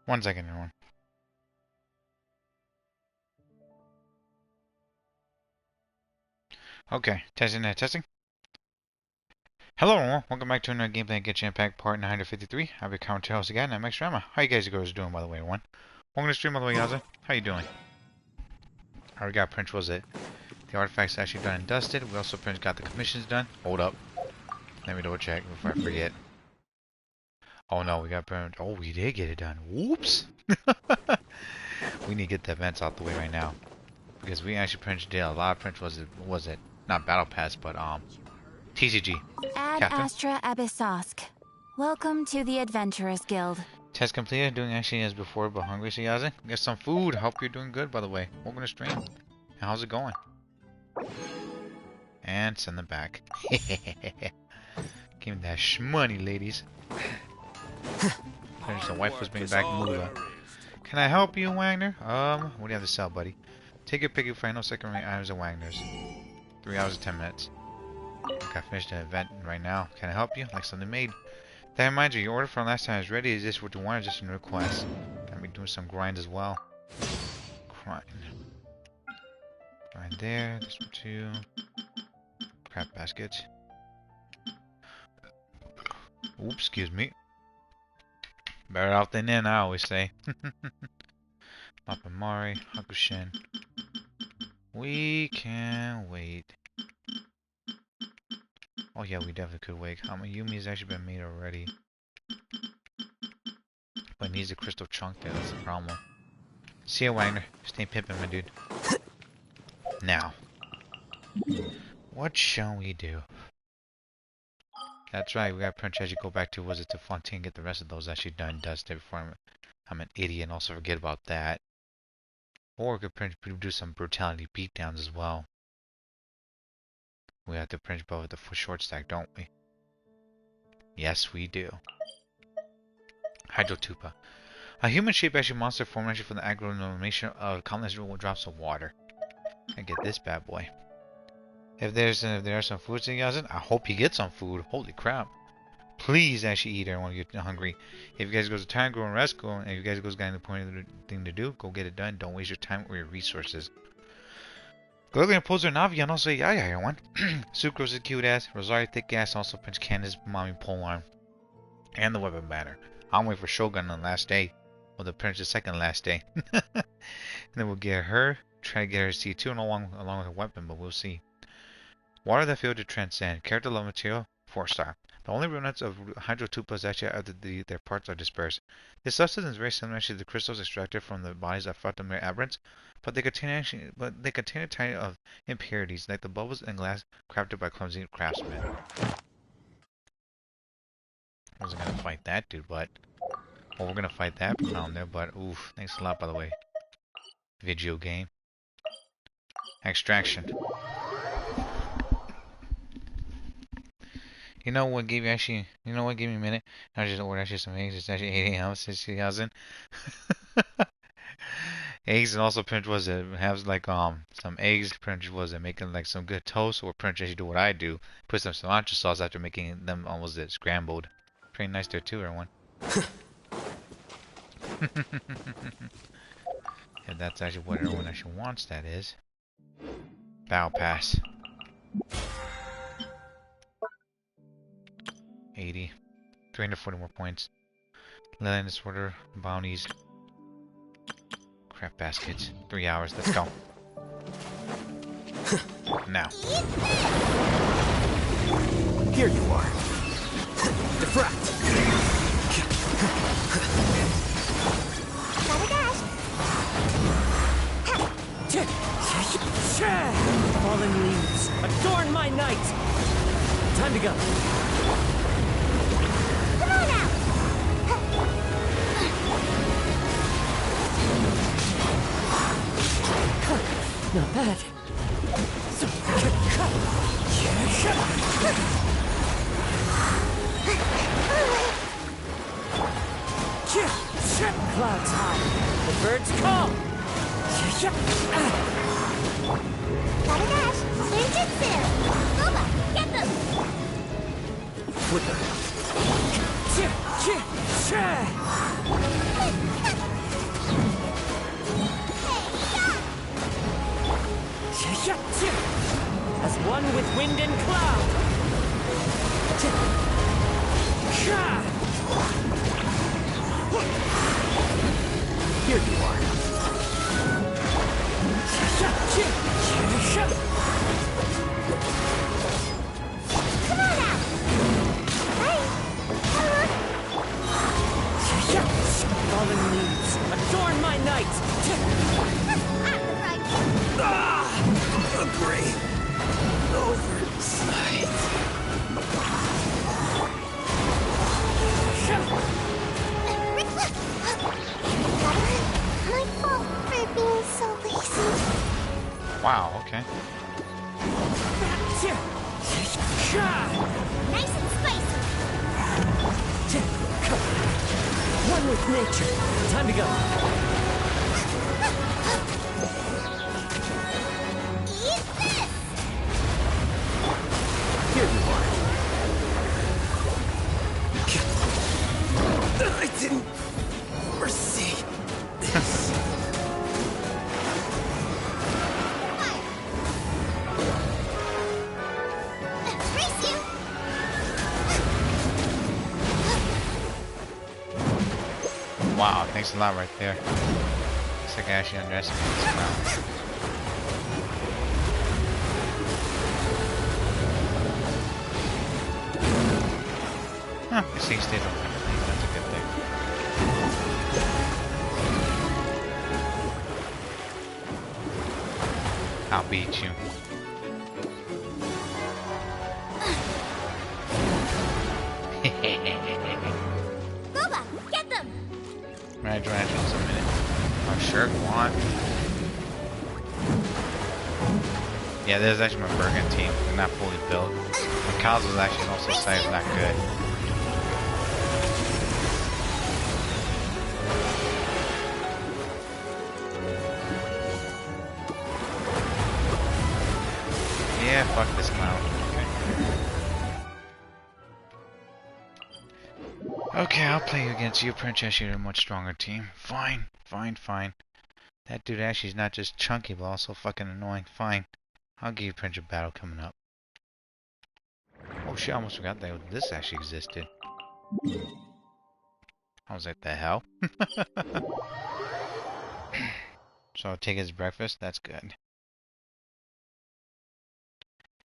1 second, everyone. Okay, testing that, testing. Hello everyone, welcome back to another gameplay Genshin Impact part 953. I'm your commentator host again, Nightmare0XRanma's. How you guys doing, by the way, everyone? Welcome to the stream, by the way, Yaza. How you doing? I already got Prince, was it? The artifacts actually done and dusted. We also Prince got the commissions done. Hold up. Let me double check before I forget. Oh no, we got Prince. Oh, we did get it done. Whoops! We need to get the events out the way right now. Because we actually Prince did a lot of Prince, was it? Not Battle Pass, but TCG. Ad Captain. Astra Abyssosk. Welcome to the Adventurers Guild. Test completed. Doing actually as before, but hungry, so Yaza. Get some food. Hope you're doing good, by the way. Welcome to stream. How's it going? And send them back. Give me that shmoney, ladies. There's the wife was bringing back Moolah. Can I help you, Wagner? What do you have to sell, buddy? Take your pick. You find no second rate items at Wagner's. 3 hours and 10 minutes. Okay, I finished the event right now. Can I help you? Like something made. That reminds you, your order from last time is ready. Is this what you want or just a request? Gotta be doing some grind as well. Grind. Grind there. This one too. Crap baskets. Oops, excuse me. Better out than in, I always say. Mapamari, Hakushin. We can wait. Oh yeah, we definitely could wait. Yumi's actually been made already. But it needs a crystal chunk there, that's the problem. See ya, Wagner. Stay pimpin', my dude. Now. What shall we do? That's right, we got Prince as you go back to, was it to Fontaine, get the rest of those actually done, dusted before I'm an idiot and also forget about that. Or we could do some brutality beatdowns as well. We have to Prince bow with the short stack, don't we? Yes, we do. Hydrotupa. A human-shaped actually monster formed actually from the agglomeration of countless drops of water. I get this bad boy. If there are some foods in Yazin, I hope you get some food. Holy crap. Please actually eat, everyone, get hungry. If you guys go to time, go and rest, go, and if you guys got the point of the thing to do, go get it done. Don't waste your time or your resources. Gurgly and Poser Navia and also Ayaya, everyone. Sucrose is cute ass. Rosario thick ass. Also Prince Candace mommy polearm. And the weapon banner. I'm waiting for Shogun on the last day. Or the Prince's second last day. And then we'll get her. Try to get her C2 and along with her weapon, but we'll see. Water that failed to transcend. Character level material 4-star. The only remnants of Hydrotupas actually after their parts are dispersed. This substance is very similar to the crystals extracted from the bodies of Fatui aberrants, but they contain a tiny of impurities like the bubbles and glass crafted by clumsy craftsmen. I wasn't gonna fight that dude, but we're gonna fight that down there. But oof, thanks a lot, by the way. Video game. Extraction. You know what gave me a minute? I just ordered actually some eggs. It's actually 8 a.m. since 2000. Eggs and also Prince was it has like some eggs. Prince was it making like some good toast, or Prince actually do what I do, put some cilantro sauce after making them almost scrambled. Pretty nice there too, everyone. Yeah, that's actually what everyone actually wants. That is. Battle Pass. 80. 340 more points. Land disorder, bounties. Crap baskets. 3 hours, let's go. Now. Here you are. Defract! Fallen leaves, adorn my night! Time to go. Come on now! Not bad. Clouds high. The birds call. Gotta dash! Ninjutsu! Boba, get them! Flipper. As one with wind and cloud. Here you are. Come on out! Fallen leaves, adorn my night! Agree. Oversight. My fault for being so lazy. Wow, okay. Nice and spicy. One with nature. Time to go. Eat this! Here you are. I didn't foresee this. Race you! Wow, thanks a lot right there. Looks like I actually underestimated this round. Huh, I see he stayed on everything. That's a good thing. I'll beat you. Boba, get them! Ranch in a minute. Oh, sure, go on. Yeah, this is actually my Bergen team. They're not fully built. The Kyle's was actually also side not good. Yeah, fuck this clown. Okay, I'll play you against you, Princess. You're a much stronger team. Fine, fine, fine. That dude actually is not just chunky, but also fucking annoying. Fine. I'll give you Prince of Battle coming up. Oh shit, I almost forgot that this actually existed. I was like, the hell? So I'll take his breakfast? That's good.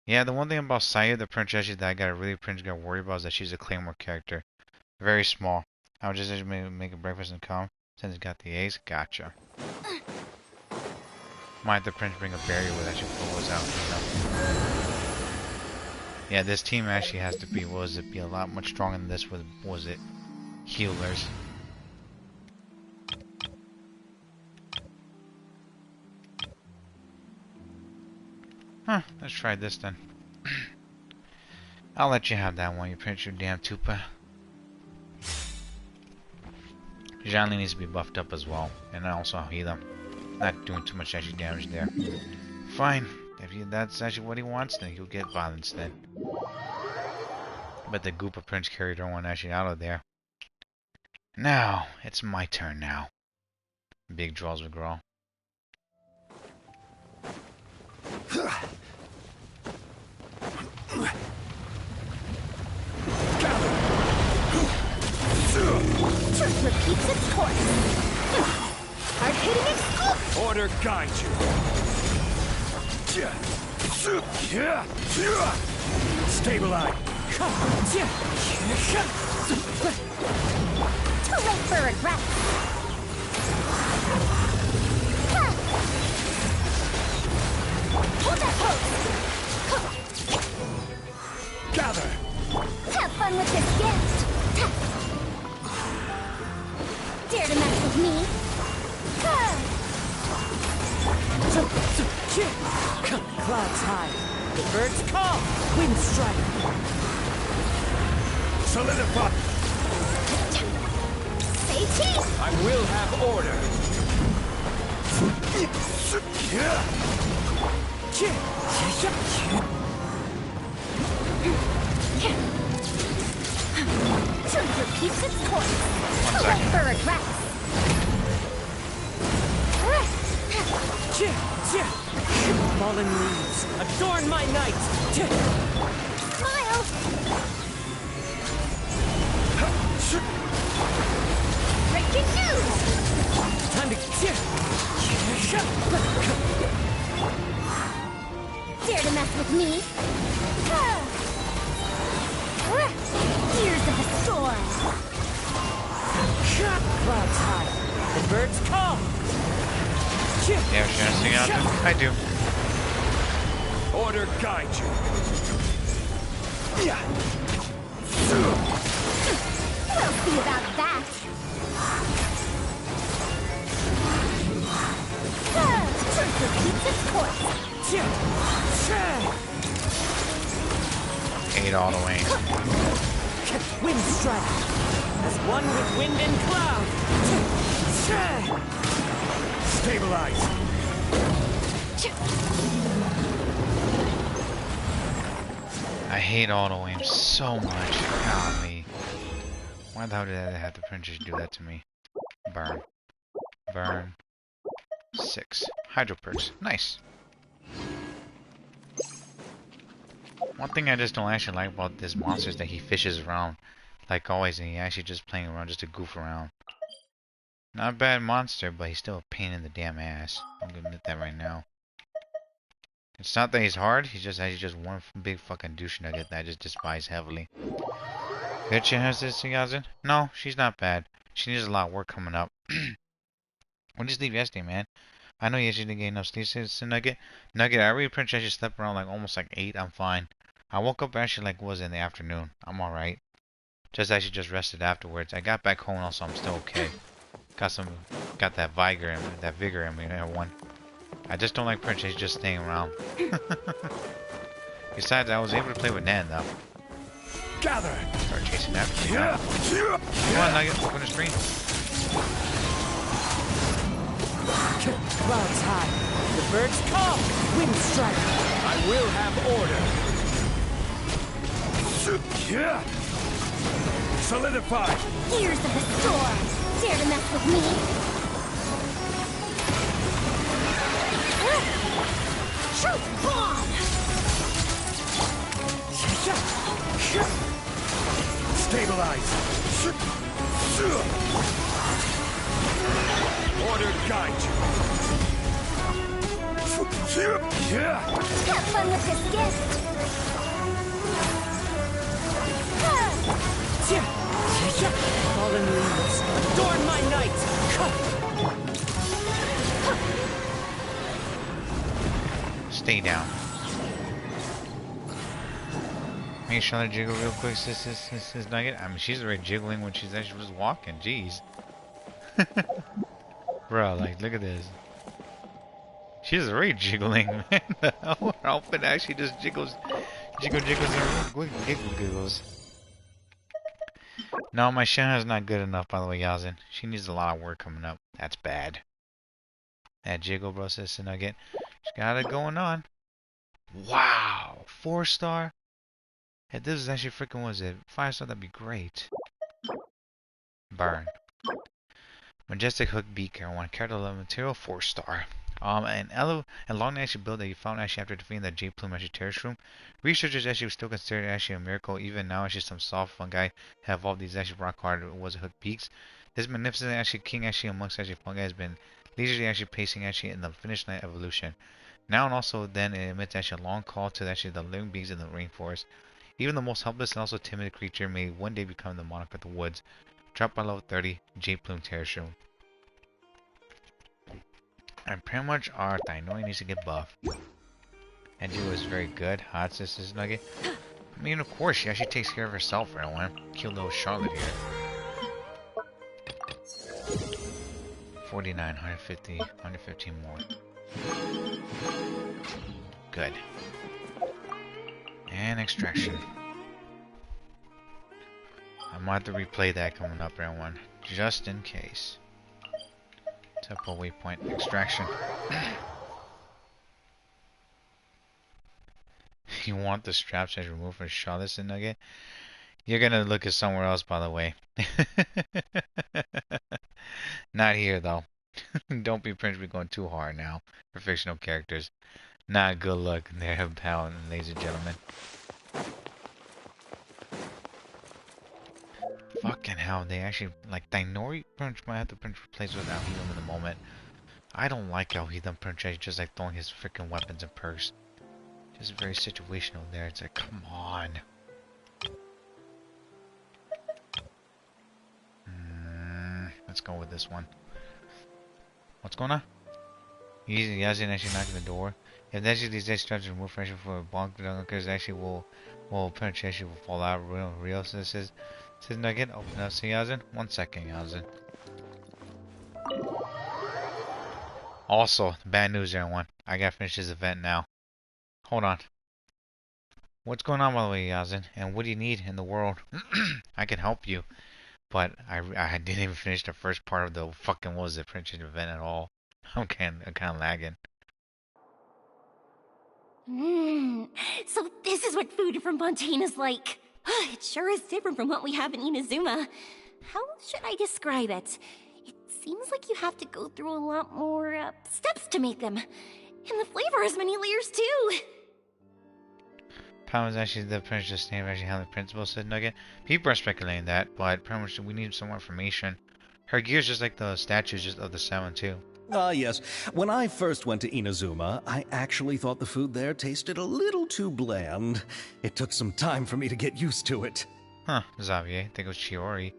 Yeah, the one thing about Saya, the princess that I gotta worry about is that she's a Claymore character. Very small. I would just make a breakfast and come. Since he's got the A's, gotcha. Might the prince bring a barrier where that should pull us out, you know? Yeah, this team actually has to be, be a lot much stronger than this with, healers. Huh, let's try this then. I'll let you have that one, you print your damn tupa. Zhanli needs to be buffed up as well, and also I'll heal him. Not doing too much actually damage there. Fine, if that's actually what he wants, then he'll get violence then. But the Goopa Prince carried her one actually out of there. Now, it's my turn now. Big draws with Grawl. Truth repeats its course. Hard-hitting exclusive. Order guide you. Stabilize. Too late for regret. Hold that pose. Gather. Have fun with this gift. Dare to mess with me? Clouds high, the birds call, wind strike. Solidify. Say cheese. I will have order. Truth repeats its course. One second. For regrets. Fallen leaves, adorn my night! Smile. Breaking news. Time to... Dare to mess with me? Years of the storm. Clouds high, the birds call! Yeah, should I sing out there? I do. Order guide you. We'll see about that. Truth repeats its course. Hate all the way. Wind strike, as one with wind and cloud! Stabilize. I hate auto aim so much. Golly. Why the hell did I have the princess do that to me? Burn. Burn. 6. Hydro perks. Nice. One thing I just don't actually like about this monster is that he fishes around like always, and he actually just playing around just to goof around. Not a bad monster, but he's still a pain in the damn ass. I'm gonna admit that right now. It's not that he's hard, he's just actually just one big fucking douche nugget that I just despise heavily. Genshin has this Yazin? No, she's not bad. She needs a lot of work coming up. When did you sleep yesterday, man? I know you actually didn't get enough sleep, so Nugget. Nugget, I really pretty much actually slept around like almost like 8. I'm fine. I woke up actually like was in the afternoon. I'm alright. Just actually just rested afterwards. I got back home also, I'm still okay. Got that vigor in me, everyone. I just don't like Princess just staying around. Besides, I was able to play with Nan though. Gather. Start chasing after me. Come on, Nugget, open the screen. Clouds high, the birds call! Wind strike! I will have order. Solidify. Years of the storm. Dare to mess with me? Truth bomb. Stabilize. Order guide you. Have fun with this gift. Fallen leaves, adorn my night! Stay down. Make sure to jiggle real quick, sis Nugget. I mean, she's already jiggling when she's actually just walking. Jeez. Bro, like, look at this. She's already jiggling, man. Her outfit actually just jiggles, and giggles. No, my Shanna's not good enough, by the way, Yazin. She needs a lot of work coming up. That's bad. That jiggle, bro, sis Nugget. She's got it going on. Wow! 4-star? If this is actually freaking, was it? 5-star, that'd be great. Burn. Majestic hook beaker. 1 character level material, 4-star. And long actually build that you found actually after defeating the J Plume actually terrorist room. Researchers actually still consider it actually a miracle. Even now, actually some soft fungi have evolved these actually rock hard was hook beaks. This magnificent actually king actually amongst actually fungi has been leisurely actually pacing actually in the finish line evolution. Now and also then it emits actually a long call to actually the living beings in the rainforest. Even the most helpless and also timid creature may one day become the monarch of the woods. Dropped by level 30, J Plume terrorist room. And pretty much Art, I know he needs to get buff. And he was very good. Hot Sisters Nugget. I mean, of course, she actually takes care of herself. I don't want to kill little Charlotte here. 49, 150, 115 more. Good. And extraction. I might have to replay that coming up, everyone. Just in case. Temple waypoint extraction. You want the straps as removed from Charlotte Nugget? You're gonna look at somewhere else, by the way. Not here, though. Don't be Prince be going too hard now for fictional characters. Not good luck there, pal, ladies and gentlemen. Fucking hell, they actually, like, Dainori Prince might have to Prince replace with Alhidam in the moment. I don't like Alhidam Prince just like throwing his freaking weapons and perks. Just very situational there. It's like, come on. Let's go with this one. What's going on? Easy, Yazin actually knocking the door. If actually these days starts to remove pressure for a bonk, because actually will penetration will fall out real. So this says Nugget, open up to Yazin. 1 second, Yazin. Also, bad news everyone. I gotta finish this event now. Hold on. What's going on by the way, Yazin? And what do you need in the world? I can help you. But I didn't even finish the first part of the fucking, what was it, Princess event at all. I'm kind of lagging. So this is what food from Fontaine is like. It sure is different from what we have in Inazuma. How should I describe it? It seems like you have to go through a lot more steps to make them. And the flavor has many layers too. Pound is actually the princess name, actually how the principal said Nugget. People are speculating that, but pretty much we need some more information. Her gear's just like the statues just of the 7 too. Yes. When I first went to Inazuma, I actually thought the food there tasted a little too bland. It took some time for me to get used to it. Huh, Xavier, I think it was Chiori.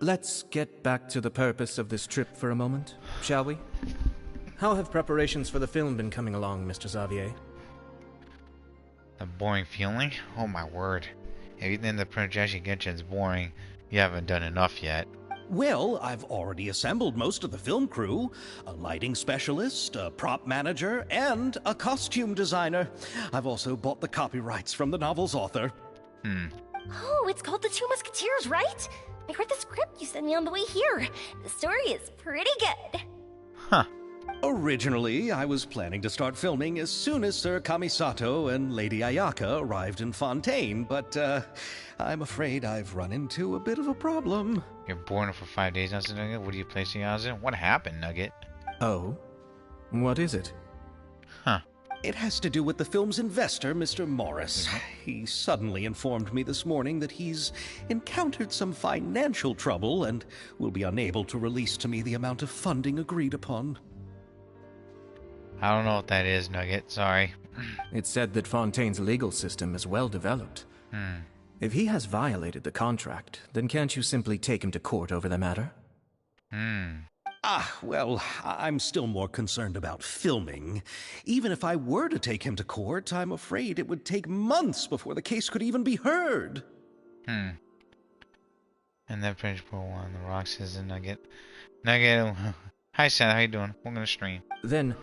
Let's get back to the purpose of this trip for a moment, shall we? How have preparations for the film been coming along, Mr. Xavier? The boring feeling? Oh my word. If you think the Princess Genshin is boring, you haven't done enough yet. Well, I've already assembled most of the film crew. A lighting specialist, a prop manager, and a costume designer. I've also bought the copyrights from the novel's author. Oh, it's called The Two Musketeers, right? I read the script you sent me on the way here. The story is pretty good. Huh. Originally, I was planning to start filming as soon as Sir Kamisato and Lady Ayaka arrived in Fontaine, but I'm afraid I've run into a bit of a problem. You're bored for 5 days now, Nugget? What are you placing yours in? What happened, Nugget? Oh? What is it? Huh. It has to do with the film's investor, Mr. Morris. He suddenly informed me this morning that he's encountered some financial trouble and will be unable to release to me the amount of funding agreed upon. I don't know what that is, Nugget. Sorry. It's said that Fontaine's legal system is well developed. If he has violated the contract, then can't you simply take him to court over the matter? Well, I'm still more concerned about filming. Even if I were to take him to court, I'm afraid it would take months before the case could even be heard. And then Principal on the rocks says a Nugget. Nugget, hi Sam, how you doing? We're gonna stream. Then,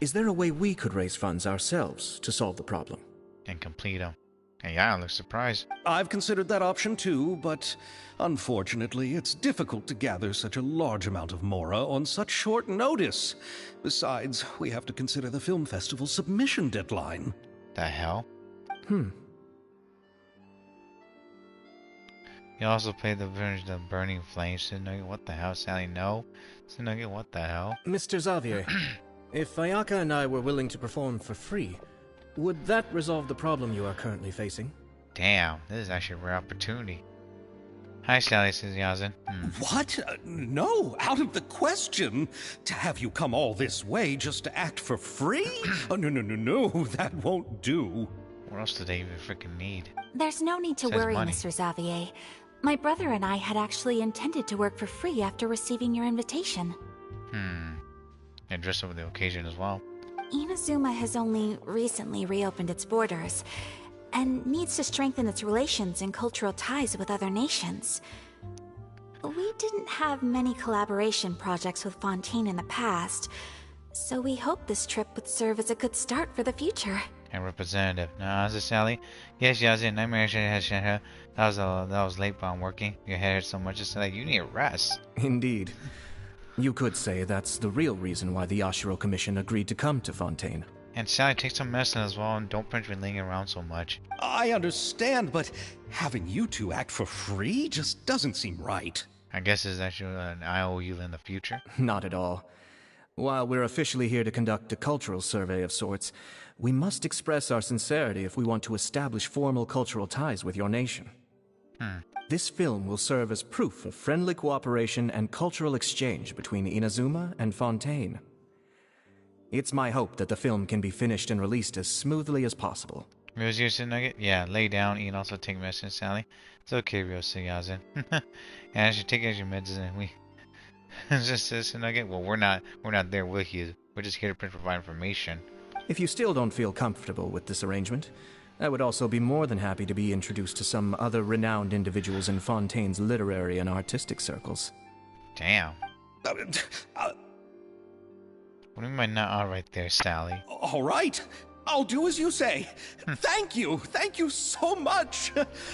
is there a way we could raise funds ourselves to solve the problem? And complete them. And yeah, I look surprised. I've considered that option too, but unfortunately, it's difficult to gather such a large amount of Mora on such short notice. Besides, we have to consider the film festival's submission deadline. The hell? Hmm. You also played the Burning Flames. So Nugget, what the hell? Sally, no. So Nugget, what the hell? Mr. Xavier, if Ayaka and I were willing to perform for free, would that resolve the problem you are currently facing? Damn, this is actually a rare opportunity. Hi, Sally, says Yazin. What? No, out of the question. To have you come all this way just to act for free? Oh, no, that won't do. What else do they even freaking need? There's no need to Says worry, money. Mr. Xavier. My brother and I had actually intended to work for free after receiving your invitation. And dress up for the occasion as well. Inazuma has only recently reopened its borders, and needs to strengthen its relations and cultural ties with other nations. We didn't have many collaboration projects with Fontaine in the past, so we hope this trip would serve as a good start for the future. And representative. Now, is it Sally? Yes, Yazin. Nightmare has sent her. That was late, but I'm working. Your head hurts so much. It's like you need a rest. Indeed. You could say that's the real reason why the Yashiro Commission agreed to come to Fontaine. And Sally, take some medicine as well, and don't punch me laying around so much. I understand, but having you two act for free just doesn't seem right. I guess it's actually an IOU in the future. Not at all. While we're officially here to conduct a cultural survey of sorts, we must express our sincerity if we want to establish formal cultural ties with your nation. This film will serve as proof of friendly cooperation and cultural exchange between Inazuma and Fontaine. It's my hope that the film can be finished and released as smoothly as possible. Ryosuya Nugget? Yeah, lay down, eat, and also take medicine, Sally. It's okay, Ryosuya. And I should take your medicine. We just Nugget. Well, we're not there with you. We're just here to provide information. If you still don't feel comfortable with this arrangement, I would also be more than happy to be introduced to some other renowned individuals in Fontaine's literary and artistic circles. Damn. What do you mean by not all right there, Sally? All right. I'll do as you say. Thank you so much.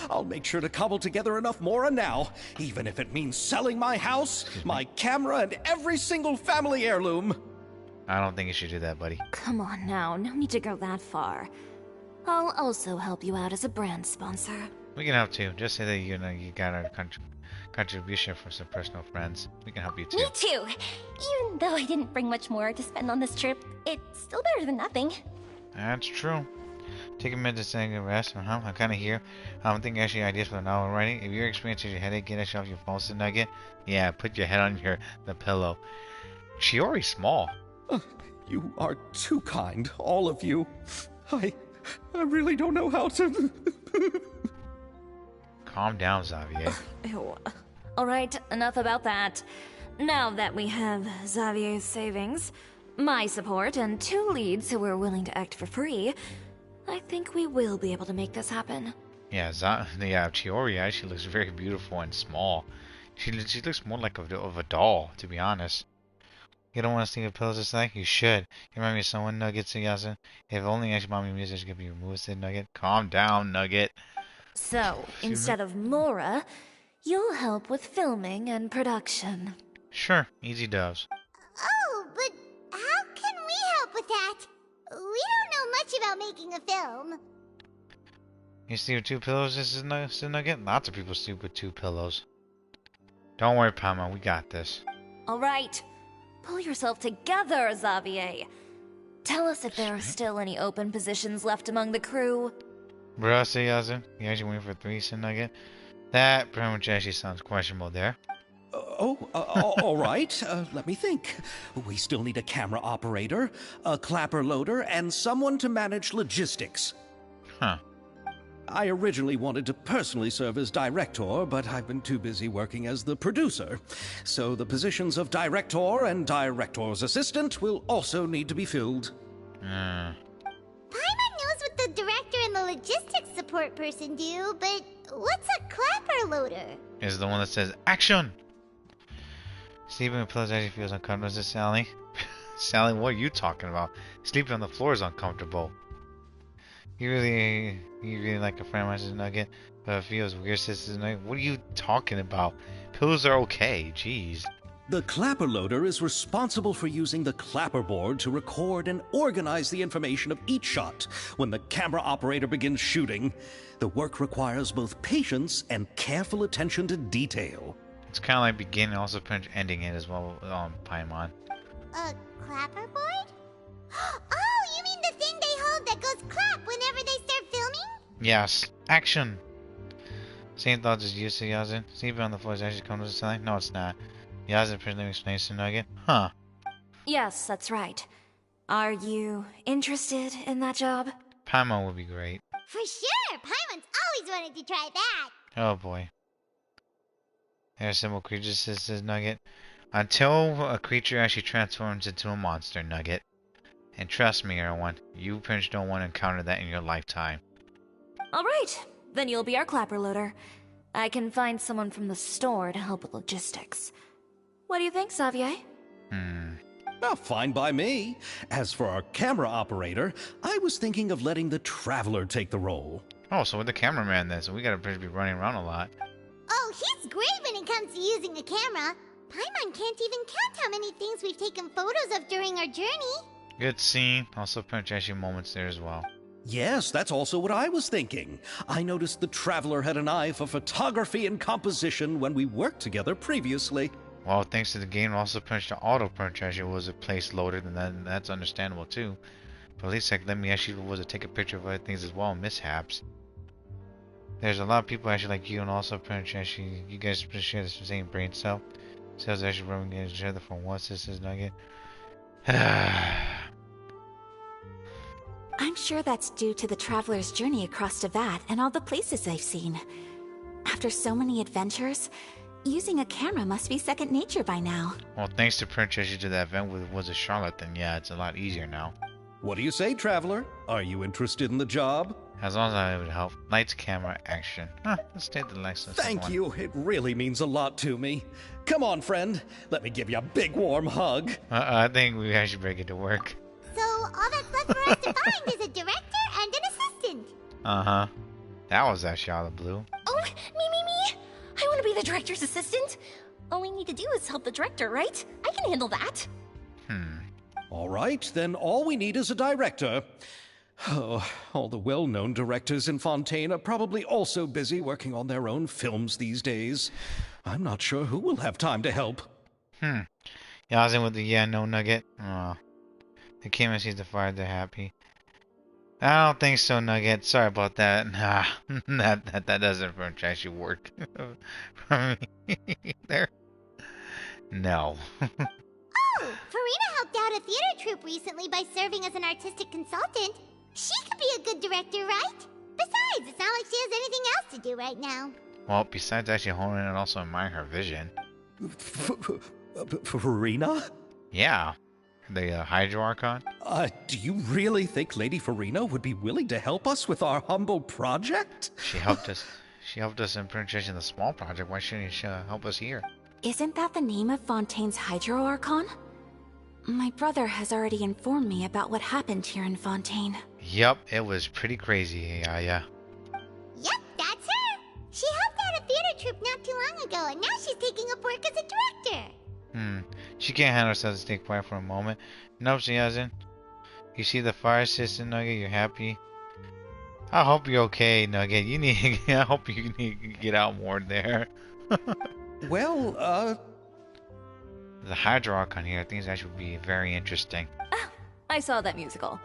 I'll make sure to cobble together enough Mora now, even if it means selling my house, my camera, and every single family heirloom. I don't think you should do that, buddy. Come on now, no need to go that far. I'll also help you out as a brand sponsor. We can help too. Just say that you got a contribution from some personal friends. We can help you too. Me too! Even though I didn't bring much more to spend on this trip, it's still better than nothing. That's true. Take a minute to take a rest. I'm kind of here. I'm thinking actually ideas for the novel writing. If you're experiencing your headache, get actually off your phone, Nugget. Yeah, put your head on the pillow. Chiori's small. You are too kind, all of you. I really don't know how to... Calm down, Xavier. Ew. Alright, enough about that. Now that we have Xavier's savings, my support, and 2 leads who are willing to act for free, I think we will be able to make this happen. Yeah, Chiori actually looks very beautiful and small. She looks more like of a doll, to be honest. You don't want to sleep with pillows this night? You should. You remind me of someone, Nugget, Suyasu. If only actually mommy music could be removed, said Nugget. Calm down, Nugget. So, instead of Mora, you'll help with filming and production. Sure, easy doves. Oh, but how can we help with that? We don't know much about making a film. You sleep with 2 pillows, this is Nugget? Lots of people sleep with 2 pillows. Don't worry, Pama, we got this. Alright, pull yourself together, Xavier. Tell us if there are still any open positions left among the crew. Bruh, Suyasu, you actually waiting for 3, Nugget? That pretty much actually sounds questionable there. All right. Let me think. We still need a camera operator, a clapper loader, and someone to manage logistics. Huh. I originally wanted to personally serve as director, but I've been too busy working as the producer. So the positions of director and director's assistant will also need to be filled. Paimon knows what the director and the logistics support person do, but what's a clapper loader? Is the one that says, action! Sleeping with pillows actually feels uncomfortable, is it, Sally? Sally, what are you talking about? Sleeping on the floor is uncomfortable. You really like a friend of mine, Nugget, but it feels weird, Sister Nugget. What are you talking about? Pillows are okay, jeez. The clapper loader is responsible for using the clapper board to record and organize the information of each shot when the camera operator begins shooting. The work requires both patience and careful attention to detail. It's kind of like beginning and also ending it as well, Paimon. A clapper board? Oh, you mean the thing they hold that goes clap whenever they start filming? Yes, action! Same thoughts as you, Yazin. Sleeping on the floor is actually coming to Sally? No, it's not. Yazin presently explains to Nugget. Huh. Yes, that's right. Are you interested in that job? Paimon would be great. For sure! Paimon's always wanted to try that! Oh boy. They're simple creatures, says Nugget. Until a creature actually transforms into a monster, Nugget. And trust me, everyone, you pretty don't want to encounter that in your lifetime. Alright, then you'll be our clapper loader. I can find someone from the store to help with logistics. What do you think, Xavier? Oh, fine by me. As for our camera operator, I was thinking of letting the Traveler take the role. Oh, so we're the cameraman then, so we gotta be running around a lot. Oh, he's great when it comes to using a camera. Paimon can't even count how many things we've taken photos of during our journey. Good scene. Also penetration moments there as well. Yes, that's also what I was thinking. I noticed the Traveler had an eye for photography and composition when we worked together previously. Well, thanks to the game, also penetration auto penetration was a place loaded, and that's understandable too. But at least like, let me actually was to take a picture of other things as well, mishaps. There's a lot of people actually like you, and also penetration. You guys share the same brain cell. Cells actually rubbing against each other for once. This is Nugget. I'm sure that's due to the Traveler's journey across Teyvat and all the places they've seen. After so many adventures, using a camera must be second nature by now. Well, thanks to penetration to that event with Was a Charlotte, then yeah, it's a lot easier now. What do you say, Traveler? Are you interested in the job? As long as I would help. Lights, camera, action. Let's take the next one. Thank you. It really means a lot to me. Come on, friend. Let me give you a big warm hug. I think we actually better get to work. So, all that's left for us to find is a director and an assistant. Uh-huh. That was actually out of the blue. Oh, me! I want to be the director's assistant. All we need to do is help the director, right? I can handle that. All right, then all we need is a director. Oh, all the well-known directors in Fontaine are probably also busy working on their own films these days. I'm not sure who will have time to help. Yeah, I was in with the no Nugget. They came and sees the fire, they're happy. I don't think so, Nugget. Sorry about that. Nah, that doesn't actually work for me. There. No. Oh, Farina helped out a theater troupe recently by serving as an artistic consultant. She could be a good director, right? Besides, it's not like she has anything else to do right now. Well, besides actually honing and also admiring her vision. Farina? Yeah. The Hydro Archon? Do you really think Lady Farina would be willing to help us with our humble project? She helped us. She helped us in penetration the small project. Why shouldn't she help us here? Isn't that the name of Fontaine's Hydro Archon? My brother has already informed me about what happened here in Fontaine. Yup, it was pretty crazy, Ayaya. Yep, that's her. She helped out a theater troupe not too long ago, and now she's taking up work as a director. She can't handle herself to stay quiet for a moment. Nope, she hasn't. You see the fire system, Nugget? You're happy? I hope you're okay, Nugget. You need. I hope you need to get out more there. Well, The Hydro Archon here, I think that would be very interesting. I saw that musical.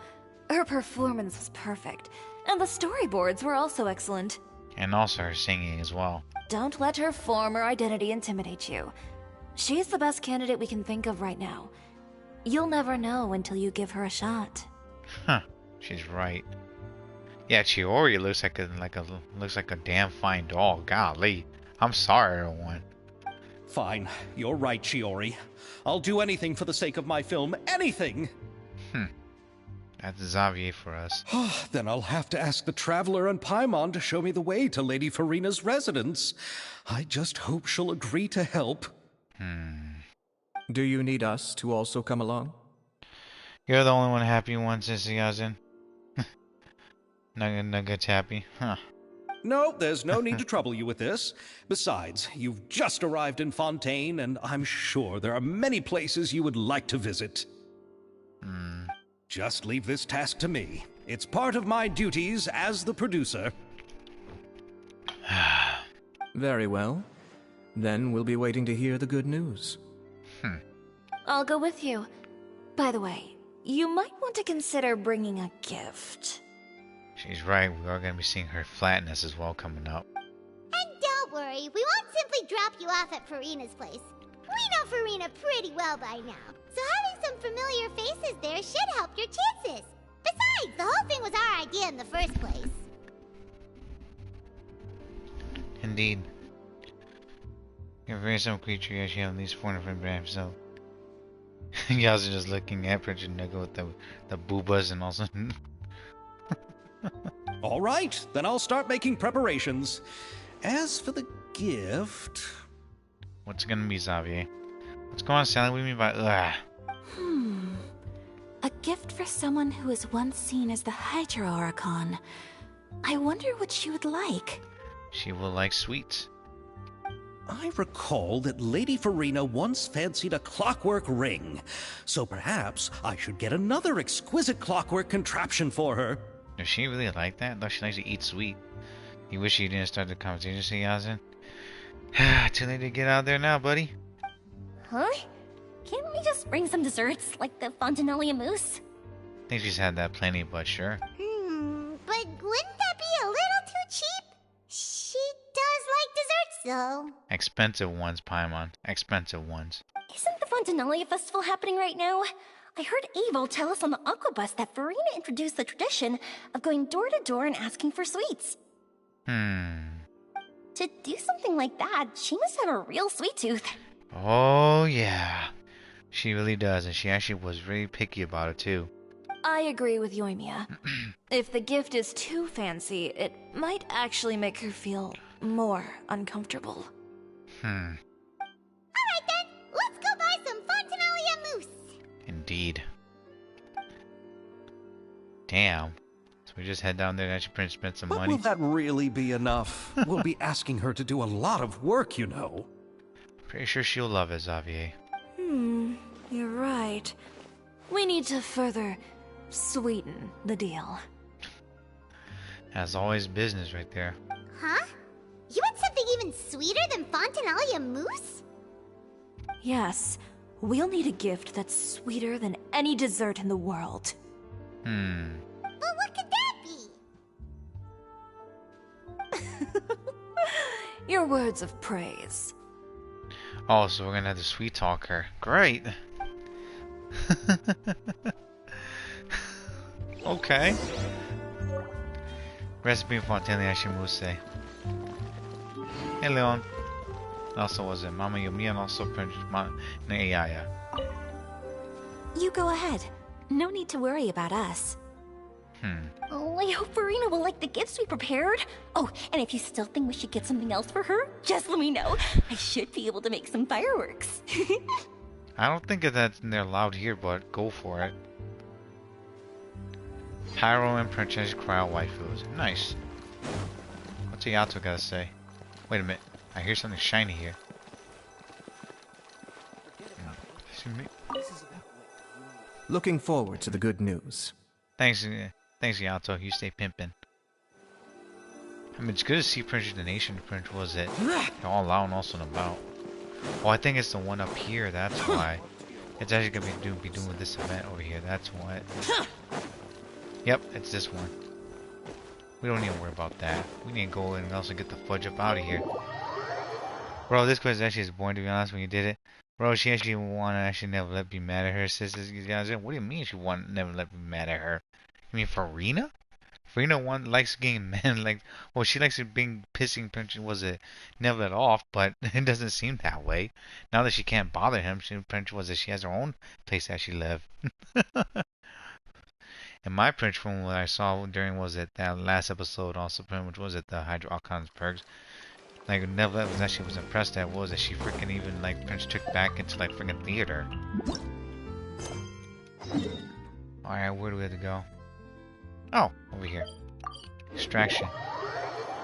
Her performance was perfect, and the storyboards were also excellent. And also her singing as well. Don't let her former identity intimidate you. She's the best candidate we can think of right now. You'll never know until you give her a shot. Huh, she's right. Yeah, Chiori looks like a damn fine doll. Golly, I'm sorry, everyone. fine. You're right, Chiori. I'll do anything for the sake of my film. Anything! That's Xavier for us. Then I'll have to ask the Traveler and Paimon to show me the way to Lady Farina's residence. I just hope she'll agree to help. Do you need us to also come along? You're the only one happy one since he has in. Nugget's happy. Huh. No, there's no need to trouble you with this. Besides, you've just arrived in Fontaine, and I'm sure there are many places you would like to visit. Just leave this task to me. It's part of my duties as the producer. Very well. Then we'll be waiting to hear the good news. I'll go with you. By the way, you might want to consider bringing a gift. She's right. We are going to be seeing her flatness as well coming up. And don't worry, we won't simply drop you off at Farina's place. We know Farina pretty well by now, so having some familiar faces there should help your chances. Besides, the whole thing was our idea in the first place. Indeed. You're a very some creature, you actually have at least 400 by himself. You guys are just looking at Prince Nugget with the boobas and also. All right, then I'll start making preparations. As for the gift... What's it gonna be, Xavier? What's going on, Sally? What do you mean by ugh? A gift for someone who was once seen as the Hydro Archon. I wonder what she would like. She will like sweets. I recall that Lady Farina once fancied a clockwork ring, so perhaps I should get another exquisite clockwork contraption for her. Does she really like that? Though she likes to eat sweet. You wish you didn't start the conversation, see, Yazen? Too late to get out there now, buddy. Huh? Can't we just bring some desserts, like the Fontinalia mousse? I think she's had that plenty, but sure. But wouldn't that be a little too cheap? She does like desserts, though. Expensive ones, Paimon. Expensive ones. Isn't the Fontinalia festival happening right now? I heard Abel tell us on the Aquabus that Farina introduced the tradition of going door to door and asking for sweets. To do something like that, she must have a real sweet tooth. Oh, yeah. She really does, and she actually was really picky about it, too. I agree with Yoimiya. If the gift is too fancy, it might actually make her feel more uncomfortable. Alright then, let's go buy some Fontinalia mousse. Indeed. Damn. So we just head down there and actually spend some But money. will that really be enough? We'll be asking her to do a lot of work, you know. Pretty sure she'll love it, Xavier. You're right. We need to further sweeten the deal. As always, business right there. Huh? You want something even sweeter than Fontinalia mousse? Yes, we'll need a gift that's sweeter than any dessert in the world. But what could that be? Your words of praise. Oh, so we're gonna have to sweet talk her. Great. Okay. Recipe for Fontinalia mousse. Hey, Leon. Also, was it Mama Yomi and also Princess Ayaya? You go ahead. No need to worry about us. Oh, I hope Farina will like the gifts we prepared. Oh, and if you still think we should get something else for her, just let me know. I should be able to make some fireworks. I don't think that they're allowed here, but go for it. Pyro and Princess Cryo waifus. Nice. What's Ayato gotta say? Wait a minute. I hear something shiny here. Looking forward to the good news. Thanks, Ayato. You stay pimpin'. I mean, it's good to see Princess the Nation. Prince was it? They're all loud and also about. Oh, I think it's the one up here. That's why. It's actually gonna be doing this event over here. That's what. Yep, it's this one. We don't need to worry about that. We need to go in and also get the fudge up out of here. Bro, this quest actually is boring, to be honest, when you did it. Bro, she actually never let me mad at her sisters. What do you mean she never let me mad at her? You mean Farina? Farina likes getting mad, like, well, she likes being pissing Prince, was it, never let off, but it doesn't seem that way. Now that she can't bother him, Prince was it, she has her own place that she lives. And my Prince from what I saw during, was it, that last episode also, which was it, the Hydro Alcon's perks. Like, never was actually was impressed at was that she freaking even, like, Prince took back into, like, freaking theater. Alright, where do we have to go? Oh, over here. Extraction.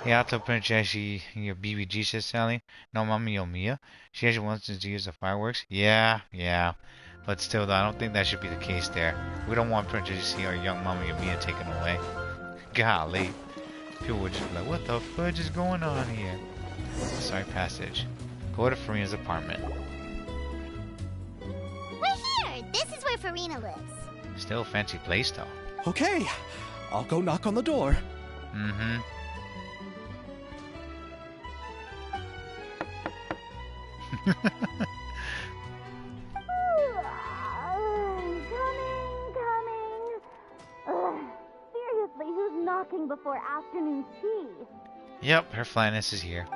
Yato Prince actually, your BBG says Sally. No, Mama Yomiya. She actually wants to use the fireworks. Yeah. But still, though, I don't think that should be the case there. We don't want Prince to see our young Mama Yomiya taken away. Golly. People would just be like, what the fudge is going on here? Sorry, passage. Go to Farina's apartment. We're here! This is where Farina lives. Still a fancy place, though. Okay, I'll go knock on the door. Mm-hmm. Coming. Seriously, who's knocking before afternoon tea? Yep, her flatness is here.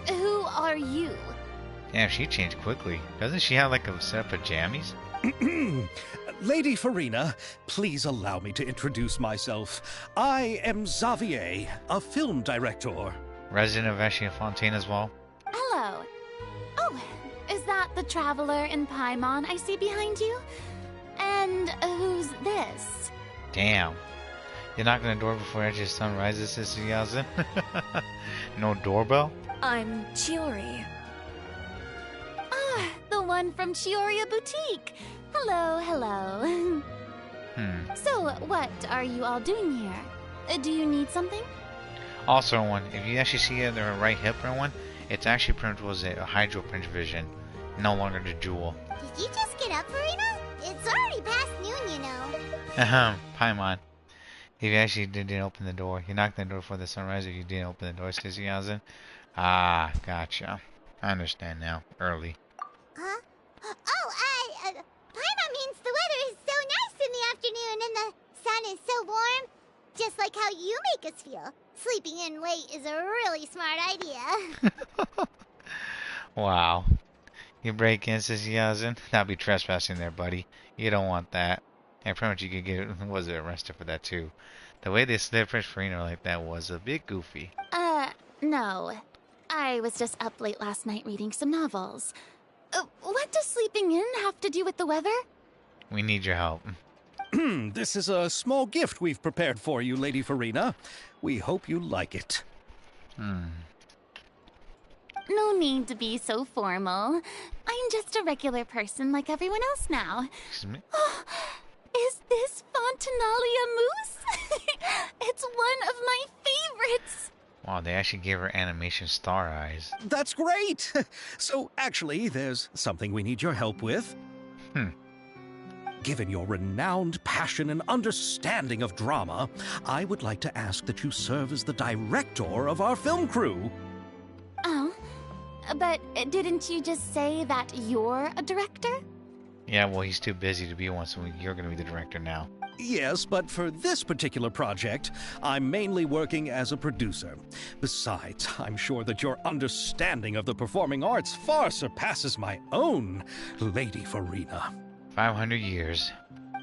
Who are you? Damn, she changed quickly. Doesn't she have like a set of pajamas? Lady Farina, please allow me to introduce myself. I am Xavier, a film director. Resident of Ashley Fontaine as well. Hello. Oh, is that the traveler in Paimon I see behind you? And who's this? Damn. You're knocking the door before actually the sun rises, Sister Yazin? No doorbell? I'm Chiori. Ah, the one from Chioria Boutique. Hello, hello. So, what are you all doing here? Do you need something? Also, one, if you actually see the right hip or one, it's actually pretty much a hydro pinch vision, no longer the jewel. Did you just get up, Farina? It's already past noon, you know. Paimon. If you actually didn't open the door, you knocked on the door before the sunrise, if you didn't open the door, Sister Yazin. Ah, gotcha. I understand now. Early. Huh? Oh, Paimon means the weather is so nice in the afternoon and the sun is so warm. Just like how you make us feel. Sleeping in late is a really smart idea. Wow. You break in, Sister Yazin? That'll be trespassing there, buddy. You don't want that. And pretty much you could get arrested for that too. The way they slid Fresh Farina like that was a bit goofy. No. I was just up late last night reading some novels. What does sleeping in have to do with the weather? We need your help. This is a small gift we've prepared for you, Lady Farina. We hope you like it. No need to be so formal. I'm just a regular person like everyone else now. Excuse me? Oh, is this Fontinalia mousse? It's one of my favorites. Wow, they actually gave her animation star eyes. That's great! So, actually, there's something we need your help with. Given your renowned passion and understanding of drama, I would like to ask that you serve as the director of our film crew. Oh, but didn't you just say that you're a director? Yeah, well, he's too busy to be one, so you're going to be the director now. Yes, but for this particular project, I'm mainly working as a producer. Besides, I'm sure that your understanding of the performing arts far surpasses my own, Lady Farina. 500 years.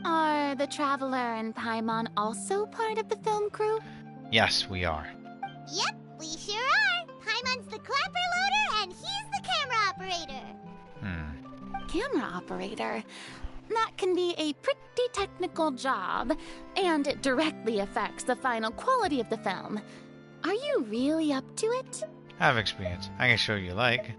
Are the Traveler and Paimon also part of the film crew? Yes, we are. Yep, we sure are. Paimon's the clapper loader and he's the camera operator. Camera operator? That can be a pretty technical job, and it directly affects the final quality of the film. Are you really up to it? I have experience. I can show you like.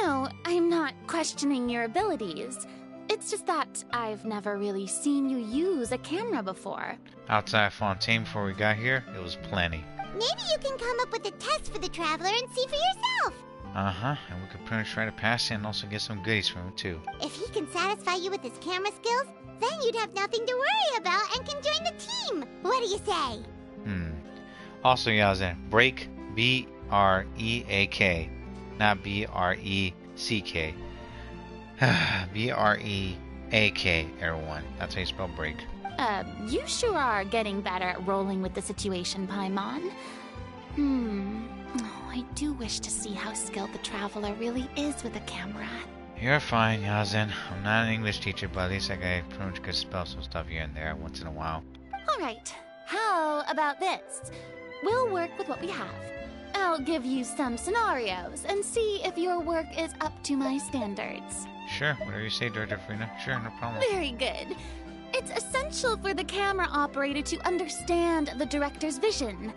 No, I'm not questioning your abilities. It's just that I've never really seen you use a camera before. Outside Fontaine before we got here, it was plenty. Maybe you can come up with a test for the Traveler and see for yourself. And we could pretty much try to pass it and also get some goodies from him too. If he can satisfy you with his camera skills, then you'd have nothing to worry about and can join the team. What do you say? Also, Yazin, break, B-R-E-A-K, not B-R-E-C-K. B-R-E-A-K, everyone. That's how you spell break. You sure are getting better at rolling with the situation, Paimon. Oh, I do wish to see how skilled the Traveler really is with a camera. You're fine, Yazin. I'm not an English teacher, but at least I pretty much could spell some stuff here and there once in a while. Alright, how about this? We'll work with what we have. I'll give you some scenarios and see if your work is up to my standards. Sure, whatever you say, Director Farina. Sure, no problem. Very good. It's essential for the camera operator to understand the director's vision.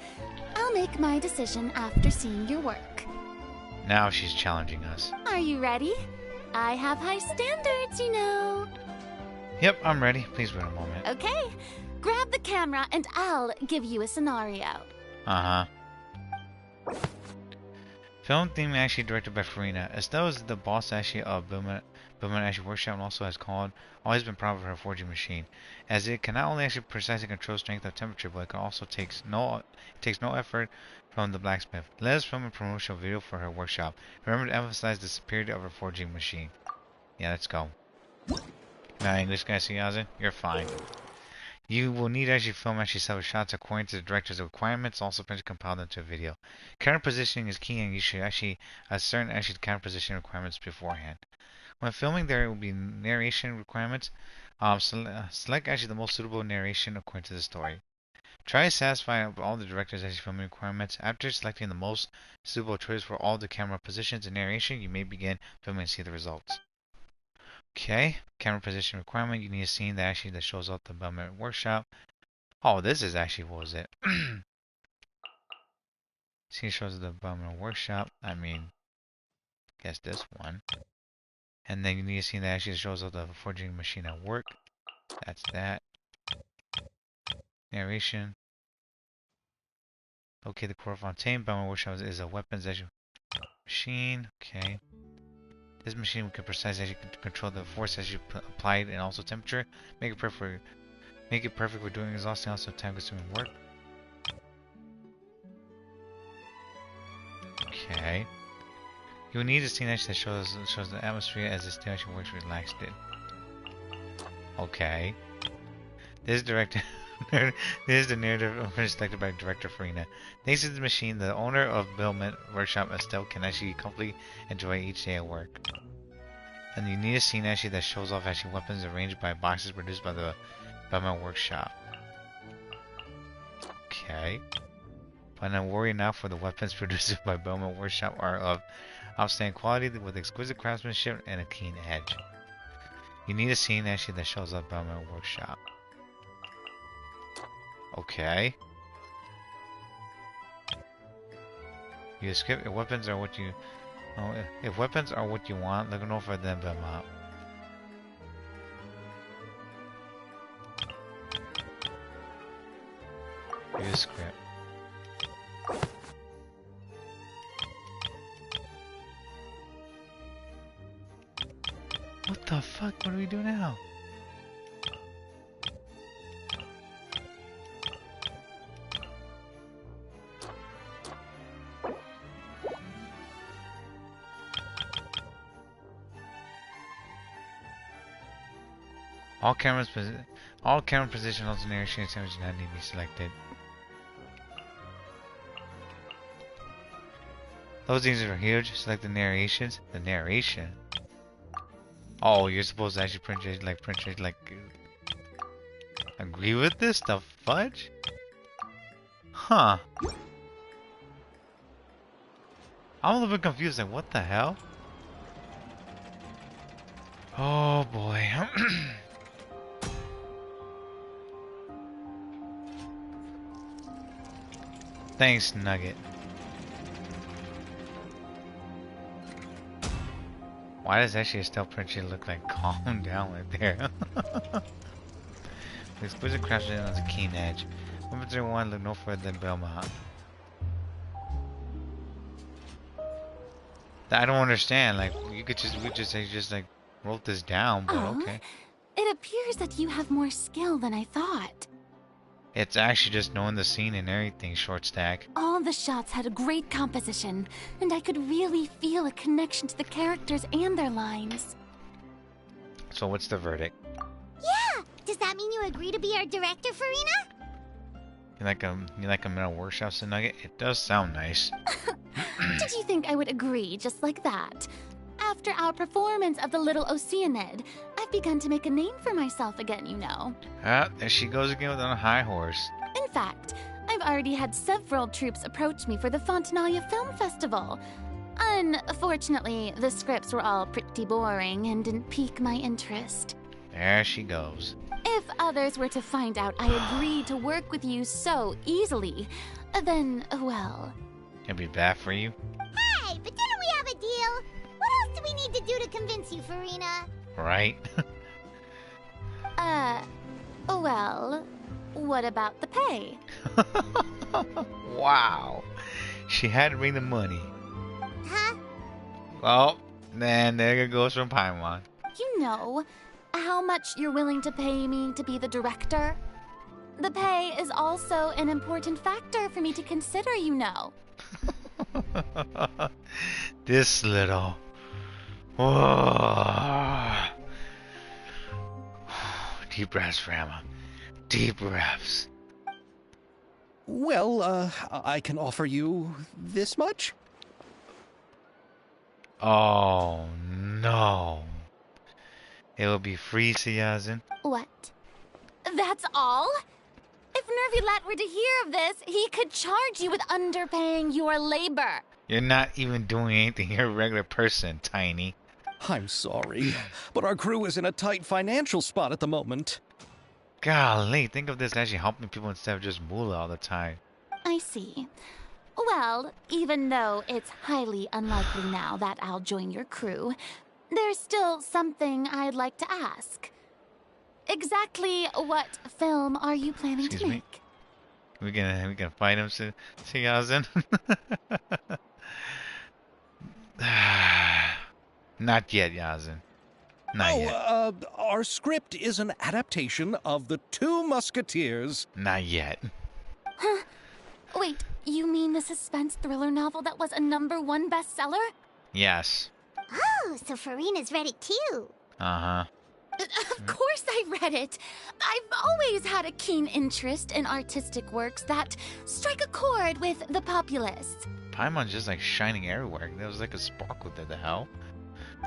I'll make my decision after seeing your work. Now she's challenging us. Are you ready? I have high standards, you know. Yep, I'm ready. Please wait a moment. Okay. Grab the camera and I'll give you a scenario. Film theme actually directed by Farina. As though as the boss actually of Billman actually Workshop and also has always been proud of her forging machine, as it can not only actually precisely control strength of temperature, but it also takes no effort from the blacksmith. Let us film a promotional video for her workshop. Remember to emphasize the superiority of her forging machine. Yeah, let's go. Now, English guy, Yazin, you're fine. You will need to actually film several shots according to the director's requirements, also compiled into a video. Camera positioning is key, and you should actually ascertain the camera positioning requirements beforehand. When filming, there will be narration requirements. Select the most suitable narration according to the story. Try to satisfy all the director's filming requirements. After selecting the most suitable choice for all the camera positions and narration, you may begin filming and see the results. Okay, camera position requirement. You need a scene that shows up the Bellman workshop. Oh, this is actually, what was it? Scene shows the Abominable Workshop. I mean, guess this one. And then you need a scene that actually shows up the forging machine at work. That's that. Narration. Okay, the core fontaine. Abominable Workshop is a weapons machine. Okay. This machine can precisely control the force as you applied and also temperature. Make it perfect for doing exhausting, also time-consuming work. Okay. You will need a scene that shows the atmosphere as the stimulation works relaxed it. Okay. This is the narrative selected by director Farina. Thanks to the machine, the owner of Billment Workshop Estelle can actually comfortably enjoy each day at work. And you need a scene actually that shows off actually weapons arranged by boxes produced by the Billment Workshop. Okay. But not worry now, for the weapons produced by Billment Workshop are of outstanding quality with exquisite craftsmanship and a keen edge. You need a scene actually that shows up Billment Workshop. Okay. You skip if weapons are what you if weapons are what you want, look no further than Belmont. Use script. What the fuck? What do we do now? All camera position alternation images do not need to be selected. Those things are huge. Select the narrations. The narration. Oh, you're supposed to actually print it like agree with this? The fudge? Huh. I'm a little bit confused, like what the hell? Oh boy. Thanks, Nugget. Why does actually a stealth print look like calm down right there? The exquisite craftsmanship has a keen edge. Weapons 01 look no further than Belmont. I don't understand. Like we just like wrote this down, but okay. It appears that you have more skill than I thought. It's actually just knowing the scene and everything, short stack. All the shots had a great composition, and I could really feel a connection to the characters and their lines. So what's the verdict? Yeah! Does that mean you agree to be our director, Farina? You like a metal workshop, Nugget? It does sound nice. Did you think I would agree just like that? After our performance of the Little Oceanid, I've begun to make a name for myself again, you know. Ah, there she goes again with on a high horse. In fact, I've already had several troops approach me for the Fontanalia Film Festival. Unfortunately, the scripts were all pretty boring and didn't pique my interest. There she goes. If others were to find out I agreed to work with you so easily, then, well... It'd be bad for you. Hey, but didn't we have a deal? What else do we need to do to convince you, Farina? Right? Well, what about the pay? Wow. She had to bring the money. Huh? Well, then there it goes from Paimon. You know how much you're willing to pay me to be the director? The pay is also an important factor for me to consider, you know. This little... Whoa. Deep breaths, Rama. Deep breaths. Well, I can offer you this much? Oh, no. It will be free, Siyazin. What? That's all? If Nervilat were to hear of this, he could charge you with underpaying your labor. You're not even doing anything. You're a regular person, Tiny. I'm sorry, but our crew is in a tight financial spot at the moment. Golly, think of this as actually helping people instead of just moolah all the time. I see. Well, even though it's highly unlikely now that I'll join your crew, there's still something I'd like to ask. Exactly what film are you planning to make? We gonna fight him, Yazin? Not yet, Yazin. Not yet. Our script is an adaptation of The Two Musketeers. Not yet. Huh? Wait, you mean the suspense thriller novel that was a #1 bestseller? Yes. Oh, so Farina's read it too. Uh-huh. Of course I read it. I've always had a keen interest in artistic works that strike a chord with the populace. Paimon's just like shining everywhere. There was like a sparkle there, the hell?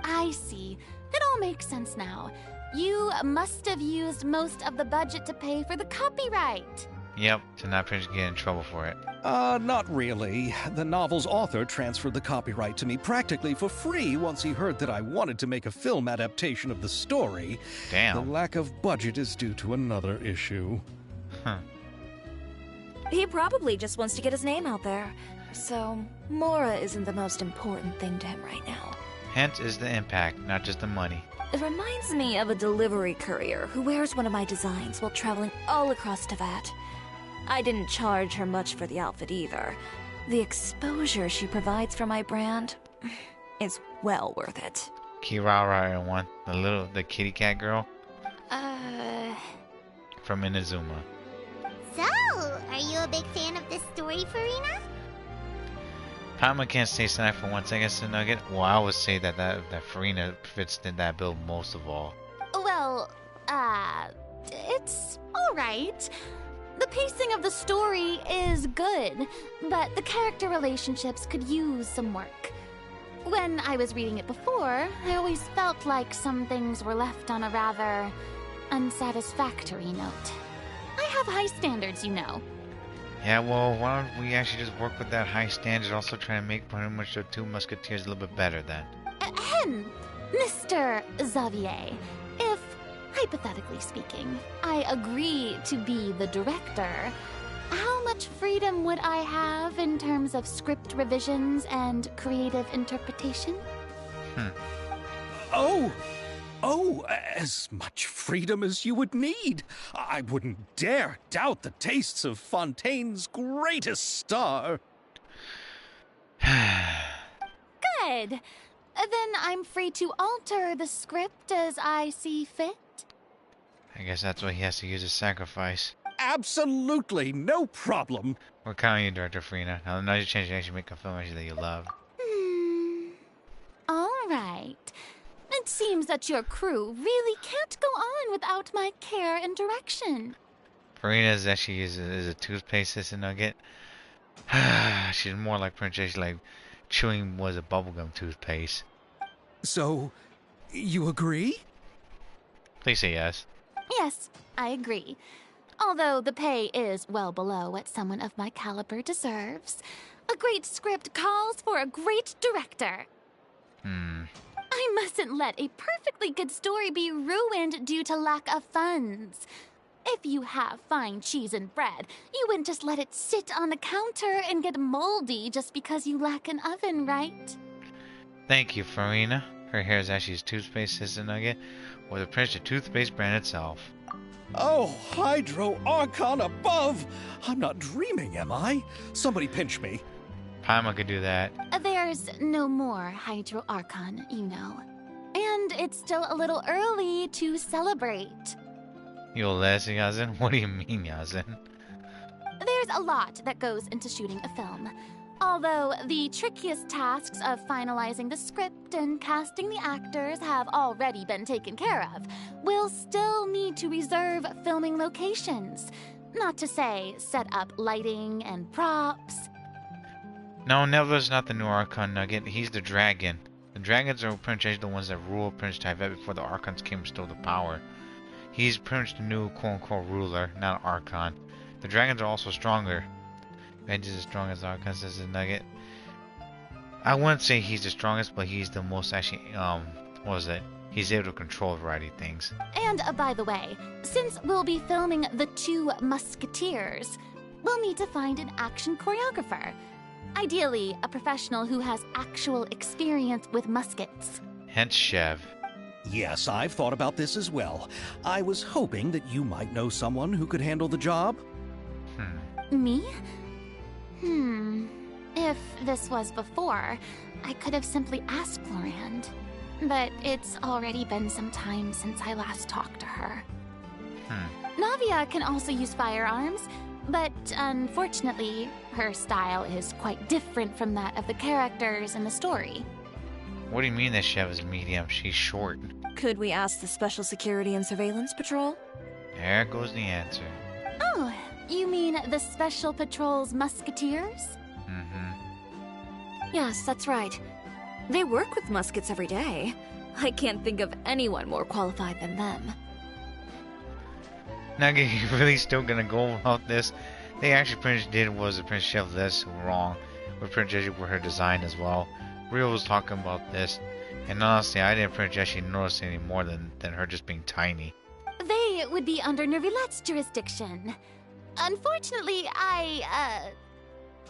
I see. It all makes sense now. You must have used most of the budget to pay for the copyright. Yep, to not potentially get in trouble for it. Not really. The novel's author transferred the copyright to me practically for free once he heard that I wanted to make a film adaptation of the story. Damn. The lack of budget is due to another issue. Huh. He probably just wants to get his name out there. So, Mora isn't the most important thing to him right now. Hence is the impact, not just the money. It reminds me of a delivery courier who wears one of my designs while traveling all across Teyvat. I didn't charge her much for the outfit either. The exposure she provides for my brand is well worth it. Kirara one, the kitty cat girl from Inazuma. So, are you a big fan of this story, Farina? Paimon can't stay silent for 1 second, so Nugget. Well, I would say that Farina fits in that build most of all. Well, it's alright. The pacing of the story is good, but the character relationships could use some work. When I was reading it before, I always felt like some things were left on a rather unsatisfactory note. I have high standards, you know. Yeah, well, why don't we actually just work with that high standard, also try to make pretty much the Two Musketeers a little bit better then? Ahem, Mr. Xavier, if, hypothetically speaking, I agree to be the director, how much freedom would I have in terms of script revisions and creative interpretation? Oh, as much freedom as you would need. I wouldn't dare doubt the tastes of Fontaine's greatest star. Good. Then I'm free to alter the script as I see fit. I guess that's why he has to use his sacrifice. Absolutely, no problem. We're counting you, Director Farina. Now you change, you actually make a film actually that you love. All right. It seems that your crew really can't go on without my care and direction. Farina is actually is a toothpaste system Nugget. She's more like Princess, like chewing was a bubblegum toothpaste. So, you agree? Please say yes. Yes, I agree. Although the pay is well below what someone of my caliber deserves. A great script calls for a great director. I mustn't let a perfectly good story be ruined due to lack of funds. If you have fine cheese and bread, you wouldn't just let it sit on the counter and get moldy just because you lack an oven, right? Thank you, Farina. Her hair is actually his toothpaste system Nugget, or the Prince toothpaste brand itself. Oh, Hydro Archon above! I'm not dreaming, am I? Somebody pinch me. Paimon could do that. There's no more Hydro Archon, you know. And it's still a little early to celebrate. You'll let Yazin? What do you mean, Yazin? There's a lot that goes into shooting a film. Although the trickiest tasks of finalizing the script and casting the actors have already been taken care of, we'll still need to reserve filming locations. Not to say set up lighting and props. No, Neva's not the new Archon Nugget. He's the dragon. The dragons are pretty much the ones that ruled Prince Teyvat before the Archons came and stole the power. He's pretty much the new quote-unquote ruler, not an Archon. The dragons are also stronger. Benji's as strong as Archon, says the Nugget. I wouldn't say he's the strongest, but he's the most actually, what was it? he's able to control a variety of things. And by the way, since we'll be filming The Two Musketeers, we'll need to find an action choreographer. Ideally, a professional who has actual experience with muskets. Hence Chev. Yes, I've thought about this as well. I was hoping that you might know someone who could handle the job. Me? If this was before, I could have simply asked Florand. But it's already been some time since I last talked to her. Navia can also use firearms, but unfortunately, her style is quite different from that of the characters in the story. What do you mean that Chev is medium? She's short. Could we ask the Special Security and Surveillance Patrol? There goes the answer. Oh, you mean the Special Patrol's Musketeers? Yes, that's right. They work with muskets every day. I can't think of anyone more qualified than them. Nugget, you really still gonna go about this? They actually pretty much did was the Prince Chev this wrong. With Prince Jessie with her design as well. Rio was talking about this. And honestly, I didn't pretty much actually notice any more than her just being tiny. They would be under Nervilette's jurisdiction. Unfortunately, I,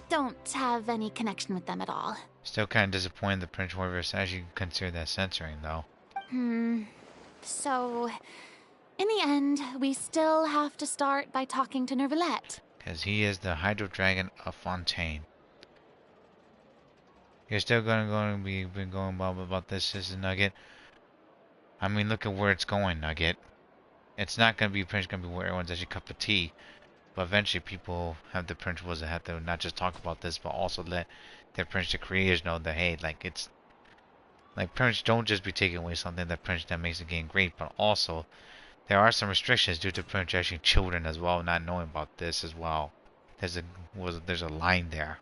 don't have any connection with them at all. Still kind of disappointed the Prince Warrior actually considered that censoring, though. So, in the end, we still have to start by talking to Nervilette. Because he is the Hydro Dragon of Fontaine. You're still going to be going about this, Nugget. I mean, look at where it's going, Nugget. It's not going to be Prince going to be where everyone's actually cup of tea. But eventually people have the principles that have to not just talk about this, but also let their Prince, the creators, know that, hey, like, it's... Like, Prince don't just be taking away something that Prince that makes the game great, but also there are some restrictions due to Prince actually children as well, not knowing about this as well. There's a line there.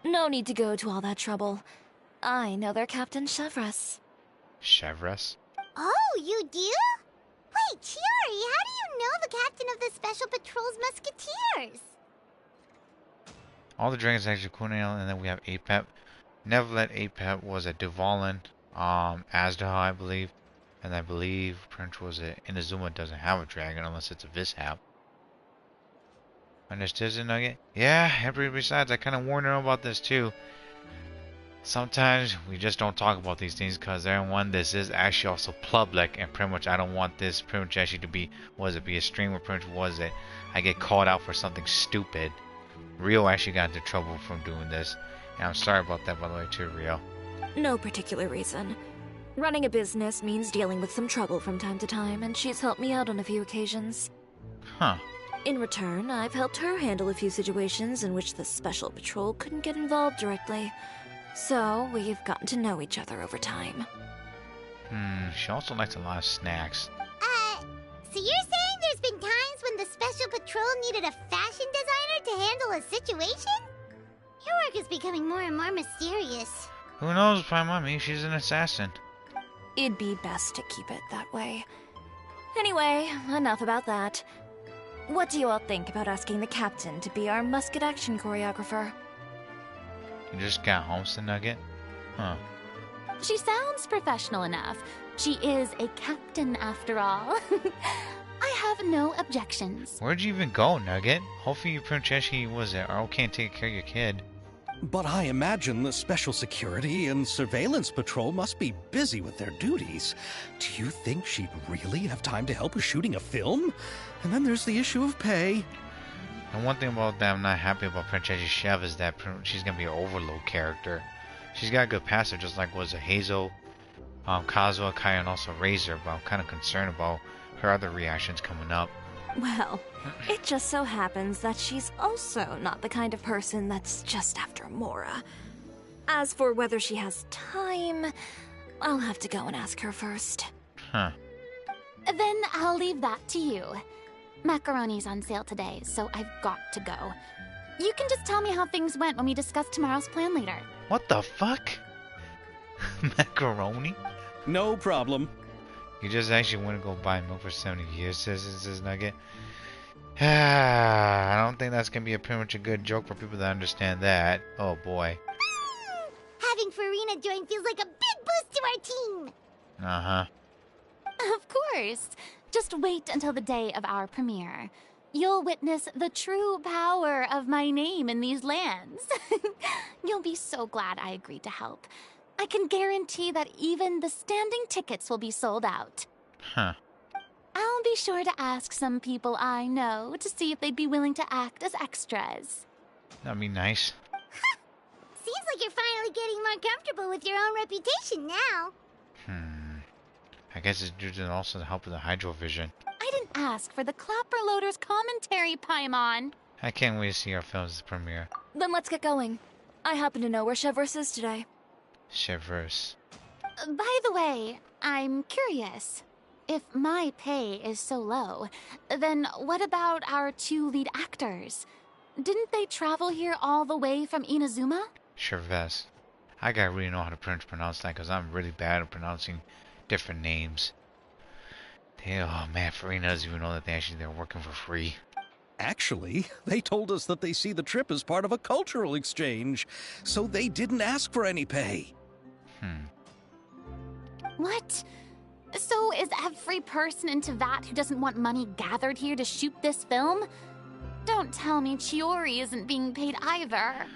No need to go to all that trouble. I know their Captain Chevres. Chevres? Oh, you do? Wait, Chiori, how do you know the captain of the Special Patrol's Musketeers? All the dragons actually cool now, and then we have Apep. Neverlet Apep was a Duvalin, Azdaha, I believe. And I believe Prince was a Inazuma doesn't have a dragon unless it's a Vishap. Understood, Nugget? Yeah, besides, I kind of warned her about this too. Sometimes we just don't talk about these things because everyone, this is actually also public, and pretty much I don't want this pretty much actually to be, be a stream where pretty much I get called out for something stupid. Rio actually got into trouble from doing this, and I'm sorry about that, by the way, too, Rio. No particular reason. Running a business means dealing with some trouble from time to time, and she's helped me out on a few occasions. Huh. In return, I've helped her handle a few situations in which the Special Patrol couldn't get involved directly. So, we've gotten to know each other over time. She also likes a lot of snacks. So you're saying there's been times when the Special Patrol needed a fashion designer to handle a situation? Your work is becoming more and more mysterious. Who knows, Paimon? She's an assassin. It'd be best to keep it that way. Anyway, enough about that. What do you all think about asking the captain to be our musket action choreographer? You just got home, Nugget? Huh. She sounds professional enough. She is a captain after all. I have no objections. Where'd you even go, Nugget? Hopefully you Princess are okay and take care of your kid. But I imagine the Special Security and Surveillance Patrol must be busy with their duties. Do you think she'd really have time to help with shooting a film? And then there's the issue of pay. And one thing about that I'm not happy about Princess Chev is that she's going to be an overload character. She's got a good passive, just like was a Hazel, Kazuha, Kai, and also Razor, but I'm kind of concerned about her other reactions coming up. Well, it just so happens that she's also not the kind of person that's just after Mora. As for whether she has time, I'll have to go and ask her first. Huh. Then I'll leave that to you. Macaroni's on sale today, so I've got to go. You can just tell me how things went when we discuss tomorrow's plan later. What the fuck? Macaroni? No problem. You just actually want to go buy milk for 70 years, says Nugget. I don't think that's going to be pretty much a good joke for people that understand that. Oh boy. Having Farina join feels like a big boost to our team. Uh-huh. Of course. Just wait until the day of our premiere. You'll witness the true power of my name in these lands. You'll be so glad I agreed to help. I can guarantee that even the standing tickets will be sold out. Huh. I'll be sure to ask some people I know to see if they'd be willing to act as extras. That'd be nice. Seems like you're finally getting more comfortable with your own reputation now. I guess it's due to also the help of the hydrovision. I didn't ask for the Clapper Loader's commentary, Paimon. I can't wait to see our film's premiere. Then let's get going. I happen to know where Chevreuse is today. Chevreuse. By the way, I'm curious. If my pay is so low, then what about our 2 lead actors? Didn't they travel here all the way from Inazuma? Chevreuse. I gotta really know how to pronounce that because I'm really bad at pronouncing different names. Oh man, Farina doesn't even know that they're working for free. Actually, they told us that they see the trip as part of a cultural exchange, so they didn't ask for any pay. What? So is every person in Tevat who doesn't want money gathered here to shoot this film? Don't tell me Chiori isn't being paid either.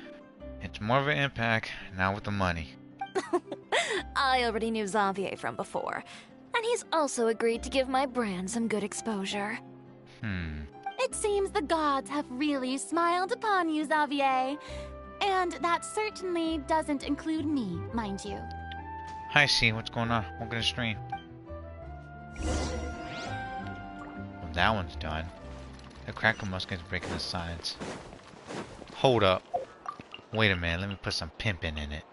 It's more of an impact now with the money. I already knew Xavier from before, and he's also agreed to give my brand some good exposure. It seems the gods have really smiled upon you, Xavier. And that certainly doesn't include me, mind you. Hi, C. What's going on? Welcome to the stream. Well, that one's done. The cracker musket's breaking the sides. Hold up. Wait a minute. Let me put some pimping in it.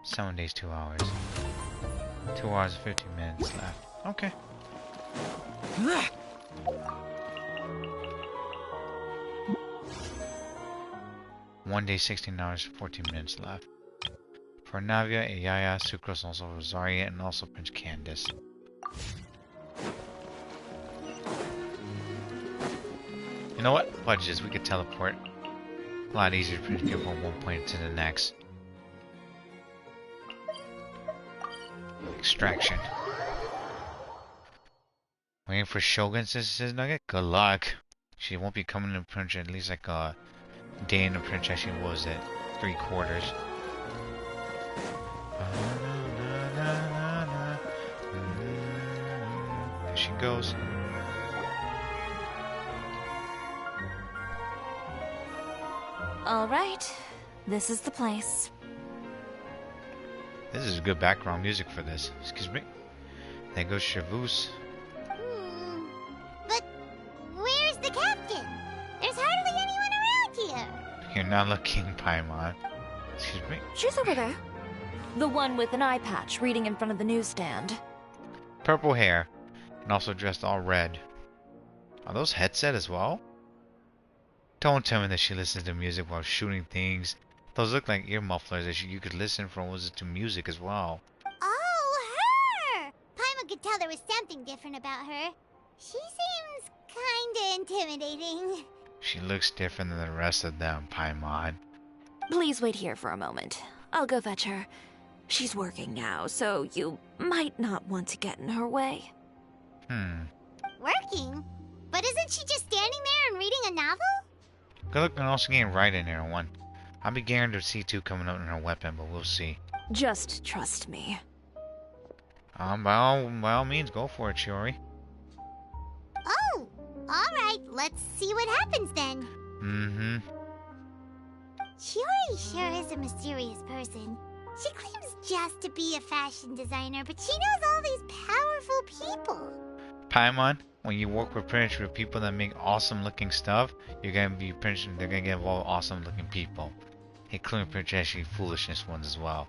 7 days, 2 hours. 2 hours and 15 minutes left. Okay. 1 day, 16 hours, 14 minutes left. For Navia, Ayaya, Sucrose, also Rosaria, and also Prince Candace. You know what? Budgets, we could teleport. A lot easier to get from one point to the next. Extraction. Waiting for Shogun, says Nugget? Good luck. She won't be coming to Prince at least like a day in the Prince actually was it? 3/4. There she goes. All right, this is the place. This is good background music for this. Excuse me. There goes Chevreuse. But where's the captain? There's hardly anyone around here. You're not looking, Paimon. Excuse me. She's over there. The one with an eye patch reading in front of the newsstand. Purple hair. And also dressed all red. Are those headset as well? Don't tell me that she listens to music while shooting things. Those look like ear mufflers that you could listen from to music as well. Oh, her! Paimon could tell there was something different about her. She seems kinda intimidating. She looks different than the rest of them, Paimon. Please wait here for a moment. I'll go fetch her. She's working now, so you might not want to get in her way. Working? But isn't she just standing there and reading a novel? Good luck and also getting right in there, one. I'll be guaranteed to C2 coming out in her weapon, but we'll see. Just trust me. By all means, go for it, Chiori. Oh, alright, let's see what happens then. Chiori sure is a mysterious person. She claims just to be a fashion designer, but she knows all these powerful people. Paimon, when you work with pretty much people that make awesome looking stuff, they're gonna get involved with awesome looking people. Including pretty actually foolishness ones as well.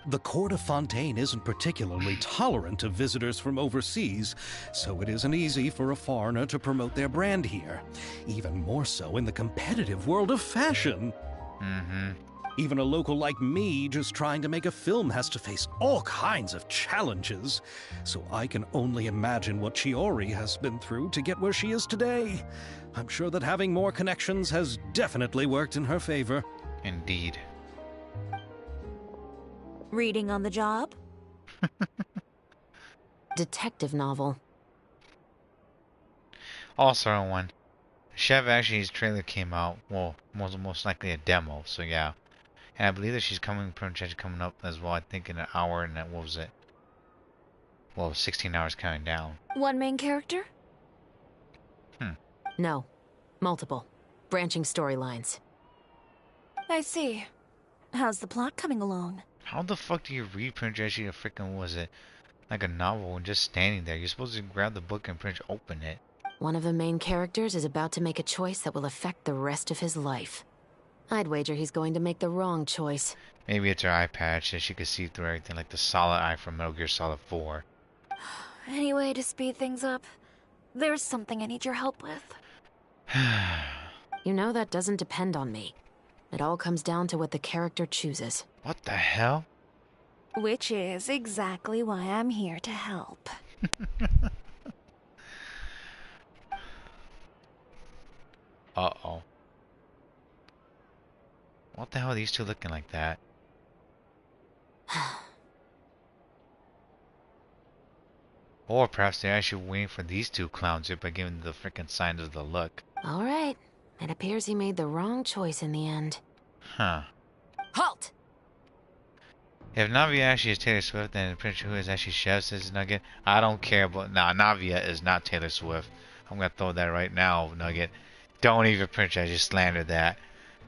The Court of Fontaine isn't particularly tolerant of visitors from overseas, so it isn't easy for a foreigner to promote their brand here. Even more so in the competitive world of fashion. Even a local like me just trying to make a film has to face all kinds of challenges. So I can only imagine what Chiori has been through to get where she is today. I'm sure that having more connections has definitely worked in her favor. Indeed. Reading on the job? Detective novel. Also on one. Chef actually, his trailer came out. Well, most likely a demo. So yeah, and I believe that she's coming up as well. I think in an hour, and what was it? Well, 16 hours counting down. One main character? No. Multiple. Branching storylines. I see. How's the plot coming along? How the fuck do you read Prince Reggie a freaking, was it like a novel and just standing there? You're supposed to grab the book and open it. One of the main characters is about to make a choice that will affect the rest of his life. I'd wager he's going to make the wrong choice. Maybe it's her eye patch that she could see through everything, like the solid eye from Metal Gear Solid 4. Any way to speed things up? There's something I need your help with. You know that doesn't depend on me. It all comes down to what the character chooses. What the hell? Which is exactly why I'm here to help. Uh-oh. What the hell are these two looking like that? Or perhaps they're actually waiting for these two clowns here by giving the freaking signs of the look. All right. It appears he made the wrong choice in the end. Huh. Halt! If Navia actually is Taylor Swift and Prince Who is actually Chef says Nugget, I don't care about... Nah, Navia is not Taylor Swift. I'm gonna throw that right now, Nugget. Don't even Prince, I just slandered that.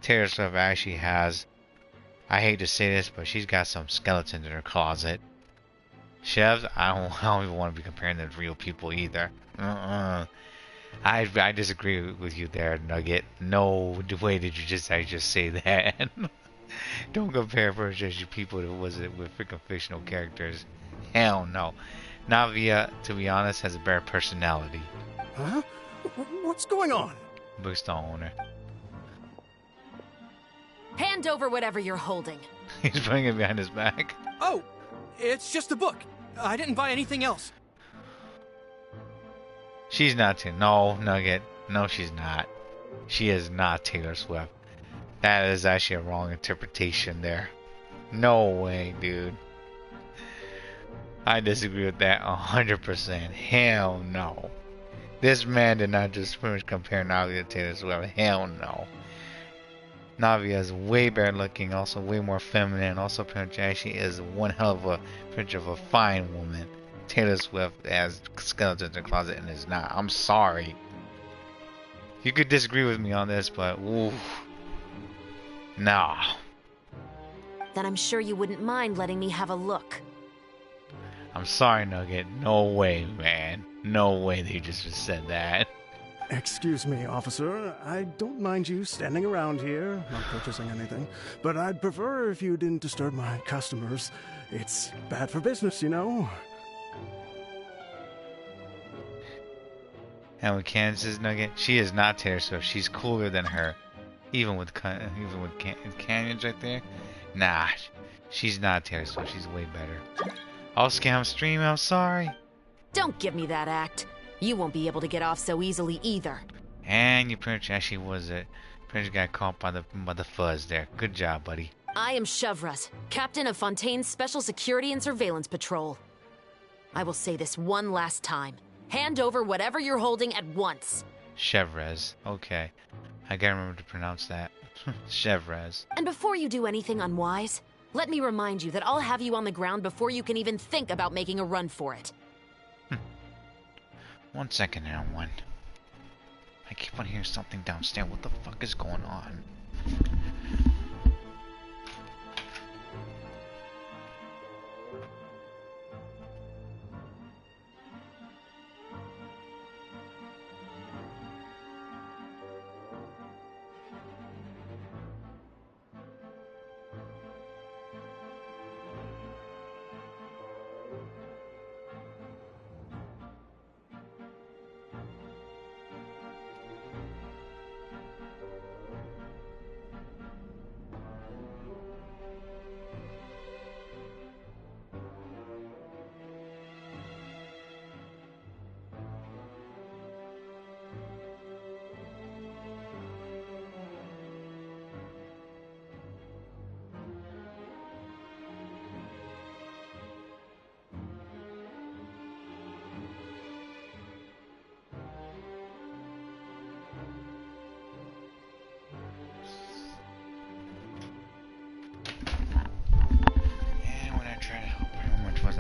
Taylor Swift actually has... I hate to say this, but she's got some skeletons in her closet. Chefs, I don't even want to be comparing them to real people either. I disagree with you there, Nugget. No way did you just say that. Don't compare Prince people to with freaking fictional characters. Hell no. Navia, to be honest, has a better personality. Huh? What's going on? Bookstore owner. Hand over whatever you're holding. He's putting it behind his back. Oh, it's just a book. I didn't buy anything else. She's not No, Nugget. No, she's not. She is not Taylor Swift. That is actually a wrong interpretation there. No way, dude. I disagree with that 100%. Hell no. This man did not just pretty much compare Navia to Taylor Swift. Hell no. Navia is way better looking, also way more feminine. Also, actually is one hell of a picture of a fine woman. Taylor Swift has skeletons in the closet and is not. I'm sorry. You could disagree with me on this, but oof. Nah. Then I'm sure you wouldn't mind letting me have a look. I'm sorry, Nugget. No way, man. No way they just said that. Excuse me, officer. I don't mind you standing around here, not purchasing anything, but I'd prefer if you didn't disturb my customers. It's bad for business, you know. And with Candace's Nugget, she is not Taylor Swift. She's cooler than her. Even with Canyons right there. Nah, she's not Taylor Swift. She's way better. I'll scam stream. I'm sorry. Don't give me that act. You won't be able to get off so easily either. And you pretty much actually was it. Pretty much got caught by the fuzz there. Good job, buddy. I am Chevras, captain of Fontaine's Special Security and Surveillance Patrol. I will say this one last time. Hand over whatever you're holding at once. Chevres. Okay. I gotta remember to pronounce that. Chevres. And before you do anything unwise, let me remind you that I'll have you on the ground before you can even think about making a run for it. 1 second now, one. I keep on hearing something downstairs. What the fuck is going on?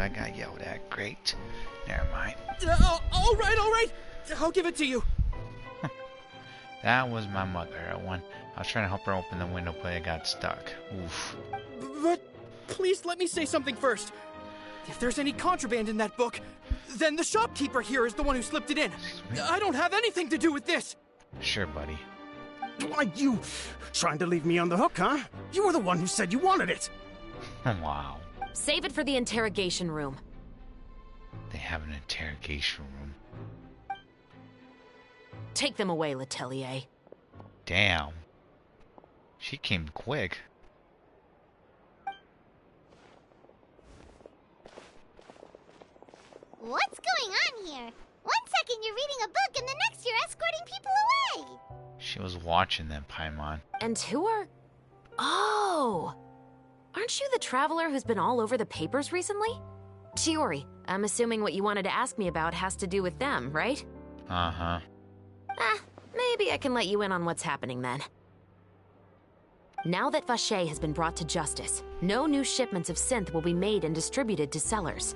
I got yelled at. Great. Never mind. All right. I'll give it to you. That was my mother. I was trying to help her open the window, but it got stuck. Oof. But please let me say something first. If there's any contraband in that book, then the shopkeeper here is the one who slipped it in. I don't have anything to do with this. Sure, buddy. Why, you trying to leave me on the hook, huh? You were the one who said you wanted it. Wow. Save it for the interrogation room. They have an interrogation room. Take them away, Letelier. Damn. She came quick. What's going on here? One second you're reading a book and the next you're escorting people away. She was watching them, Paimon. And who are... Oh! Aren't you the traveler who's been all over the papers recently? Chiori, I'm assuming what you wanted to ask me about has to do with them, right? Uh-huh. Maybe I can let you in on what's happening then. Now that Vache has been brought to justice, no new shipments of synth will be made and distributed to sellers.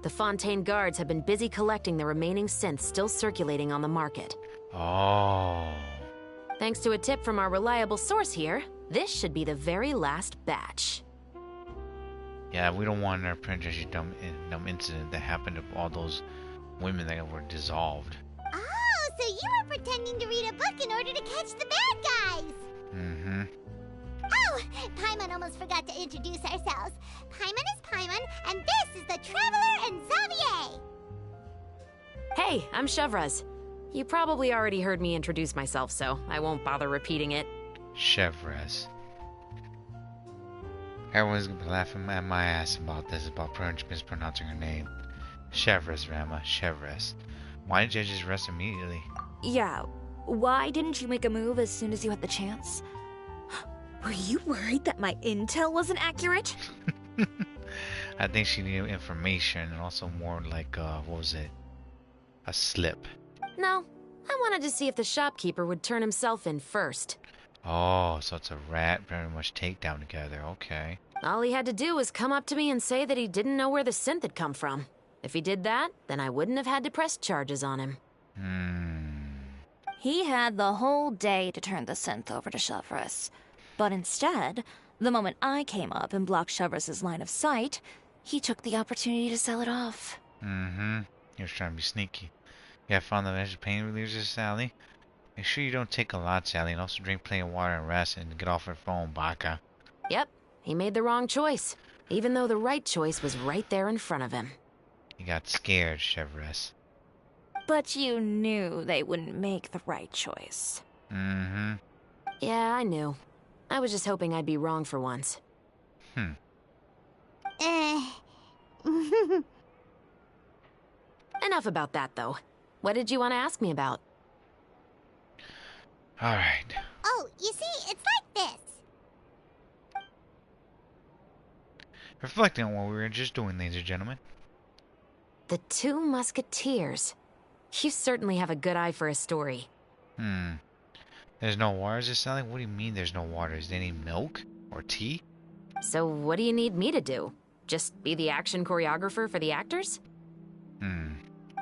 The Fontaine guards have been busy collecting the remaining synths still circulating on the market. Oh. Thanks to a tip from our reliable source here, this should be the very last batch. Yeah, we don't want our pretty dumb incident that happened to all those women that were dissolved. Oh, so you were pretending to read a book in order to catch the bad guys. Mm-hmm. Oh, Paimon almost forgot to introduce ourselves. Paimon is Paimon, and this is the Traveler and Xavier. Hey, I'm Chevraz. You probably already heard me introduce myself, so I won't bother repeating it. Chevraz. Everyone's gonna be laughing at my ass about this, about mispronouncing her name. Chevraz, Rama. Chevraz. Why did you just rest immediately? Yeah, why didn't you make a move as soon as you had the chance? Were you worried that my intel wasn't accurate? I think she needed information and also more like, what was it? A slip. No, I wanted to see if the shopkeeper would turn himself in first. Oh, so it's a rat very much takedown together, okay. All he had to do was come up to me and say that he didn't know where the synth had come from. If he did that, then I wouldn't have had to press charges on him. He had the whole day to turn the synth over to Chevraz. But instead, the moment I came up and blocked Chevraz's line of sight, he took the opportunity to sell it off. He was trying to be sneaky. You have found the magic pain relievers, Sally? Make sure you don't take a lot, Sally, and also drink plenty of water and rest and get off your phone, Baka. Yep, he made the wrong choice, even though the right choice was right there in front of him. He got scared, Chevraz. But you knew they wouldn't make the right choice. Yeah, I knew. I was just hoping I'd be wrong for once. Enough about that, though. What did you want to ask me about? Alright. Oh, you see, it's like this. Reflecting on what we were just doing, ladies and gentlemen. The Two Musketeers. You certainly have a good eye for a story. There's no water, is it, Sally? What do you mean there's no water? Is there any milk? Or tea? So what do you need me to do? Just be the action choreographer for the actors?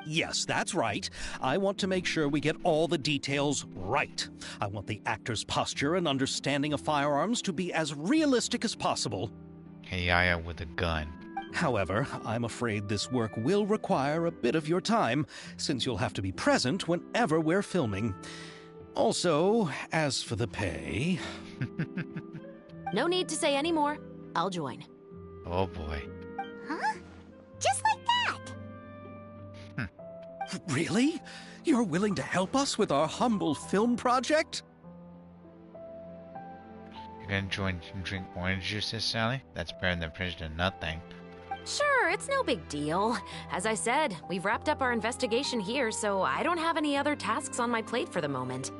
Yes, that's right. I want to make sure we get all the details right. I want the actor's posture and understanding of firearms to be as realistic as possible. Ayaya with a gun. However, I'm afraid this work will require a bit of your time, since you'll have to be present whenever we're filming. Also, as for the pay... No need to say any more. I'll join. Oh boy. Huh? Just like that? Really? You're willing to help us with our humble film project? You're gonna join and drink orange juices, Sally? That's better than pretty much nothing. Sure, it's no big deal. As I said, we've wrapped up our investigation here, so I don't have any other tasks on my plate for the moment.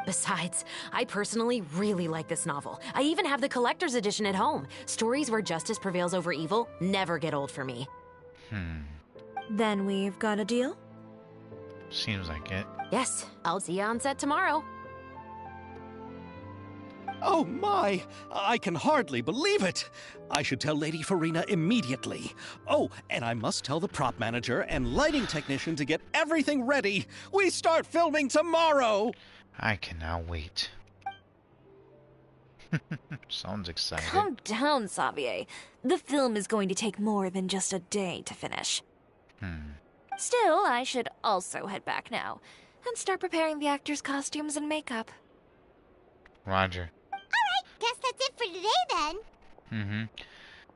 Besides, I personally really like this novel. I even have the collector's edition at home. Stories where justice prevails over evil never get old for me. Then we've got a deal? Seems like it. Yes, I'll see you on set tomorrow. Oh my! I can hardly believe it! I should tell Lady Farina immediately. Oh, and I must tell the prop manager and lighting technician to get everything ready. We start filming tomorrow! I cannot wait. Sounds exciting. Calm down, Xavier. The film is going to take more than just a day to finish. Still, I should also head back now and start preparing the actors' costumes and makeup. Roger. Alright, guess that's it for today then.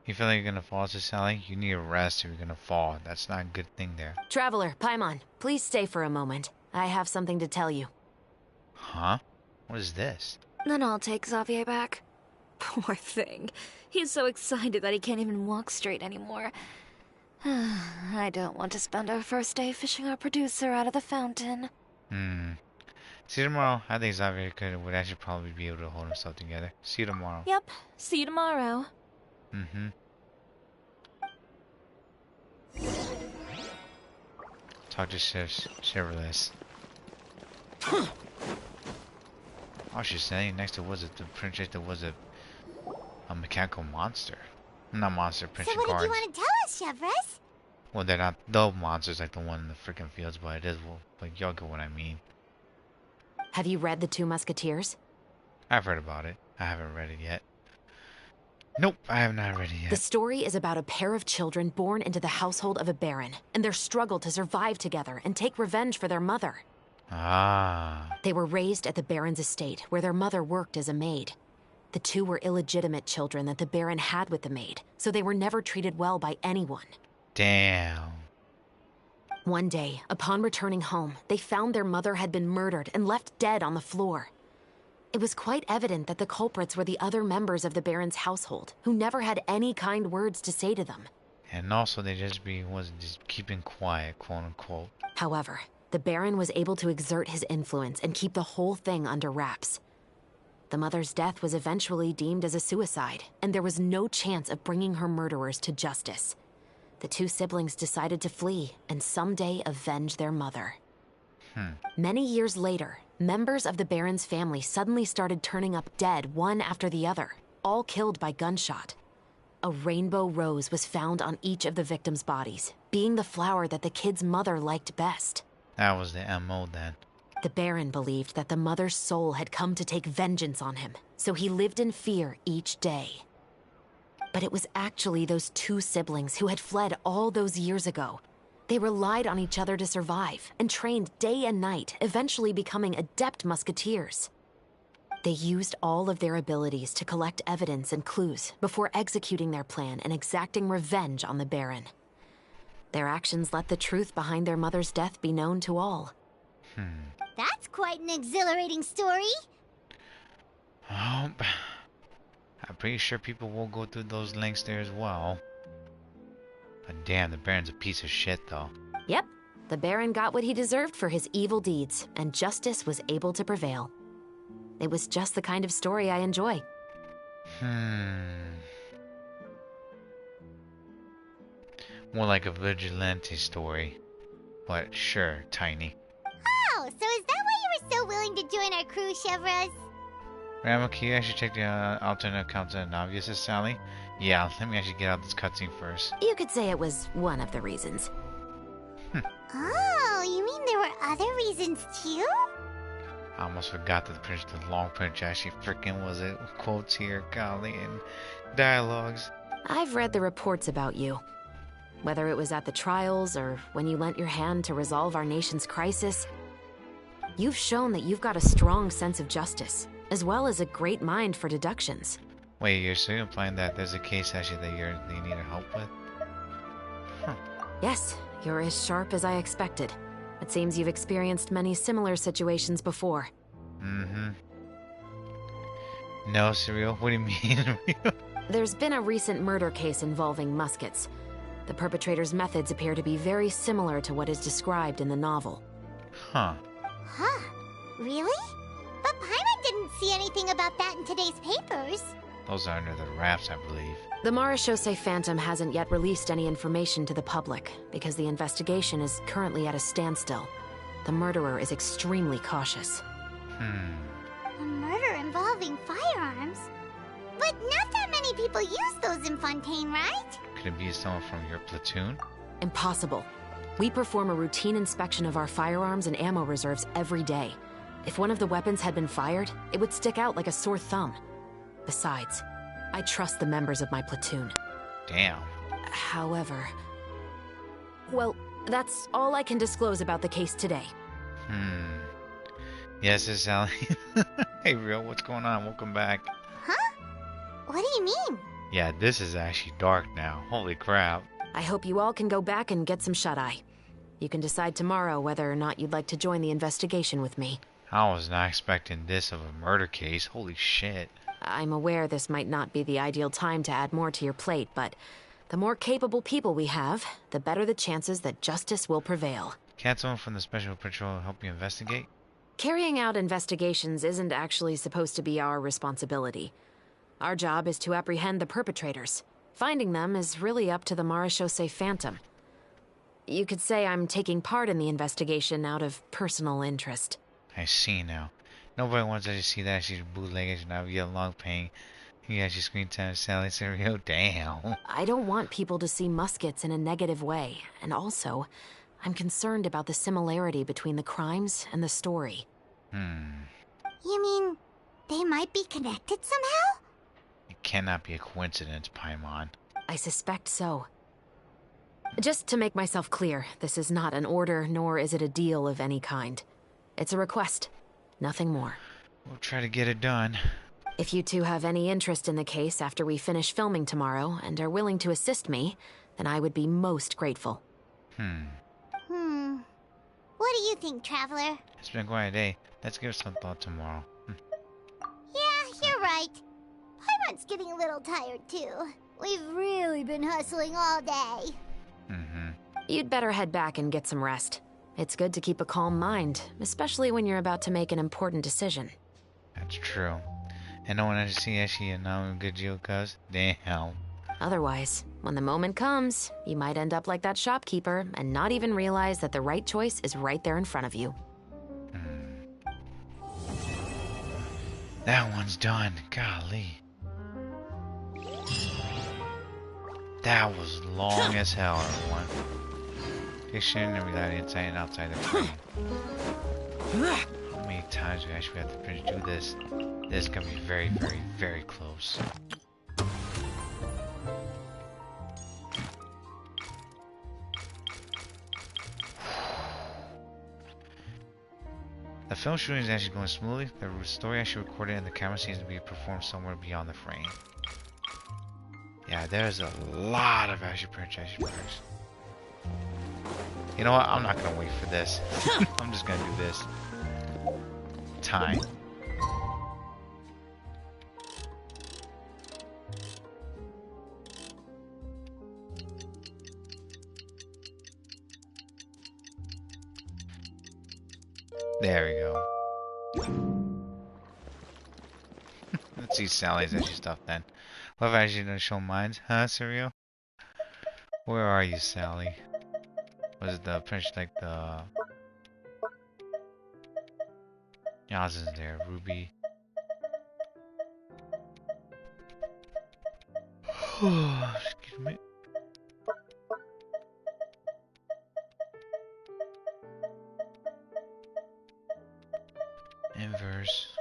You feel like you're gonna fall, Sally? You need a rest if you're gonna fall. That's not a good thing there. Traveler, Paimon, please stay for a moment. I have something to tell you. Huh? What is this? Then I'll take Xavier back. Poor thing. He's so excited that he can't even walk straight anymore. I don't want to spend our first day fishing our producer out of the fountain. See you tomorrow. I think Xavier would actually probably be able to hold himself together. See you tomorrow. Yep. See you tomorrow. Talk to Chevrolet. Oh, she's saying next to was it the princess that was a mechanical monster. Not monster, princess So what guards. did you want to tell us, Chevres? Well, they're not the monsters like the one in the freaking fields, but it is, well, like, y'all get what I mean. Have you read The Two Musketeers? I've heard about it. I haven't read it yet. Nope, I have not read it yet. The story is about a pair of children born into the household of a baron, and their struggle to survive together and take revenge for their mother. Ah. They were raised at the baron's estate, where their mother worked as a maid. The two were illegitimate children that the baron had with the maid, so they were never treated well by anyone. Damn. One day, upon returning home, they found their mother had been murdered and left dead on the floor. It was quite evident that the culprits were the other members of the baron's household, who never had any kind words to say to them. And also they wasn't just keeping quiet, quote unquote. However, the baron was able to exert his influence and keep the whole thing under wraps. The mother's death was eventually deemed as a suicide, and there was no chance of bringing her murderers to justice. The two siblings decided to flee and someday avenge their mother. Many years later, members of the baron's family suddenly started turning up dead one after the other, all killed by gunshot. A rainbow rose was found on each of the victims' bodies, being the flower that the kid's mother liked best. That was the MO then. The baron believed that the mother's soul had come to take vengeance on him, so he lived in fear each day. But it was actually those two siblings who had fled all those years ago. They relied on each other to survive and trained day and night, eventually becoming adept musketeers. They used all of their abilities to collect evidence and clues before executing their plan and exacting revenge on the baron. Their actions let the truth behind their mother's death be known to all. That's quite an exhilarating story. Oh, I'm pretty sure people will go through those links there as well. But damn, the Baron's a piece of shit, though. Yep, the Baron got what he deserved for his evil deeds, and justice was able to prevail. It was just the kind of story I enjoy. More like a vigilante story. But sure, Tiny. Oh, so is that why you were so willing to join our crew, Chevres? Rama, can you actually check the alternate accounts of Navia, says Sally? Yeah, let me actually get out this cutscene first. You could say it was one of the reasons. Oh, you mean there were other reasons too? I almost forgot that the long print actually freaking was it. Quotes here, golly, and dialogues. I've read the reports about you. Whether it was at the trials or when you lent your hand to resolve our nation's crisis, you've shown that you've got a strong sense of justice, as well as a great mind for deductions. Wait, you're so implying that there's a case actually that you need help with? Yes, you're as sharp as I expected. It seems you've experienced many similar situations before. No, Surreal? What do you mean? There's been a recent murder case involving muskets. The perpetrator's methods appear to be very similar to what is described in the novel. Huh, really? But Paimon didn't see anything about that in today's papers. Those are under the wraps, I believe. The Marechaussee Phantom hasn't yet released any information to the public because the investigation is currently at a standstill. The murderer is extremely cautious. A murder involving firearms. But not that many people use those in Fontaine, right? Could it be someone from your platoon? Impossible. We perform a routine inspection of our firearms and ammo reserves every day. If one of the weapons had been fired, it would stick out like a sore thumb. Besides, I trust the members of my platoon. Damn. However... Well, that's all I can disclose about the case today. Yes, it's Sally. Hey, Real, what's going on? Welcome back. Huh? What do you mean? Yeah, this is actually dark now. Holy crap. I hope you all can go back and get some shut-eye. You can decide tomorrow whether or not you'd like to join the investigation with me. I was not expecting this of a murder case. Holy shit. I'm aware this might not be the ideal time to add more to your plate, but the more capable people we have, the better the chances that justice will prevail. Can't someone from the Special Patrol help you investigate? Carrying out investigations isn't actually supposed to be our responsibility. Our job is to apprehend the perpetrators. Finding them is really up to the Marechaussee Phantom. You could say I'm taking part in the investigation out of personal interest. I see now. Nobody wants to see that she's bootlegging Navia long paying. Yeah, she's screen time Sally Serio. Damn. I don't want people to see muskets in a negative way, and also, I'm concerned about the similarity between the crimes and the story. You mean they might be connected somehow? It cannot be a coincidence, Paimon. I suspect so. Just to make myself clear, this is not an order, nor is it a deal of any kind. It's a request. Nothing more. We'll try to get it done. If you two have any interest in the case after we finish filming tomorrow and are willing to assist me, then I would be most grateful. What do you think, Traveler? It's been quite a day. Let's give it some thought tomorrow. Yeah, you're right. Paimon's getting a little tired, too. We've really been hustling all day. You'd better head back and get some rest. It's good to keep a calm mind, especially when you're about to make an important decision. That's true. And no one has seen actually a good deal, cuz. Damn. Otherwise, when the moment comes, you might end up like that shopkeeper and not even realize that the right choice is right there in front of you. That one's done. Golly. That was long as hell, everyone. Dictionary and reality inside and outside the brain. How many times we actually have to finish do this? This is gonna be very, very, very close. The film shooting is actually going smoothly. The story actually recorded and the camera seems to be performed somewhere beyond the frame. Yeah, there's a lot of action parts. You know what? I'm not gonna wait for this. I'm just gonna do this. Time. There we go. Let's see Sally's actually stuff then. What if I actually don't show mine? Huh, Surreal? Where are you, Sally? Was it the French, like the... Yaz is there, Ruby. Excuse me. Inverse.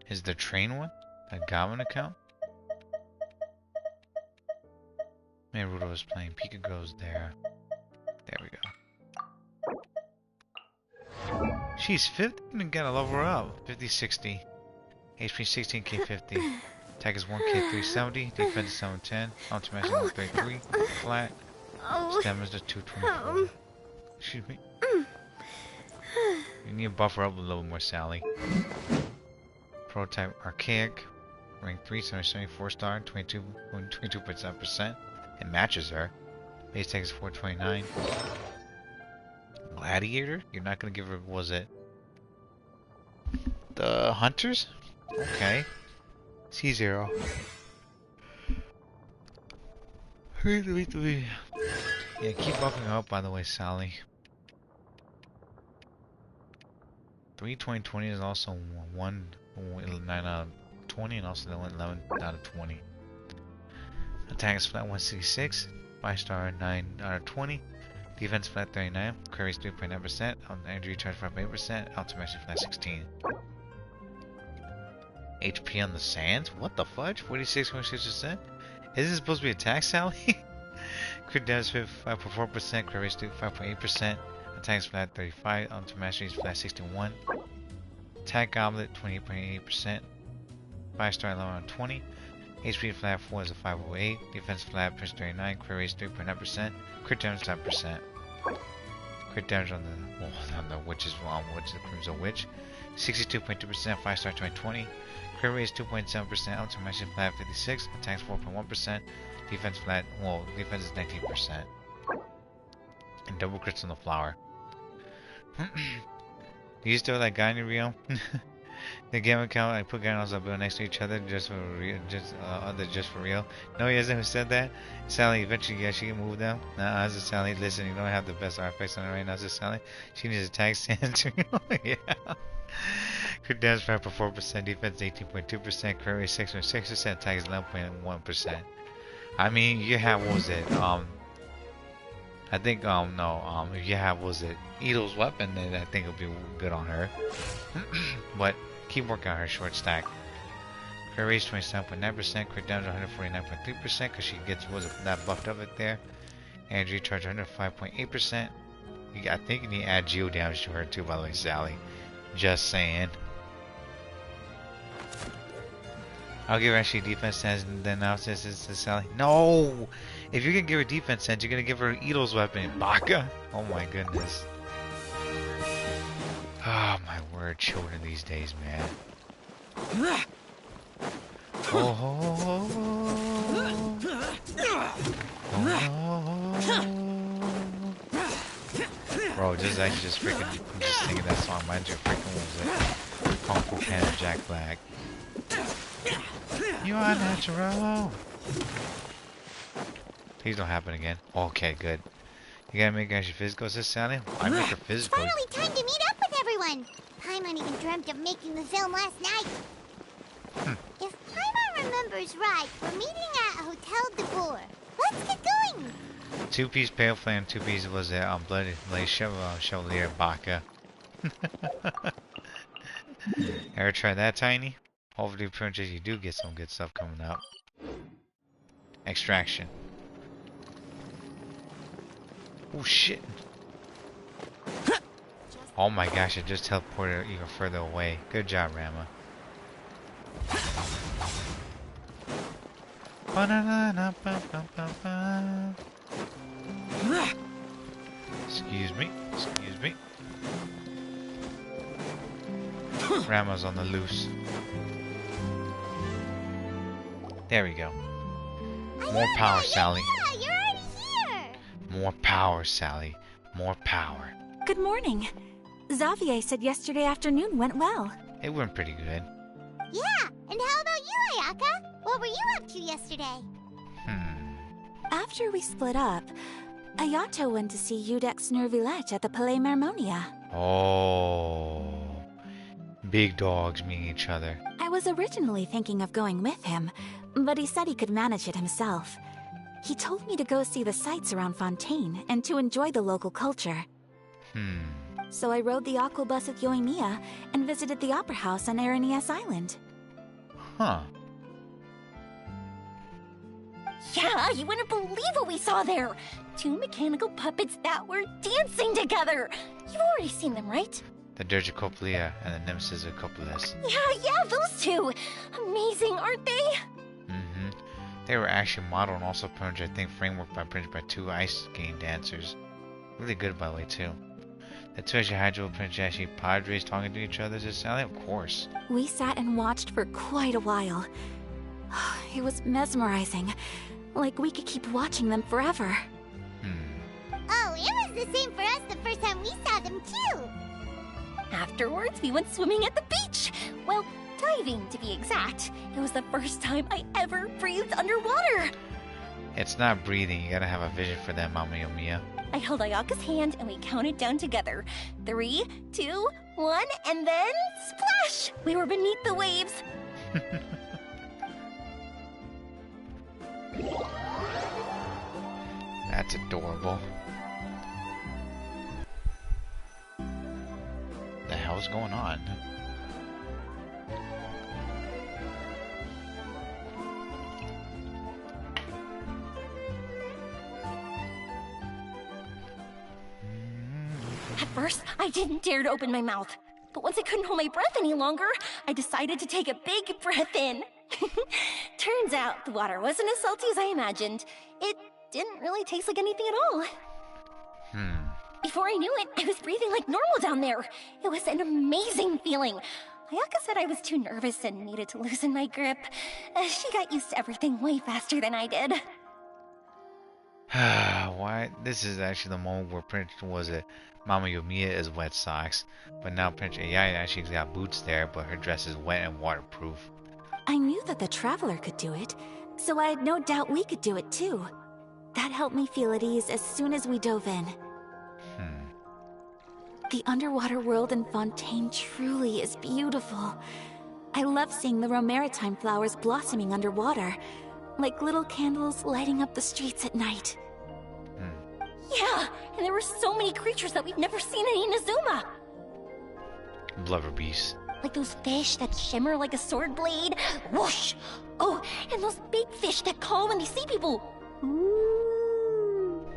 Is the train one? That Goblin account? Naruto was playing. Pika goes there. There we go. She's 50 and gotta level her up. 50-60. HP 16k50. Attack is 1k 370. Defense is 710. Ultimate is 133. Flat. Stamina is 224. Excuse me. You need to buffer up a little more, Sally. Prototype Archaic. Rank 3, 774 star, 22.7%. It matches her. Base tag is 429. Gladiator? You're not gonna give her, was it? The Hunters? Okay. C0. Yeah, keep buffing her up, by the way, Sally. 320 is also 9 out of 20, and also the 11 out of 20. Attacks flat 166, 5-star 9 out of 20. Defense flat 39, queries 3.9%, energy recharge 5.8%, ultimation flat 16. HP on the sands? What the fudge? 46.6%? Is this supposed to be attack, Sally? Crit damage 5.4%, crit rate 5.8%, attacks flat 35, ultimate mastery is flat 61. Attack goblet 28.8%, 5-star 11 out of 20. HP flat 4 is a 508, defense flat push 39, crit rate 3.9%, crit damage 10%. Crit damage on the witch's which the Crimson Witch, 62.2%, 5-star 2020. Crit rate is 2.7%, ultimate mastery flat 56, attacks 4.1%, defense flat, defense is 19%. And double crits on the flower. Do you still that guy in your Rio? The game account I put guys on build next to each other just for real, just for real. No, he hasn't said that. Sally, eventually, yeah, she can move them. Nah, this is Sally. Listen, you don't have the best artifacts on her right now. This is Sally. She needs attack stance. Yeah. Crit damage 5.4%, defense 18.2%, crit rate 6.6%, attack is 11.1%. I mean, you have, what was it? I think, no, if you have, what was it? Edo's weapon, then I think it'll be good on her. But keep working on her short stack. Crit rate 27.9%, crit damage 149.3% because she gets, was it that buffed up it there. Energy recharge 105.8%. I think you need to add geo damage to her too, by the way, Sally. Just saying. I'll give her actually defense sense and then now this is Sally. No! If you're gonna give her defense sense, you're gonna give her Edo's weapon, Baka. Oh my goodness. Oh my word, children these days, man. Oh, bro, this is actually just freaking, I'm just thinking that song reminds you of freaking, what was it? Kung Fu Panda Jack Black. You are natural. Please don't happen again. Okay, good. You gotta make actually physical, says Sally. I make her physical. Finally time to meet up with everyone. Paimon even dreamt of making the film last night. If Paimon remembers right, we're meeting at Hotel de Boer. Let's get going. 2-piece pale flame, 2-piece was it on bloody Chevalier Baka. Ever try that, Tiny? Hopefully, Princess, you do get some good stuff coming up. Extraction. Oh shit! Oh my gosh! I just teleported even further away. Good job, Rama. Excuse me. Excuse me. Rama's on the loose. There we go. More power, Sally. Yeah, you're already here. More power, Sally. More power. Good morning. Xavier said yesterday afternoon went well. It went pretty good. Yeah, and how about you, Ayaka? What were you up to yesterday? After we split up, Ayato went to see Udex Nervilette at the Palais Mermonia. Oh. Big dogs meeting each other. I was originally thinking of going with him, but he said he could manage it himself. He told me to go see the sights around Fontaine and to enjoy the local culture. So I rode the aqua bus with Yoimiya and visited the opera house on Aranias Island. Huh. Yeah, you wouldn't believe what we saw there. 2 mechanical puppets that were dancing together. You've already seen them, right? The Dirgicoplia and the Nemesis of Copulis. Yeah, those two. Amazing, aren't they? They were actually modeled and also printed, I think, framework by 2 ice skating dancers. Really good, by the way, too. The 2 actually Hydro printed actually Padres talking to each other, says Sally? Of course. We sat and watched for quite a while. It was mesmerizing. Like we could keep watching them forever. Oh, it was the same for us the first time we saw them, too. Afterwards, we went swimming at the beach. Well, diving, to be exact. It was the first time I ever breathed underwater. It's not breathing. You gotta have a vision for that, Mama Mia. I held Ayaka's hand and we counted down together. 3, 2, 1, and then splash! We were beneath the waves. That's adorable. The hell's going on? At first, I didn't dare to open my mouth. But once I couldn't hold my breath any longer, I decided to take a big breath in. Turns out the water wasn't as salty as I imagined. It didn't really taste like anything at all. Before I knew it, I was breathing like normal down there. It was an amazing feeling. Ayaka said I was too nervous and needed to loosen my grip. She got used to everything way faster than I did. Why? This is actually the moment where Prince was it. Mama Yomiya is wet socks, but now Prince Ayaya actually got boots there, but her dress is wet and waterproof. I knew that the Traveler could do it, so I had no doubt we could do it too. That helped me feel at ease as soon as we dove in. The underwater world in Fontaine truly is beautiful. I love seeing the romaritime flowers blossoming underwater, like little candles lighting up the streets at night. Yeah, and there were so many creatures that we've never seen in Inazuma. Blubber beasts. Like those fish that shimmer like a sword blade. Whoosh! Oh, and those big fish that call when they see people. Ooh.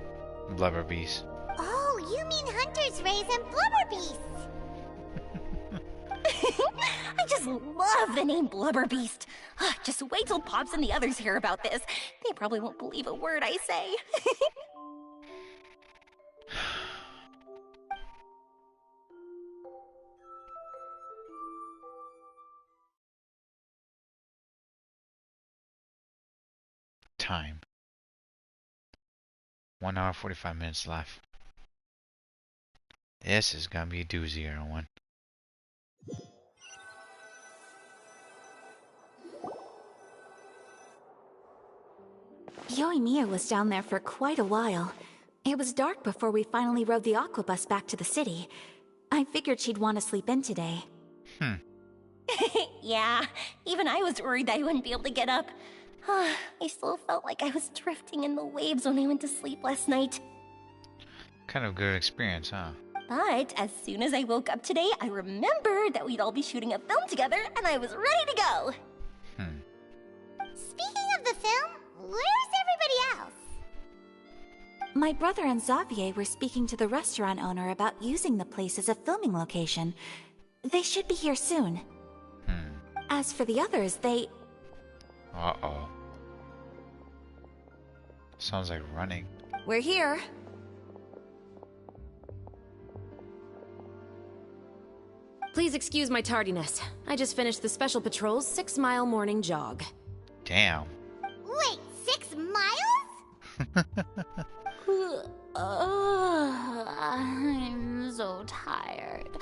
Blubber beasts. Oh, you mean Hunter's Rays and Blubber Beasts. I just love the name Blubber Beast. Just wait till Pops and the others hear about this. They probably won't believe a word I say. Time. 1 hour 45 minutes left. This is gonna be a doozy, everyone. Yoimiya was down there for quite a while. It was dark before we finally rode the aquabus back to the city. I figured she'd want to sleep in today. Yeah, even I was worried that I wouldn't be able to get up. I still felt like I was drifting in the waves when I went to sleep last night. Kind of good experience, huh? But as soon as I woke up today, I remembered that we'd all be shooting a film together, and I was ready to go. Speaking of the film, where's everybody else? My brother and Xavier were speaking to the restaurant owner about using the place as a filming location. They should be here soon. As for the others, they... Uh-oh. Sounds like running. We're here. Please excuse my tardiness. I just finished the Special Patrol's 6-mile morning jog. Damn. Wait, 6 miles? I'm so tired.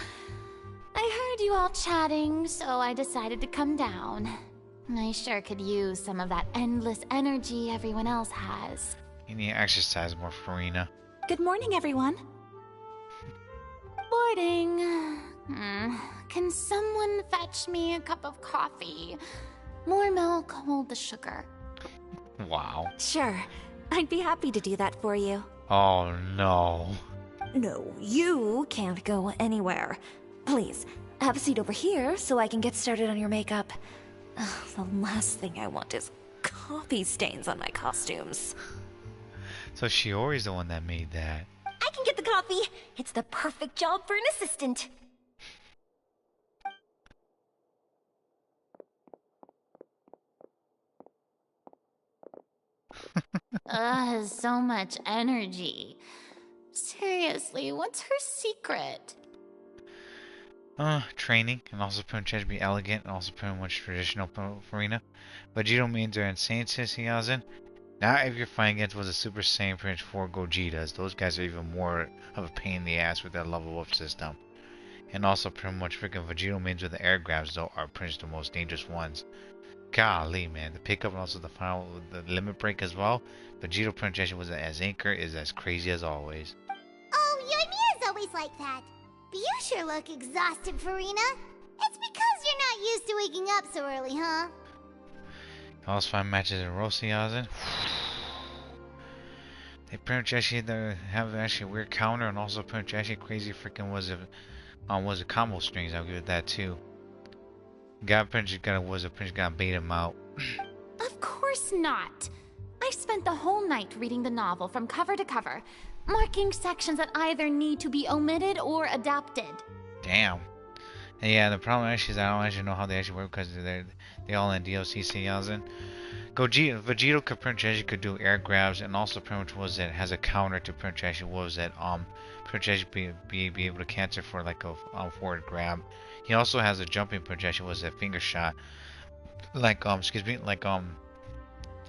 I heard you all chatting, so I decided to come down. I sure could use some of that endless energy everyone else has. You need to exercise more, Farina. Good morning, everyone. Morning. Can someone fetch me a cup of coffee? More milk, hold the sugar. Wow. Sure. I'd be happy to do that for you. Oh, no. No, you can't go anywhere. Please, have a seat over here so I can get started on your makeup. The last thing I want is coffee stains on my costumes. So Shiori's the one that made that. I can get the coffee. It's the perfect job for an assistant. So much energy. Seriously, what's her secret? Training, and also pretty much to be elegant, and also pretty much traditional Farina. Vegito means are insane, says Hiazin. Now if you're fighting against was a Super Saiyan Prince 4 Gojitas, those guys are even more of a pain in the ass with their level up system. And also pretty much freaking Vegito means with the air grabs though are pretty much the most dangerous ones. Golly, man, the pickup and also the limit break as well. Vegito pronunciation was as anchor is as crazy as always. Oh, your Mia's always like that. But you sure look exhausted, Farina. It's because you're not used to waking up so early, huh? Also 5 matches in Rossi-Yazen. They pretty much actually have actually a weird counter, and also pretty much actually crazy freaking was a combo strings. I'll give it that too. God pretty much gotta bait him out. Of course not. I spent the whole night reading the novel from cover to cover, marking sections that either need to be omitted or adapted. Damn. And yeah, the problem actually is I don't actually know how they actually work because they all in DLC Yazen. Vegito could pretty much actually could do air grabs, and also pretty much was it has a counter to pretty much actually pretty much actually be able to cancel for like a forward grab. He also has a jumping projection was a finger shot, like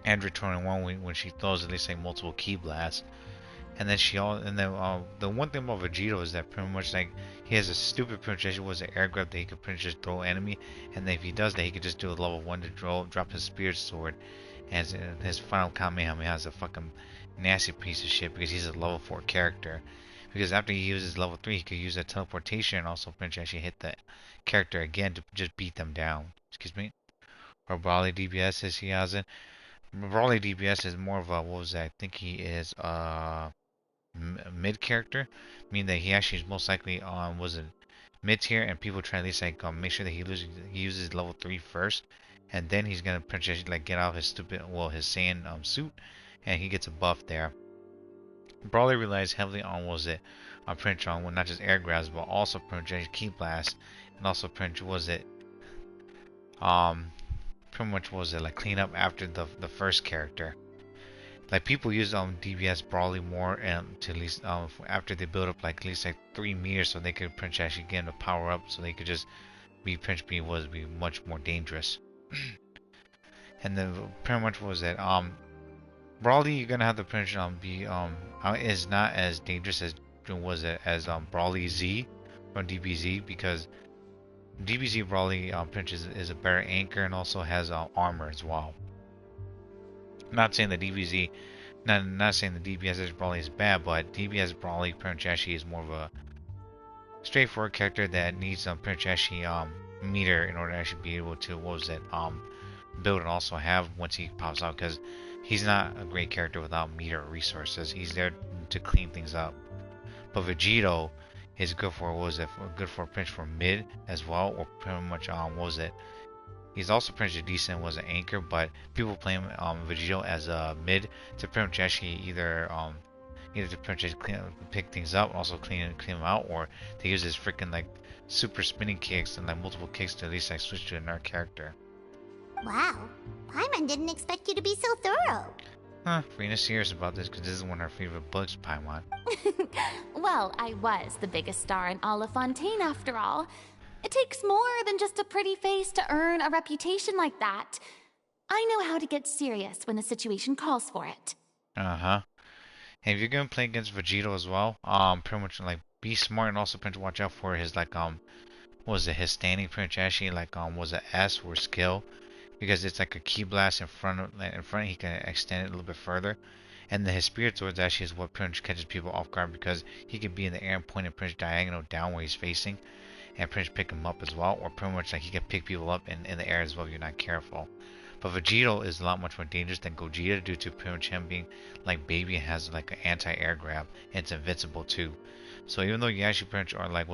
Android 21 when she throws at least like multiple ki blasts. And then the one thing about Vegito is that pretty much like he has a stupid projection was an air grab that he could pretty much just throw enemy, and then if he does that he could just do a level 1 to drop his spirit sword, and his final Kamehameha is a fucking nasty piece of shit because he's a level 4 character. Because after he uses level 3 he could use that teleportation and also pretty much actually hit the character again to just beat them down. Excuse me. Or Brawly DBS is he has it. Brawly DBS is more of a I think he is mid character, meaning that he actually is most likely on mid tier, and people try to at least like make sure that he uses level 3 first, and then he's gonna potentially like get out his his Saiyan suit, and he gets a buff there. Brawly relies heavily on pretty much on not just air grabs but also pretty much ki blast, and also pretty much pretty much like clean up after the first character. Like people use DBS Brawly more and to at least after they build up like at least like 3 meters, so they could pretty much actually get him to power up, so they could just be much more dangerous. And then pretty much Brawly you're gonna have to pretty much be is not as dangerous as Brawly Z from DBZ, because DBZ Brawly pretty much is a better anchor and also has armor as well. Not saying the DBZ, not saying the DBS Brawly is bad, but DBS Brawly pretty much actually is more of a straightforward character that needs pretty much actually meter in order to actually be able to build and also have once he pops out, because he's not a great character without meter or resources. He's there to clean things up. But Vegito is good for good for pretty much for mid as well, or pretty much he's also pretty much decent was an anchor, but people play him Vegito as a mid to pretty much actually either to pretty much pick things up, also clean him out, or to use his freaking like super spinning kicks and like multiple kicks to at least like switch to another character. Wow, Paimon didn't expect you to be so thorough. Farina's serious about this because this is one of her favorite books, Paimon. Well, I was the biggest star in all of Fontaine after all. It takes more than just a pretty face to earn a reputation like that. I know how to get serious when the situation calls for it. And if you're gonna play against Vegito as well, pretty much like be smart and also pretty much watch out for his like his standing pretty much actually like it S or skill, because it's like a ki blast in front he can extend it a little bit further, and then his spirit swords actually is what pretty much catches people off guard, because he could be in the air and point pretty much diagonal down where he's facing, and pretty much pick him up as well, or pretty much like he can pick people up in the air as well if you're not careful. But Vegito is a lot much more dangerous than Gogeta due to pretty much him being like baby and has like an anti-air grab, and it's invincible too. So even though you actually pretty much are like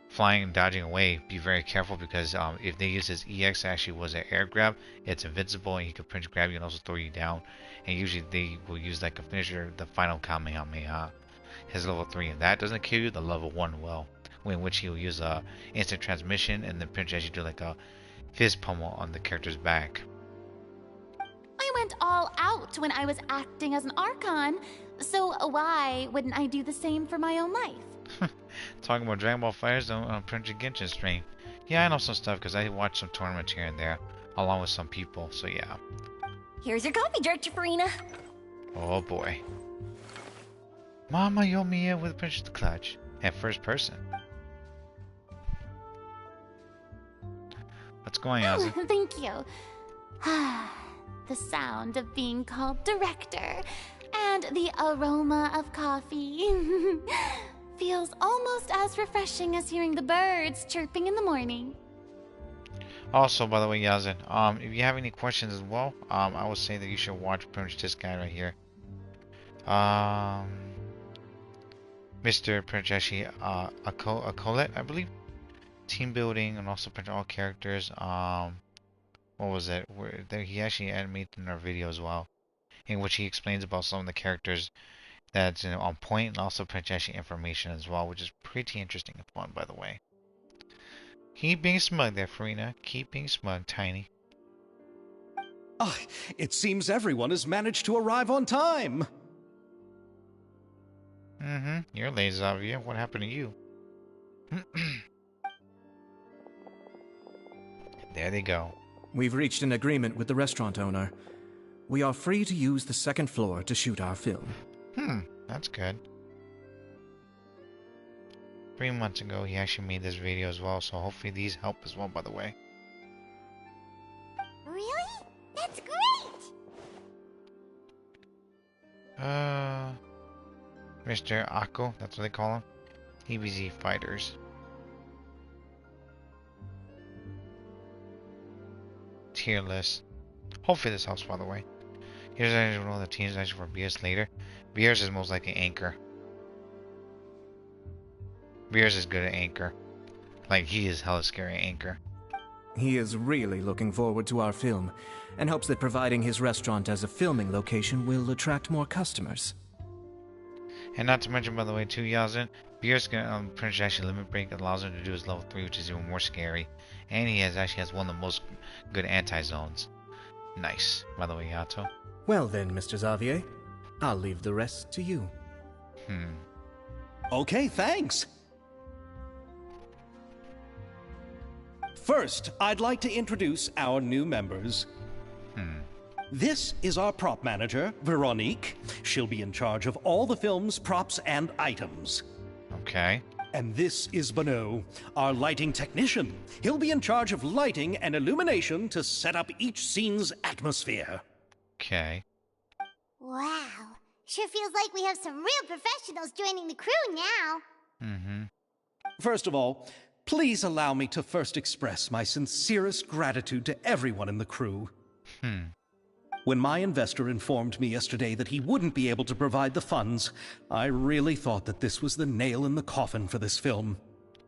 flying and dodging away, be very careful, because if they use his EX actually was an air grab, it's invincible and he can pretty much grab you and also throw you down. And usually they will use like a finisher, the final Kamehameha, his level 3, and that doesn't kill you, the level 1 will. In which he'll use instant transmission and then pretty much actually do like a fist pummel on the character's back. I went all out when I was acting as an Archon, so why wouldn't I do the same for my own life? Talking about Dragon Ball Fighters on Prince Genshin stream. Yeah, I know some stuff because I watch some tournaments here and there, along with some people, so yeah. Here's your coffee, Director Farina. Oh boy. Mama Yomiya with Princess the Clutch. At first person. What's going on? Thank you. The sound of being called director and the aroma of coffee feels almost as refreshing as hearing the birds chirping in the morning. Also, by the way, Yazin, if you have any questions as well, I would say that you should watch pretty much this guy right here. Mr. Princeshi Akolet, I believe. Team building and also print all characters. What was it? He actually animated in our video as well, in which he explains about some of the characters that's on point, and also Princeshi information as well, which is pretty interesting and fun, by the way. Keep being smug there, Farina. Keep being smug, Tiny. Ah, it seems everyone has managed to arrive on time. You're late, Xavier. What happened to you? There they go. We've reached an agreement with the restaurant owner. We are free to use the second floor to shoot our film. That's good. 3 months ago, he actually made this video as well, so hopefully these help as well, by the way. Really? That's great! Mr. Akko, that's what they call him. EBZ Fighters. Tier list. Hopefully this helps, by the way. Here's actually one of the teams actually for Beers later. Beers is most likely Anchor. Beers is good at Anchor. Like, he is hella scary at Anchor. He is really looking forward to our film, and hopes that providing his restaurant as a filming location will attract more customers. And not to mention, by the way, too, Yazin, Beers can Prince actually limit break that allows him to do his level 3, which is even more scary. And he actually has one of the most good anti-zones. Nice. By the way, Yato. Well then, Mr. Xavier, I'll leave the rest to you. Okay, thanks. First, I'd like to introduce our new members. This is our prop manager, Veronique. She'll be in charge of all the film's props and items. Okay. And this is Bono, our lighting technician. He'll be in charge of lighting and illumination to set up each scene's atmosphere. Okay. Wow. Sure feels like we have some real professionals joining the crew now. First of all, please allow me to first express my sincerest gratitude to everyone in the crew. When my investor informed me yesterday that he wouldn't be able to provide the funds, I really thought that this was the nail in the coffin for this film.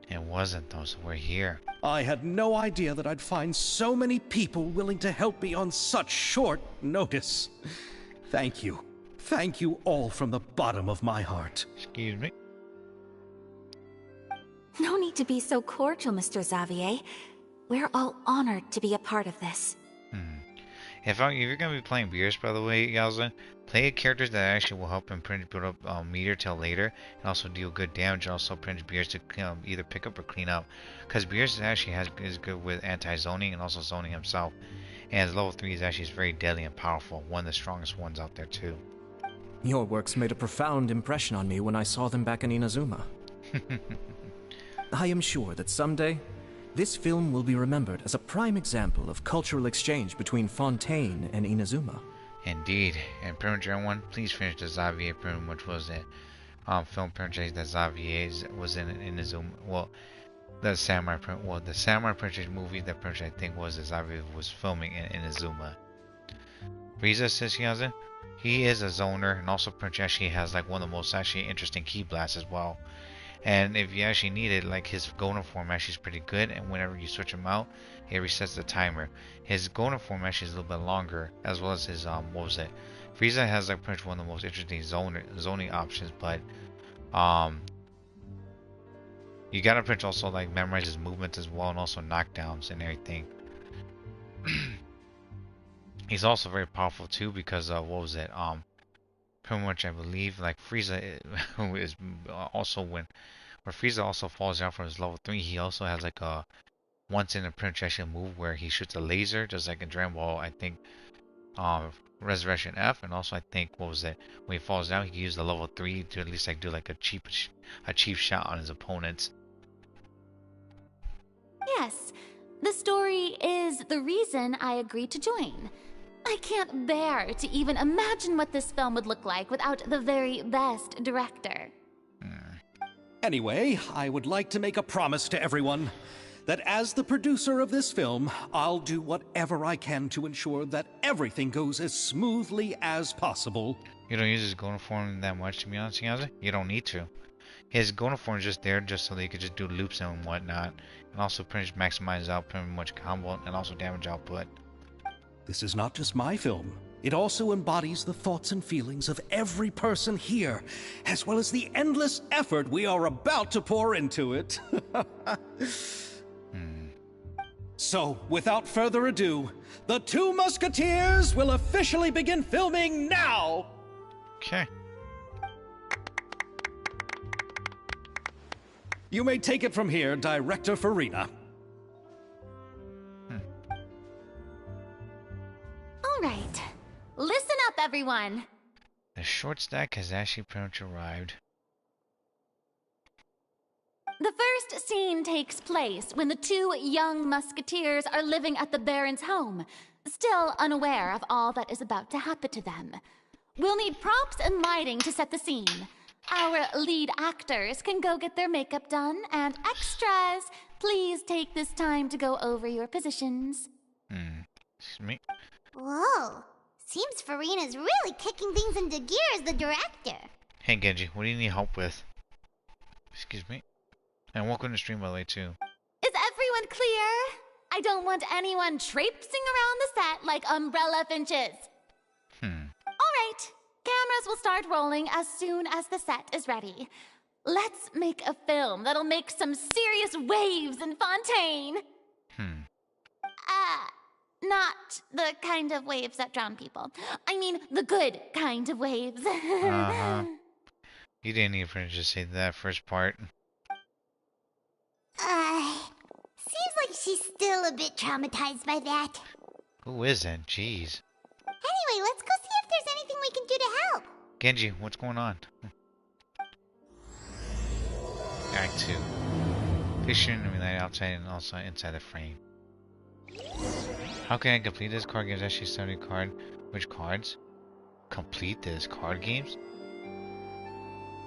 It wasn't, though, so we're here. I had no idea that I'd find so many people willing to help me on such short notice. Thank you. Thank you all from the bottom of my heart. Excuse me. No need to be so cordial, Mr. Xavier. We're all honored to be a part of this. If you're going to be playing Beers, by the way, Yazlin, play characters that actually will help him build up meter till later, and also deal good damage, and also print Beers to either pick up or clean up. Because Beers actually is good with anti-zoning and also zoning himself. And his level 3 is actually very deadly and powerful. One of the strongest ones out there, too. Your works made a profound impression on me when I saw them back in Inazuma. I am sure that someday, this film will be remembered as a prime example of cultural exchange between Fontaine and Inazuma. Indeed. And pretty much everyone, please finish the Xavier, pretty much was it. Film franchise that Xavier was in Inazuma. Well, the Samurai Princess movie that pretty much I think was that Xavier was filming in Inazuma. Frieza says he is a zoner, and also pretty much actually has like one of the most actually interesting key blasts as well. And if you actually need it, like his golden form actually is pretty good, and whenever you switch him out, it resets the timer. His golden form actually is a little bit longer, as well as his Frieza has like pretty much one of the most interesting zoning options, but you gotta pretty much also like memorize his movements as well, and also knockdowns and everything. He's also very powerful too because pretty much I believe like Frieza is also when Frieza also falls down from his level 3, he also has like a once in a projection move where he shoots a laser just like in Dragon Ball, I think Resurrection F, and also I think when he falls down he can use the level 3 to at least like do like a cheap shot on his opponents. Yes, The story is the reason I agreed to join. I can't bear to even imagine what this film would look like without the very best director. Anyway, I would like to make a promise to everyone that as the producer of this film, I'll do whatever I can to ensure that everything goes as smoothly as possible. You don't use his golden form that much, to be honest, Yaza? You don't need to. His golden form is just there just so that you could just do loops and whatnot. And also pretty much maximize out pretty much combo and also damage output. This is not just my film. It also embodies the thoughts and feelings of every person here, as well as the endless effort we are about to pour into it. So, without further ado, the Two Musketeers will officially begin filming now! Okay. You may take it from here, Director Farina. All right. Listen up, everyone. The short stack has actually pretty much arrived. The first scene takes place when the two young musketeers are living at the Baron's home, still unaware of all that is about to happen to them. We'll need props and lighting to set the scene. Our lead actors can go get their makeup done, and extras, please take this time to go over your positions. Excuse me. Whoa. Seems Farina's really kicking things into gear as the director. Hey Genji, what do you need help with? Excuse me. And welcome to stream, by the way, too. Is everyone clear? I don't want anyone traipsing around the set like umbrella finches. All right. Cameras will start rolling as soon as the set is ready. Let's make a film that'll make some serious waves in Fontaine. Not the kind of waves that drown people. I mean, the good kind of waves. You didn't even just say that first part. Seems like she's still a bit traumatized by that. Who isn't? Jeez. Anyway, let's go see if there's anything we can do to help. Genji, what's going on? Act 2. Picture and light outside and also inside the frame. How can I complete this? Card games actually 70 card. Which cards? Complete this? Card games?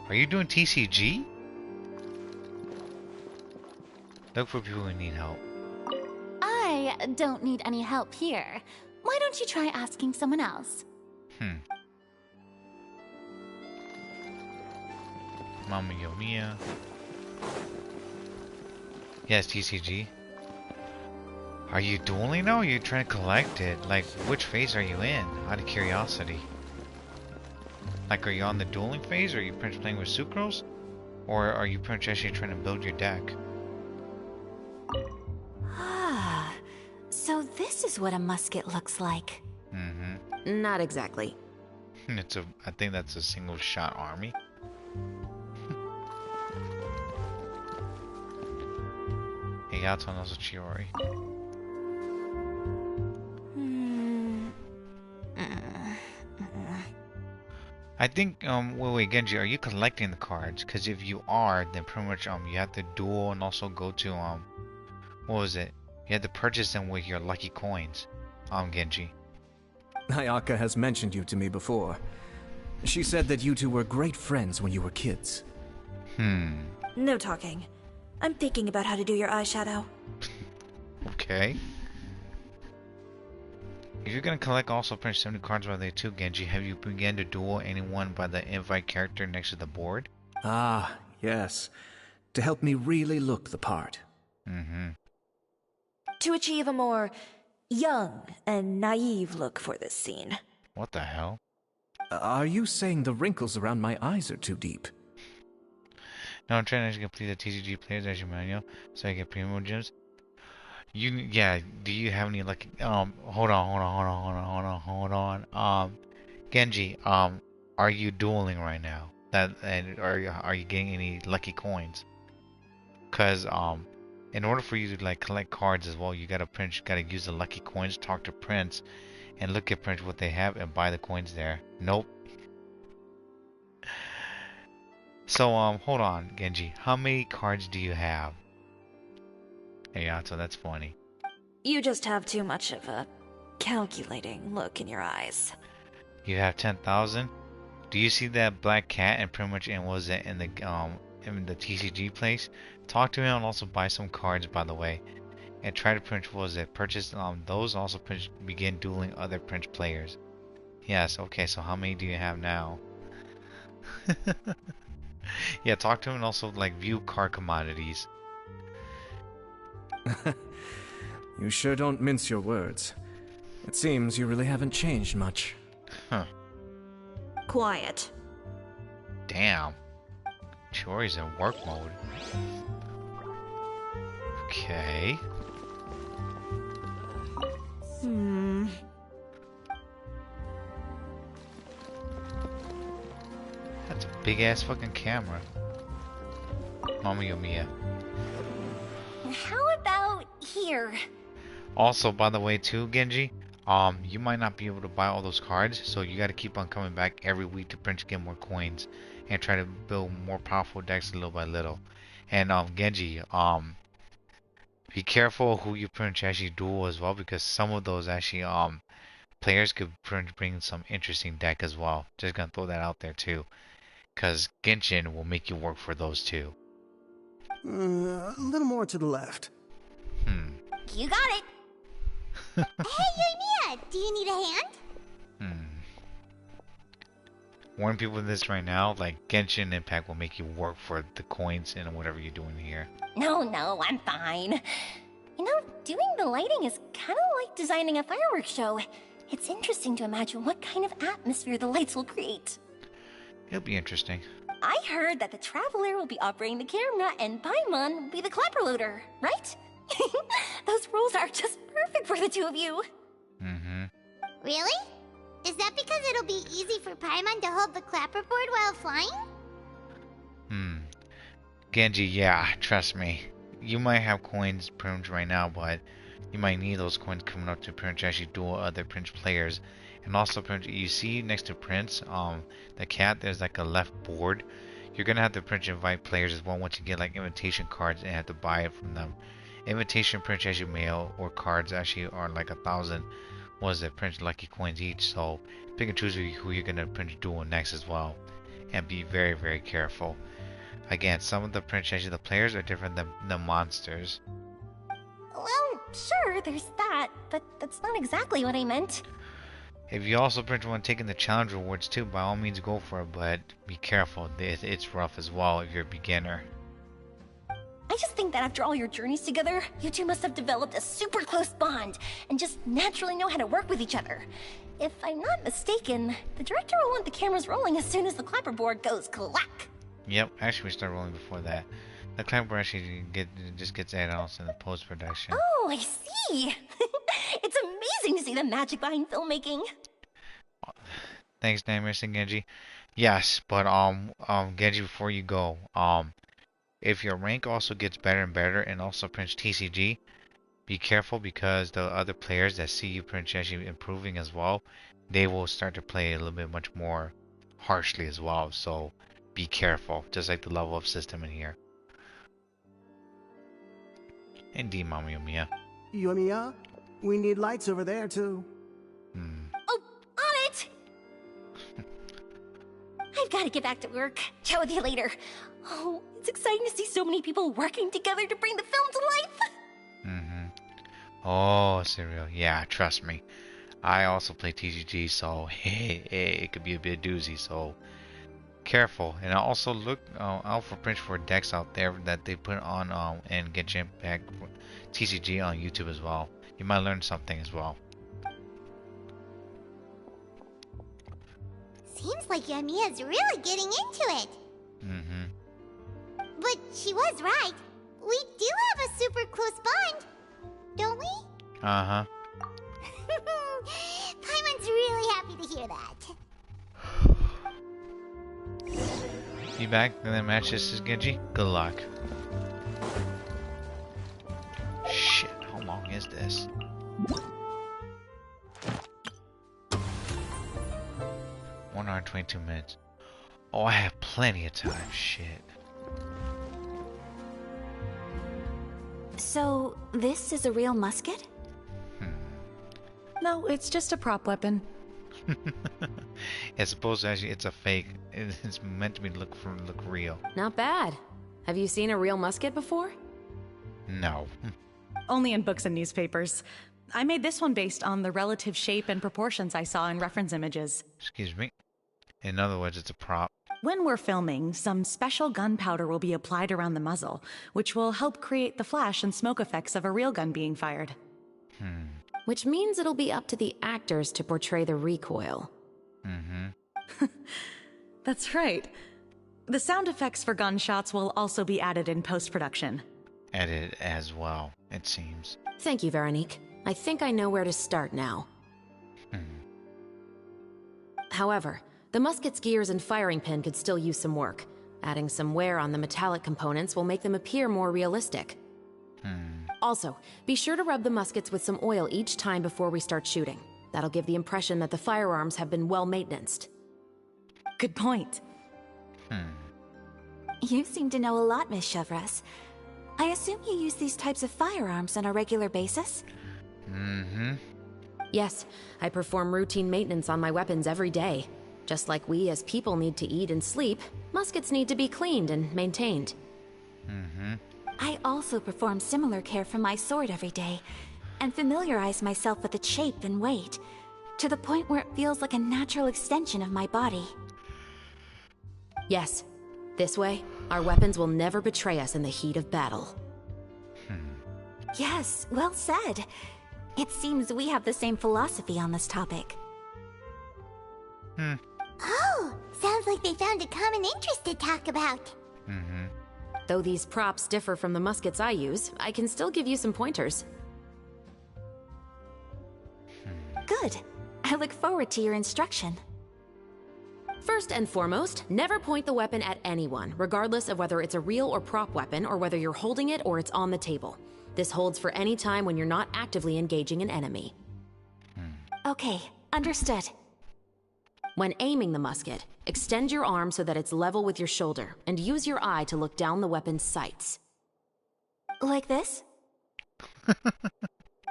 Are you doing TCG? Look for people who need help. I don't need any help here. Why don't you try asking someone else? Mama Mia. Yes, TCG. Are you dueling now? Or are you trying to collect it? Like, which phase are you in? Out of curiosity. Like, are you on the dueling phase? Or are you pretty much playing with Sucrose? Or are you pretty much actually trying to build your deck? So this is what a musket looks like. Not exactly. I think that's a single shot army. Hey, Yato and also Chiori. I think, wait, Genji, are you collecting the cards? Because if you are, then pretty much, you have to duel and also go to, what was it? You have to purchase them with your lucky coins, Genji. Ayaka has mentioned you to me before. She said that you two were great friends when you were kids. No talking. I'm thinking about how to do your eyeshadow. Okay. If you're gonna collect also print 70 cards by the 2, Genji, have you begun to duel anyone by the invite character next to the board? Ah, yes. To help me really look the part. To achieve a more young and naive look for this scene. What the hell? Are you saying the wrinkles around my eyes are too deep? No, I'm trying to complete the TCG players as your manual so I get premium gems. Yeah, do you have any lucky, hold on. Genji, are you dueling right now? And are you getting any lucky coins? Cause, in order for you to like collect cards as well, you gotta use the lucky coins, talk to Prince, and look at Prince what they have and buy the coins there. Nope. So hold on, Genji. How many cards do you have? Hey, Yato, that's funny. You just have too much of a calculating look in your eyes. You have 10,000? Do you see that black cat and pretty much in the TCG place? Talk to him and also buy some cards, by the way. And try to purchase those, also begin dueling other Prince players. Yes, okay, so how many do you have now? Yeah, talk to him and also like view card commodities. You sure don't mince your words. It seems you really haven't changed much. Huh. Quiet. Damn. Chori's in work mode. Okay. That's a big ass fucking camera. Mamma mia. How about here? Also, by the way, too, Genji, you might not be able to buy all those cards, so you got to keep on coming back every week to print to get more coins and try to build more powerful decks little by little. And Genji, be careful who you print actually duel as well, because some of those actually players could bring some interesting deck as well. Just gonna throw that out there too, because Genshin will make you work for those too. A little more to the left. You got it. Hey, Ayaya, do you need a hand? Warn people this right now, like Genshin Impact will make you work for the coins and whatever you're doing here. No, I'm fine. You know, doing the lighting is kind of like designing a fireworks show. It's interesting to imagine what kind of atmosphere the lights will create. It'll be interesting. I heard that the Traveler will be operating the camera and Paimon will be the clapper loader, right? Those roles are just perfect for the two of you. Really? Is that because it'll be easy for Paimon to hold the clapperboard while flying? Genji, yeah, trust me. You might have coins printed right now, but you might need those coins coming up to print to actually duel other Prince players. And also, you see next to Prince, the cat, there's like a left board. You're gonna have to print invite players as well once you get like invitation cards and have to buy it from them. Invitation Prince as you mail or cards actually are like 1,000 Prince lucky coins each. So pick and choose who you're gonna print duel next as well, and be very, very careful. Again, some of the Prince actually the players are different than the monsters. Well, sure, there's that, but that's not exactly what I meant. If you also print one taking the challenge rewards too, by all means go for it, but be careful. It's rough as well if you're a beginner. I just think that after all your journeys together, you two must have developed a super close bond and just naturally know how to work with each other. If I'm not mistaken, the director will want the cameras rolling as soon as the clapperboard goes clack. Yep, actually we start rolling before that. The clapperboard actually just gets added on in the post-production. Oh, I see. It's amazing to see the magic behind filmmaking. Thanks, Nightmare0XR and Genji. Yes, but Genji, before you go, if your rank also gets better and better, and also prints TCG, be careful, because the other players that see you print actually improving as well, they will start to play a little bit much more harshly as well. So be careful, just like the level up system in here. Indeed, Mamma Mia. Yoimiya, we need lights over there too. Oh, on it! I've got to get back to work. Chat with you later. Oh, it's exciting to see so many people working together to bring the film to life. Oh, Serial. Yeah, trust me. I also play TCG, so hey, it could be a bit doozy, so careful. And also look out for Prince for decks out there that they put on and get Genshin Impact TCG on YouTube as well. You might learn something as well. Seems like Yoimiya's really getting into it. But she was right. We do have a super close bond, don't we? Paimon's really happy to hear that. Be back and then match this is Genji. Good luck. Shit, how long is this? 1 hour and 22 minutes. Oh, I have plenty of time. Shit. So, this is a real musket? No, it's just a prop weapon. As opposed to actually, it's a fake. It's meant to be look real. Not bad. Have you seen a real musket before? No. Only in books and newspapers. I made this one based on the relative shape and proportions I saw in reference images. Excuse me. In other words, it's a prop. When we're filming, some special gunpowder will be applied around the muzzle, which will help create the flash and smoke effects of a real gun being fired. Which means it'll be up to the actors to portray the recoil. That's right. The sound effects for gunshots will also be added in post-production. Edited as well, it seems. Thank you, Veronique. I think I know where to start now. However, the musket's gears and firing pin could still use some work. Adding some wear on the metallic components will make them appear more realistic. Also, be sure to rub the muskets with some oil each time before we start shooting. That'll give the impression that the firearms have been well maintained. Good point. You seem to know a lot, Miss Chevres. I assume you use these types of firearms on a regular basis? Yes, I perform routine maintenance on my weapons every day. Just like we as people need to eat and sleep, muskets need to be cleaned and maintained. I also perform similar care for my sword every day, and familiarize myself with its shape and weight, to the point where it feels like a natural extension of my body. Yes. This way, our weapons will never betray us in the heat of battle. Yes, well said. It seems we have the same philosophy on this topic. Oh, sounds like they found a common interest to talk about. Though these props differ from the muskets I use, I can still give you some pointers. Good. I look forward to your instruction. First and foremost, never point the weapon at anyone, regardless of whether it's a real or prop weapon or whether you're holding it or it's on the table. This holds for any time when you're not actively engaging an enemy. Okay, understood. When aiming the musket, extend your arm so that it's level with your shoulder, and use your eye to look down the weapon's sights. Like this?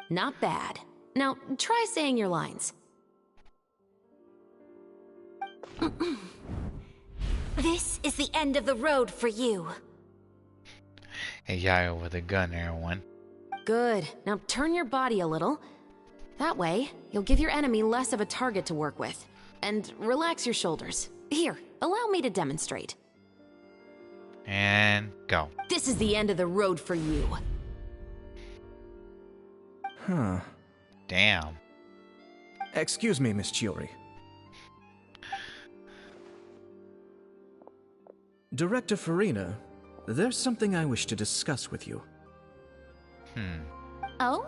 Not bad. Now, try saying your lines. This is the end of the road for you. Ayaya with a gun, everyone. Good. Now turn your body a little. That way, you'll give your enemy less of a target to work with. And relax your shoulders. Here, allow me to demonstrate. And go. This is the end of the road for you. Damn. Excuse me, Miss Chiori. Director Farina, there's something I wish to discuss with you. Oh?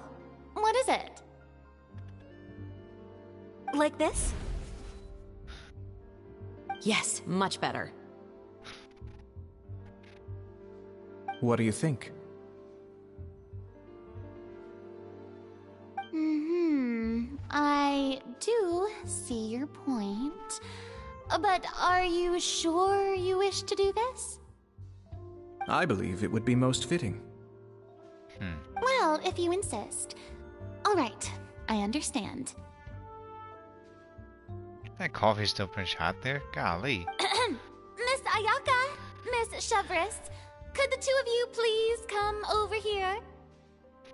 What is it? Like this? Yes, much better. What do you think? I do see your point. But are you sure you wish to do this? I believe it would be most fitting. Well, if you insist. All right, I understand. That coffee's still pretty hot there? Golly. Miss Ayaka, Miss Chevres, could the two of you please come over here?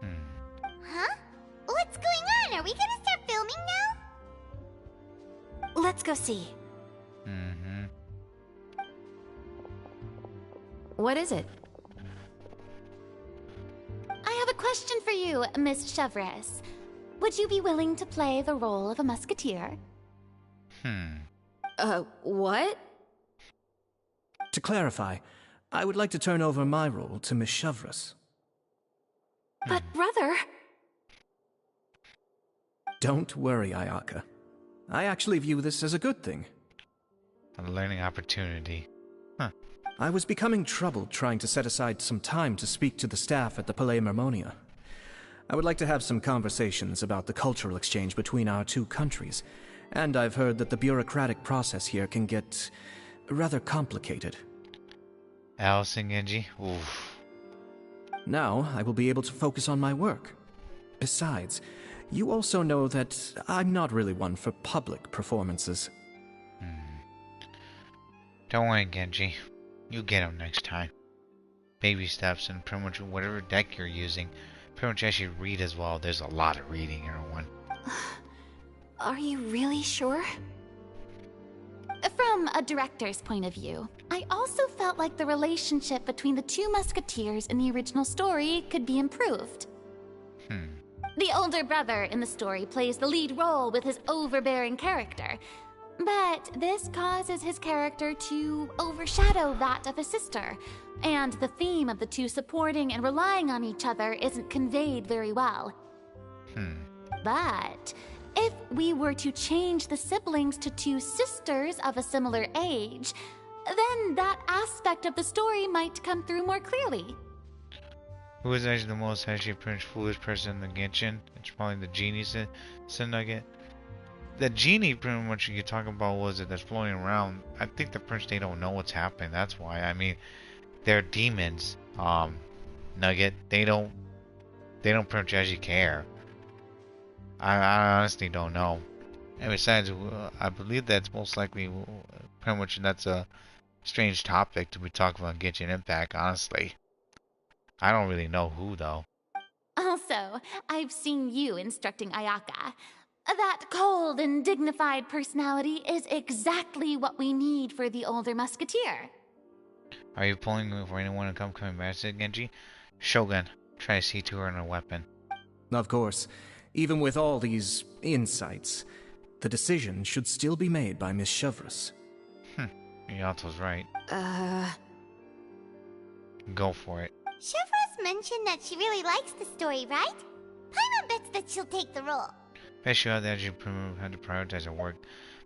Huh? What's going on? Are we gonna start filming now? Let's go see. What is it? I have a question for you, Miss Chevres. Would you be willing to play the role of a musketeer? What? To clarify, I would like to turn over my role to Miss Chevres. But brother... Don't worry, Ayaka. I actually view this as a good thing. A learning opportunity. I was becoming troubled trying to set aside some time to speak to the staff at the Palais Mermonia. I would like to have some conversations about the cultural exchange between our two countries, and I've heard that the bureaucratic process here can get rather complicated. Harassing, Genji? Oof. Now, I will be able to focus on my work. Besides, You also know that I'm not really one for public performances. Don't worry, Genji. You get him next time. Baby steps and pretty much whatever deck you're using. Pretty much actually read as well. There's a lot of reading, everyone. Are you really sure? From a director's point of view, I also felt like the relationship between the two musketeers in the original story could be improved. The older brother in the story plays the lead role with his overbearing character, but this causes his character to overshadow that of his sister, and the theme of the two supporting and relying on each other isn't conveyed very well. But if we were to change the siblings to two sisters of a similar age, then that aspect of the story might come through more clearly. Who is actually the most actually pretty much foolish person in the Genshin? It's probably the genie Nugget. The genie pretty much you talk about was it that's floating around. I think the prince they don't know what's happening. That's why. I mean, they're demons. Nugget. They don't pretty much actually care. I honestly don't know. And besides, I believe that's most likely pretty much that's a strange topic to be talking about Genshin Impact. Honestly, I don't really know who though. Also, I've seen you instructing Ayaka. That cold and dignified personality is exactly what we need for the older musketeer. Are you pulling for anyone to coming back to Genji? Shogun, try to see to her in a weapon. Of course, even with all these insights, the decision should still be made by Miss Chevreuse. Yato's right. Go for it. Chevreuse mentioned that she really likes the story, right? Paimon bets that she'll take the role. Bet she had to actually had to prioritize her work,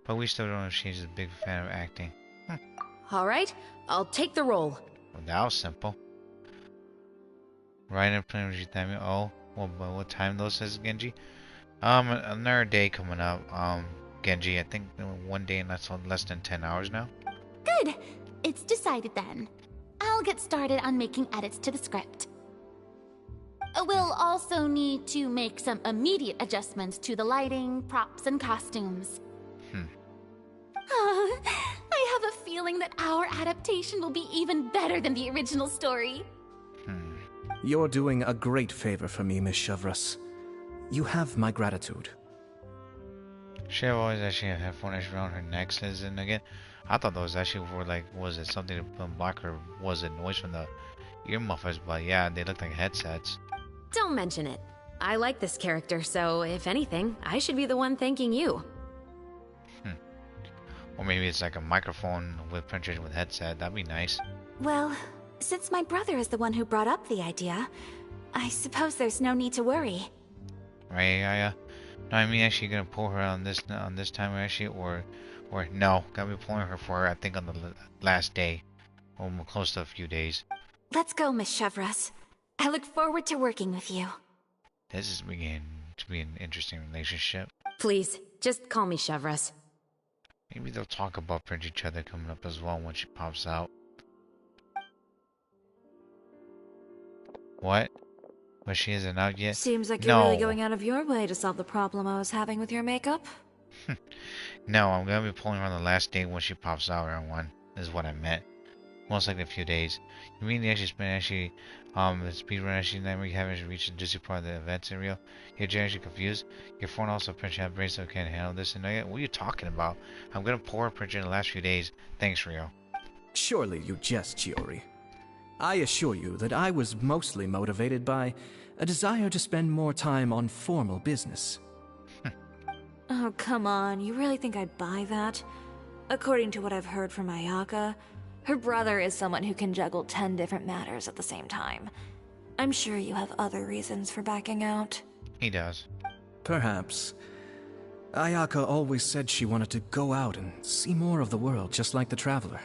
but we still don't know if she's a big fan of acting. Alright, I'll take the role. Well, that was simple. Right in plan with time. Oh, well, by what time though, says Genji? Another day coming up. Genji, I think one day and that's less than 10 hours now. Good. It's decided then. I'll get started on making edits to the script. We'll also need to make some immediate adjustments to the lighting, props, and costumes. I have a feeling that our adaptation will be even better than the original story. You're doing a great favor for me, Miss Chevreuse. You have my gratitude. She always actually had headphones around her neck, says it again. I thought those actually were like, was it something to block or was it noise from the ear mufflers? But yeah, they look like headsets. Don't mention it. I like this character, so if anything, I should be the one thanking you. Or maybe it's like a microphone with penetration with headset. That'd be nice. Well, since my brother is the one who brought up the idea, I suppose there's no need to worry. Right, Ayaya? No, I mean actually gonna pull her on this time actually, or no, gotta be pulling her for I think on the last day, or close to a few days. Let's go, Miss Chevreuse. I look forward to working with you. This is beginning to be an interesting relationship. Please, just call me Chevreuse. Maybe they'll talk about each other coming up as well when she pops out. What? But she isn't out yet? Seems like you're really going out of your way to solve the problem I was having with your makeup. No, I'm gonna be pulling her on the last day when she pops out, everyone. This is what I meant. Most likely a few days. You mean they actually spend the speedrun actually never haven't reached the juicy part of the event in Rio? You're actually confused? Your phone also prints have brains so can't handle this and what are you talking about? I'm gonna pour a printer in the last few days. Thanks, Rio. Surely you jest, Chiori. I assure you that I was mostly motivated by a desire to spend more time on formal business. Oh, come on. You really think I'd buy that? According to what I've heard from Ayaka, her brother is someone who can juggle 10 different matters at the same time. I'm sure you have other reasons for backing out. He does. Perhaps. Ayaka always said she wanted to go out and see more of the world, just like the Traveler.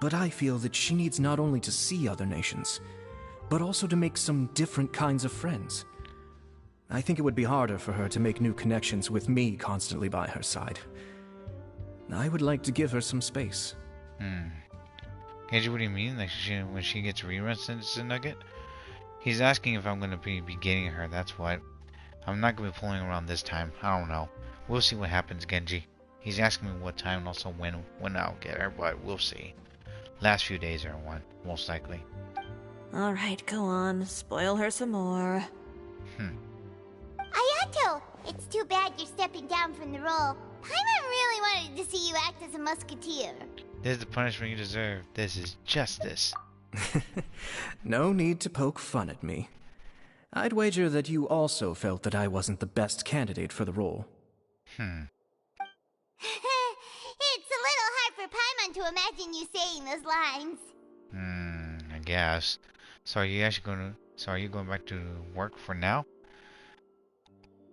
But I feel that she needs not only to see other nations, but also to make some different kinds of friends. I think it would be harder for her to make new connections with me constantly by her side. I would like to give her some space. Genji, what do you mean? Like when she gets reruns in Nugget? He's asking if I'm going to be getting her, that's what. I'm not gonna be pulling around this time. I don't know. We'll see what happens, Genji. He's asking me what time and also when I'll get her, but we'll see. Last few days are one, most likely. Alright, go on. Spoil her some more. Ayato! It's too bad you're stepping down from the role. Paimon really wanted to see you act as a musketeer. This is the punishment you deserve. This is justice. No need to poke fun at me. I'd wager that you also felt that I wasn't the best candidate for the role. It's a little hard for Paimon to imagine you saying those lines. I guess. So are you going back to work for now?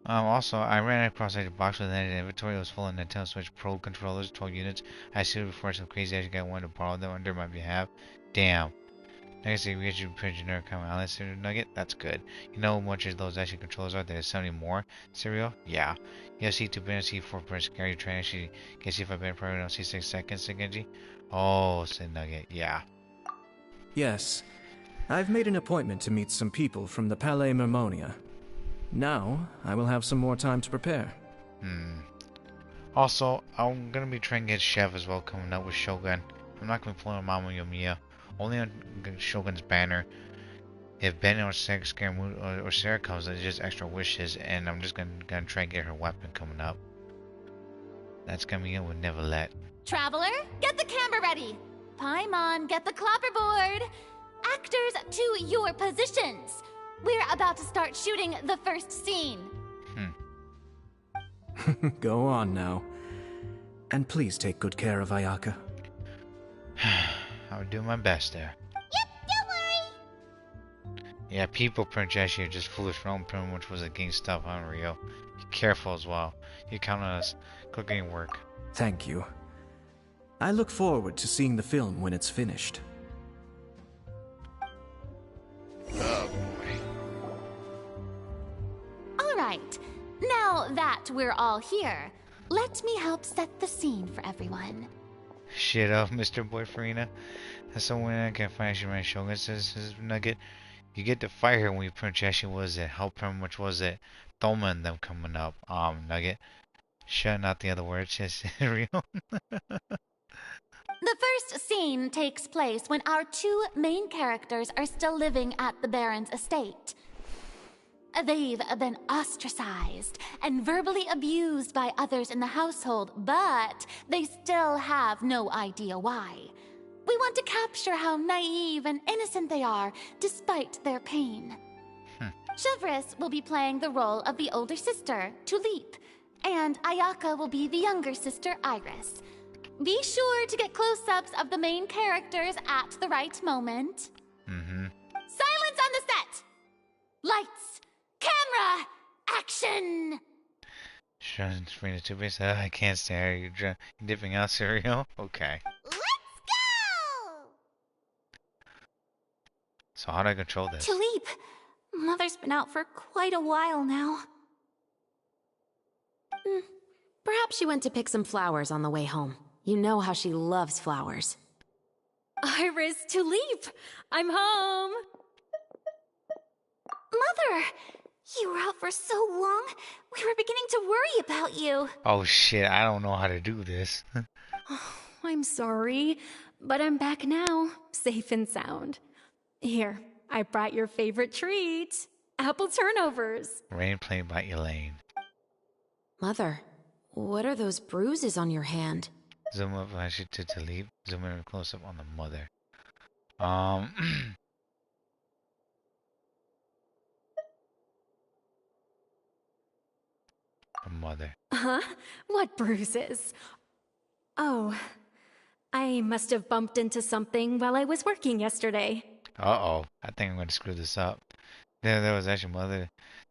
Also, I ran across a box with an inventory. It was full of Nintendo Switch Pro controllers, 12 units. I assumed before some crazy ass guy wanted to borrow them under my behalf. Damn. I guess we get you pretty generic common Alice Nugget. That's good. You know how much of those actually controllers are? There's 70 more. Cereal? Yeah. You have C2 band, C4 press carry train. Actually, can see if I've been probably on C6 seconds, Genji. Oh, said Nugget. Yeah. Yes. I've made an appointment to meet some people from the Palais Mermonia. Now, I will have some more time to prepare. Also, I'm gonna be trying to get Chef as well coming up with Shogun. I'm not gonna be pulling Mama Yomiya. Only on Shogun's banner. If Ben or Sarah comes, it's just extra wishes, and I'm just gonna try and get her weapon coming up. That's coming in with Never Let. Traveler, get the camera ready. Paimon, get the clapperboard. Actors to your positions. We're about to start shooting the first scene. Go on now. And please take good care of Ayaka. I would do my best there. Yep, don't worry. Yeah, people Princess are just foolish for pretty much was against stuff on Rio. Be careful as well. You count on us. Good getting work. Thank you. I look forward to seeing the film when it's finished. Oh boy. Alright, now that we're all here, let me help set the scene for everyone. Shit up, Mr. Boyfriend. That's someone I can find you, man. Shogun says Nugget. You get to fight her when you Princess was it. How pretty much was it? Thoma and them coming up. Nugget. Shut out the other words, just real. The first scene takes place when our two main characters are still living at the Baron's estate. They've been ostracized and verbally abused by others in the household, but they still have no idea why. We want to capture how naive and innocent they are, despite their pain. Chevres will be playing the role of the older sister, Tulip, and Ayaka will be the younger sister, Iris. Be sure to get close-ups of the main characters at the right moment. Silence on the set! Lights! Camera! Action! Shun Free to base. I can't stare. You're dipping out cereal? Okay. Let's go! So how do I control this? Tulip, Mother's been out for quite a while now. Perhaps she went to pick some flowers on the way home. You know how she loves flowers. Iris, Tulip! I'm home! Mother! You were out for so long, we were beginning to worry about you. Oh shit, I don't know how to do this. I'm sorry, but I'm back now, safe and sound. Here, I brought your favorite treat. Apple turnovers. Rain played by Elaine. Mother, what are those bruises on your hand? Zoom up actually to leave. Zoom in close up on the mother. Her mother. Huh? What bruises? Oh, I must have bumped into something while I was working yesterday. Uh-oh. I think I'm going to screw this up. There was actually the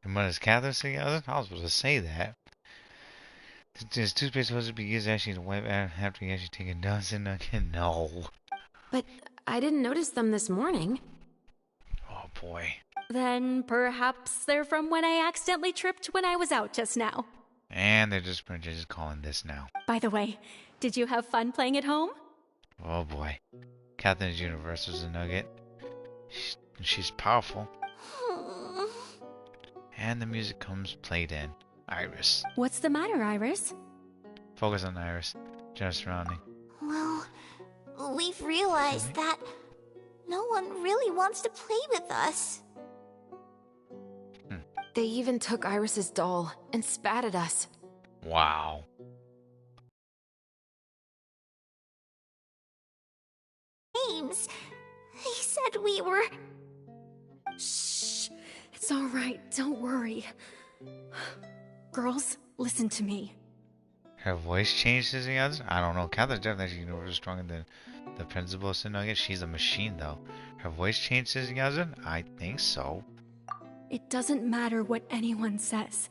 mother's Catherine singing. I was supposed to say that. Is toothpaste supposed to be used actually to wipe out after you actually take a dust in again? No. But I didn't notice them this morning. Oh boy. Then perhaps they're from when I accidentally tripped when I was out just now. And they're just calling this now. By the way, did you have fun playing at home? Oh boy. Catherine's universe was a nugget. She's powerful. And the music comes played in. Iris. What's the matter, Iris? Focus on Iris. Just surrounding. Well, we've realized that no one really wants to play with us. They even took Iris's doll and spat at us. Wow. Names. He said we were... Shh. It's all right. Don't worry. Girls, listen to me. Her voice changed as the others? I don't know. Catherine's definitely universally stronger than the principal Nugget. She's a machine, though. Her voice changed as the others? I think so. It doesn't matter what anyone says.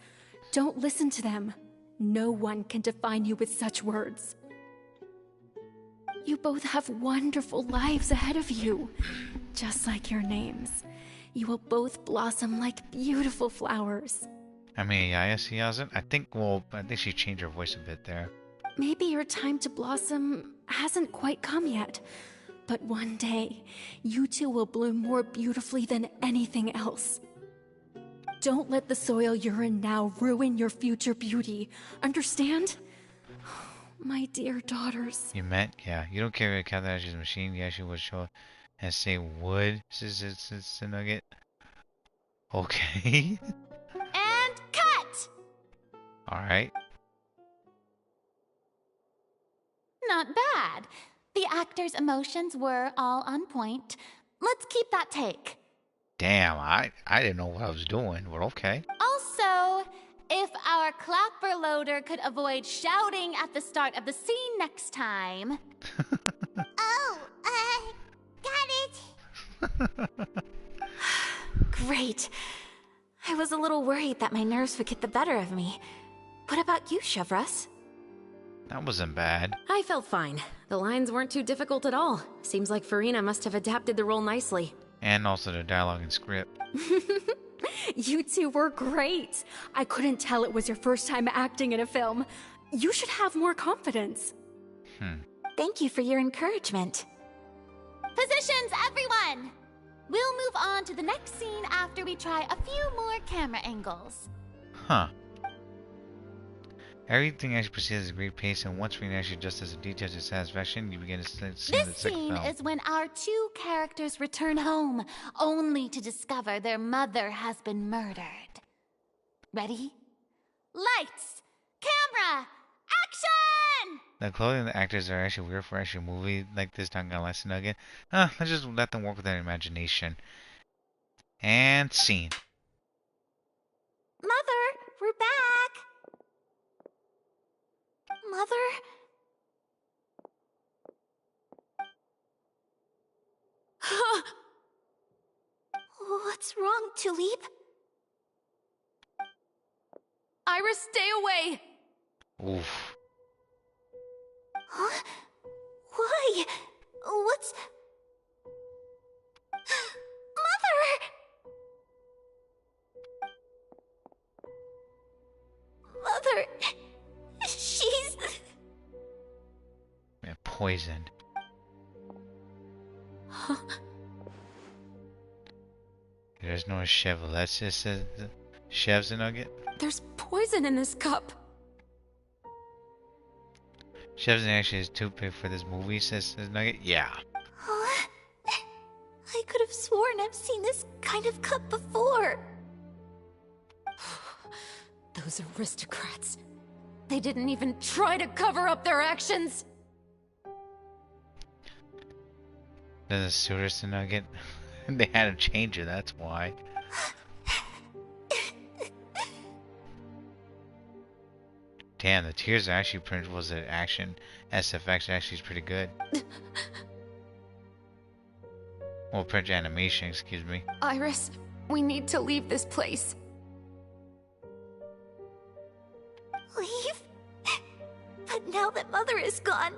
Don't listen to them. No one can define you with such words. You both have wonderful lives ahead of you. Just like your names. You will both blossom like beautiful flowers. I mean, Ayaya, she hasn't. I think she changed her voice a bit there. Maybe your time to blossom hasn't quite come yet. But one day, you two will bloom more beautifully than anything else. Don't let the soil you're in now ruin your future beauty. Understand? My dear daughters. You meant? Yeah. You don't care if Catherine she's a machine. Yeah, she would show and say would. It's a nugget. Okay. And cut! Alright. Not bad. The actor's emotions were all on point. Let's keep that take. Damn, I didn't know what I was doing, but okay. Also, if our clapper loader could avoid shouting at the start of the scene next time. Oh, got it. Great. I was a little worried that my nerves would get the better of me. What about you, Chevros? That wasn't bad. I felt fine. The lines weren't too difficult at all. Seems like Farina must have adapted the role nicely. And also the dialogue and script. You two were great. I couldn't tell it was your first time acting in a film. You should have more confidence. Thank you for your encouragement. Positions, everyone! We'll move on to the next scene after we try a few more camera angles. Huh. Everything actually proceeds at a great pace, and once we actually adjust as a detail to satisfaction, you begin to see the second This scene film. is when our two characters return home, only to discover their mother has been murdered. Ready? Lights! Camera! Action! The clothing of the actors are actually weird for actually a movie like this. Not gonna listen again. Let's just let them work with their imagination. And scene. Mother, we're back. Mother? What's wrong, Tulip? Iris, stay away! Oof. Huh? Why? What's... Mother, she's... Man, poisoned. There's no Chev. That's just Chev's a nugget. There's poison in this cup. Chev's actually is too big for this movie, says nugget. Yeah. Huh? I could have sworn I've seen this kind of cup before. Those aristocrats. They didn't even try to cover up their actions. Doesn't suit us to nugget. They had to change it, that's why. Damn, the tears actually print was the action. SFX actually is pretty good. Well, print animation, excuse me. Iris, we need to leave this place. Leave? But now that Mother is gone,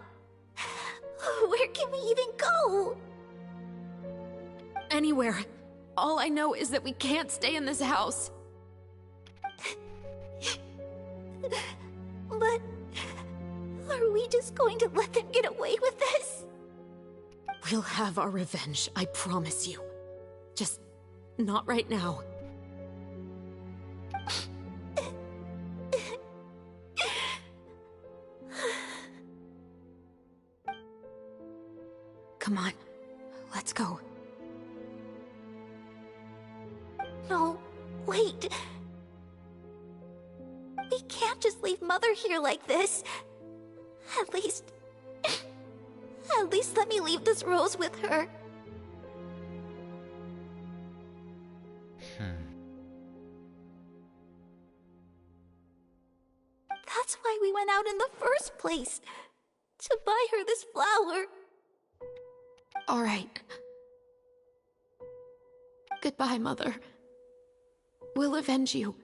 where can we even go? Anywhere. All I know is that we can't stay in this house. But are we just going to let them get away with this? We'll have our revenge, I promise you. Just not right now. Come on, let's go. No, wait. We can't just leave Mother here like this. At least let me leave this rose with her. That's why we went out in the first place. To buy her this flower. All right. Goodbye, Mother. We'll avenge you.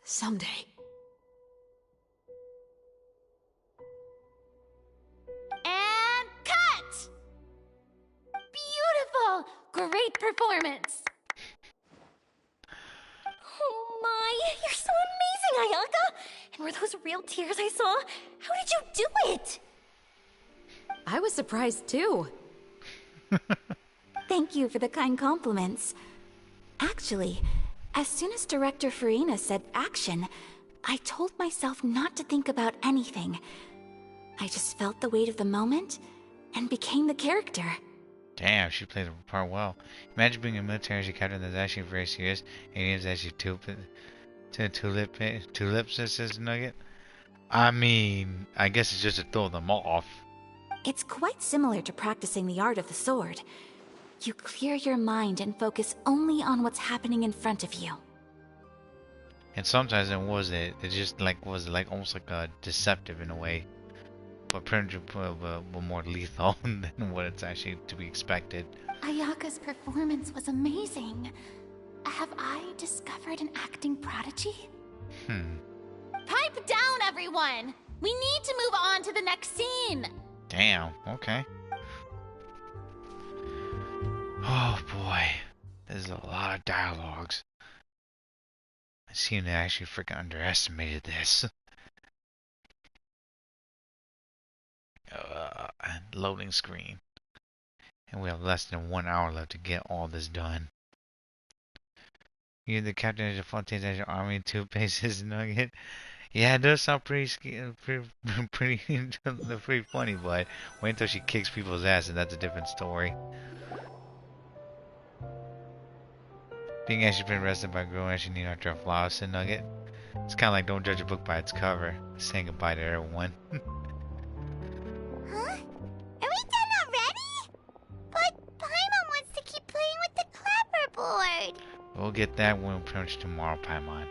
Someday. And cut! Beautiful! Great performance! Oh my, you're so amazing, Ayaka! And were those real tears I saw? How did you do it? I was surprised too. Thank you for the kind compliments. Actually, as soon as Director Farina said action, I told myself not to think about anything. I just felt the weight of the moment and became the character. Damn, she played the part well. Imagine being a military captain that's actually very serious and he is actually tulips, says Nugget. I mean, I guess it's just to throw them off. It's quite similar to practicing the art of the sword. You clear your mind and focus only on what's happening in front of you. And sometimes it just like was like almost like a deceptive in a way, but more lethal than what it's actually to be expected. Ayaka's performance was amazing. Have I discovered an acting prodigy? Pipe down, everyone! We need to move on to the next scene! Damn, okay. Oh boy, there's a lot of dialogues. I seem to actually freaking underestimated this. And loading screen. And we have less than 1 hour left to get all this done. You're the captain of the Fontaine's National Army, 2 bases, Nugget. Yeah, it does sound pretty funny, but wait until she kicks people's ass and that's a different story. Being actually been arrested by a girl actually need after a flower, said Nugget. It's kind of like don't judge a book by its cover. Saying goodbye to everyone. Huh? Are we done already? But Paimon wants to keep playing with the clapperboard. We'll get that when we approach tomorrow, Paimon.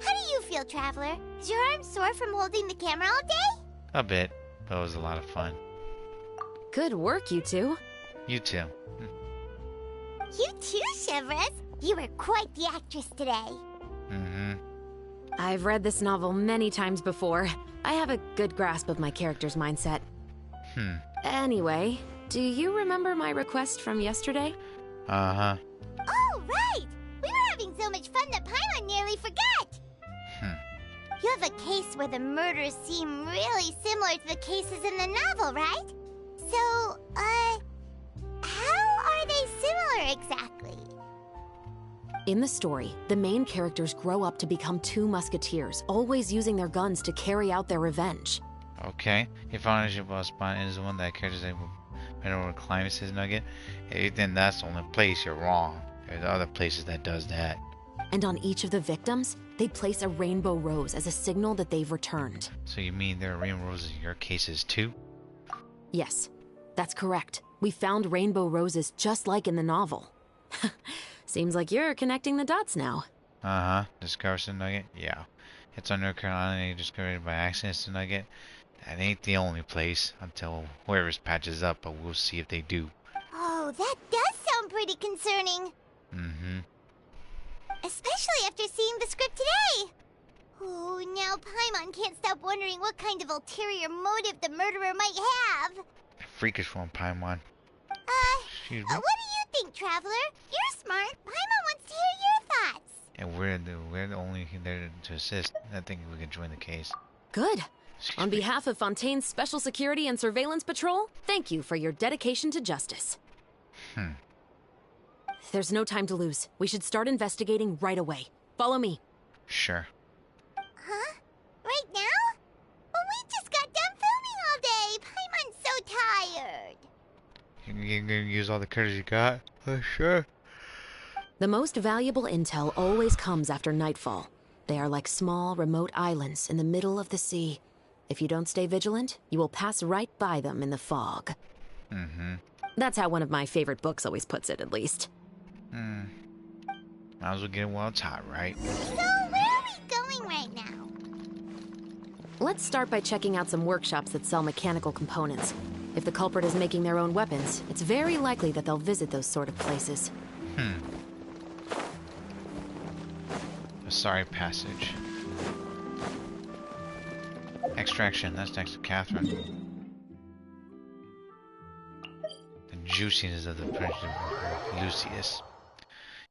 How do you feel, Traveler? Is your arm sore from holding the camera all day? A bit, but it was a lot of fun. Good work, you two. You too. You too, Shivers. You were quite the actress today. I've read this novel many times before. I have a good grasp of my character's mindset. Anyway, do you remember my request from yesterday? Oh, right! We were having so much fun that Paimon nearly forgot! You have a case where the murders seem really similar to the cases in the novel, right? So, how are they similar exactly? In the story, the main characters grow up to become 2 musketeers, always using their guns to carry out their revenge. Okay. If ownership of a spot is the one that characters able to climb, says Nugget, then that's the only place you're wrong. There's other places that does that. And on each of the victims, they place a rainbow rose as a signal that they've returned. So you mean there are rainbow roses in your cases too? Yes, that's correct. We found rainbow roses just like in the novel. Seems like you're connecting the dots now. Discover the Nugget? Yeah. It's on North Carolina and you discovered it by accident, the Nugget. That ain't the only place until whoever's patches up, but we'll see if they do. Oh, that does sound pretty concerning. Especially after seeing the script today. Oh, now Paimon can't stop wondering what kind of ulterior motive the murderer might have. Freakish one, Paimon. Excuse me? What do you think, Traveler? You're smart. Paimon wants to hear your thoughts. And we're the only there to assist. I think we can join the case. Good. On behalf of Fontaine's Special Security and Surveillance Patrol, thank you for your dedication to justice. There's no time to lose. We should start investigating right away. Follow me. Sure. Huh? Right now? Well, we just got done filming all day. Paimon's so tired. You're gonna use all the credits you got? Sure. The most valuable intel always comes after nightfall. They are like small, remote islands in the middle of the sea. If you don't stay vigilant, you will pass right by them in the fog. Mm-hmm. That's how one of my favorite books always puts it, at least. Might as well get it while it's hot, right? So, where are we going right now? Let's start by checking out some workshops that sell mechanical components. If the culprit is making their own weapons, it's very likely that they'll visit those sort of places. A sorry passage. Extraction, that's next to Catherine. The juiciness of the Prince of Lucius.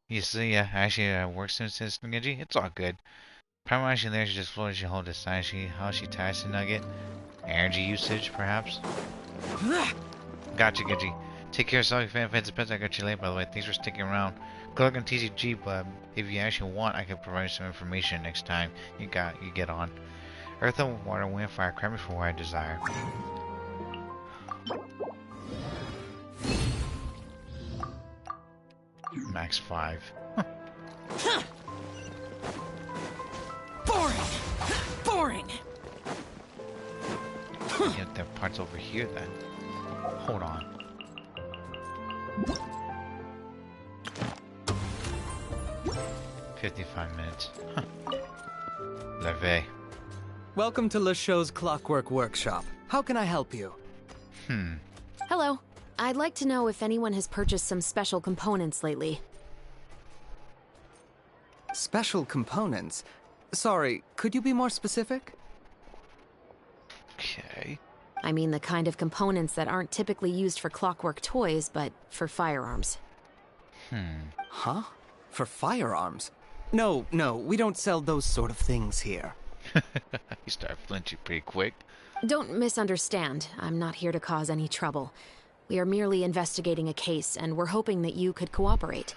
You see, actually works since Genji. It's all good. Primary actually there, she just floated, she hold aside, how she ties the nugget. Energy usage, perhaps. Gotcha, Genji. Take care of yourself, fan fans, depends. I got you late, by the way. Thanks for sticking around. Good luck on TCG, but if you actually want, I can provide you some information next time you get on. Earth and water, wind, fire, grab me for what I desire. Max 5. Boring! Boring! Yeah, that part's over here then. Hold on. $55 minutes. Leve. Welcome to Le Show's Clockwork Workshop. How can I help you? Hello. I'd like to know if anyone has purchased some special components lately. Special components? Sorry, could you be more specific? Okay. I mean the kind of components that aren't typically used for clockwork toys, but for firearms. Huh? For firearms? No, we don't sell those sort of things here. You start flinching pretty quick. Don't misunderstand. I'm not here to cause any trouble. We are merely investigating a case, and we're hoping that you could cooperate.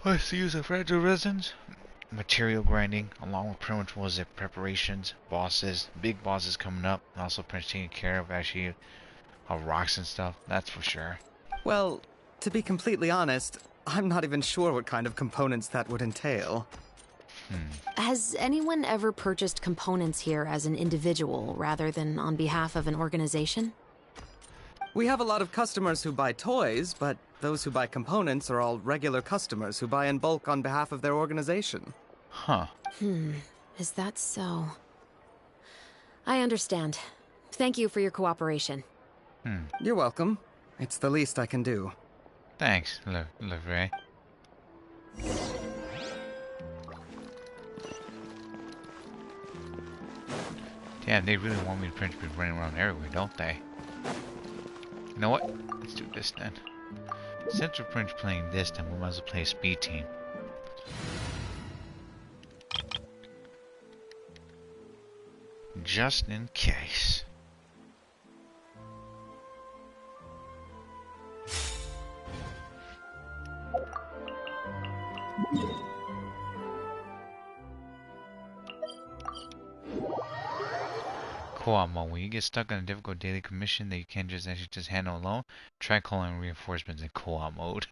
What's the use of fragile resins? Material grinding, along with premature preparations, big bosses coming up, and also taking care of actually rocks and stuff, that's for sure. Well, to be completely honest, I'm not even sure what kind of components that would entail. Has anyone ever purchased components here as an individual rather than on behalf of an organization? We have a lot of customers who buy toys, but those who buy components are all regular customers who buy in bulk on behalf of their organization. Huh. Is that so? I understand. Thank you for your cooperation. You're welcome. It's the least I can do. Thanks, Levray. Damn, they really want me to be running around everywhere, don't they? You know what? Let's do this then. Since we're Prince playing this, then we might as well play a speed team. Just in case. Co-op mode. When you get stuck on a difficult daily commission that you can't just handle alone, try calling reinforcements in co-op mode.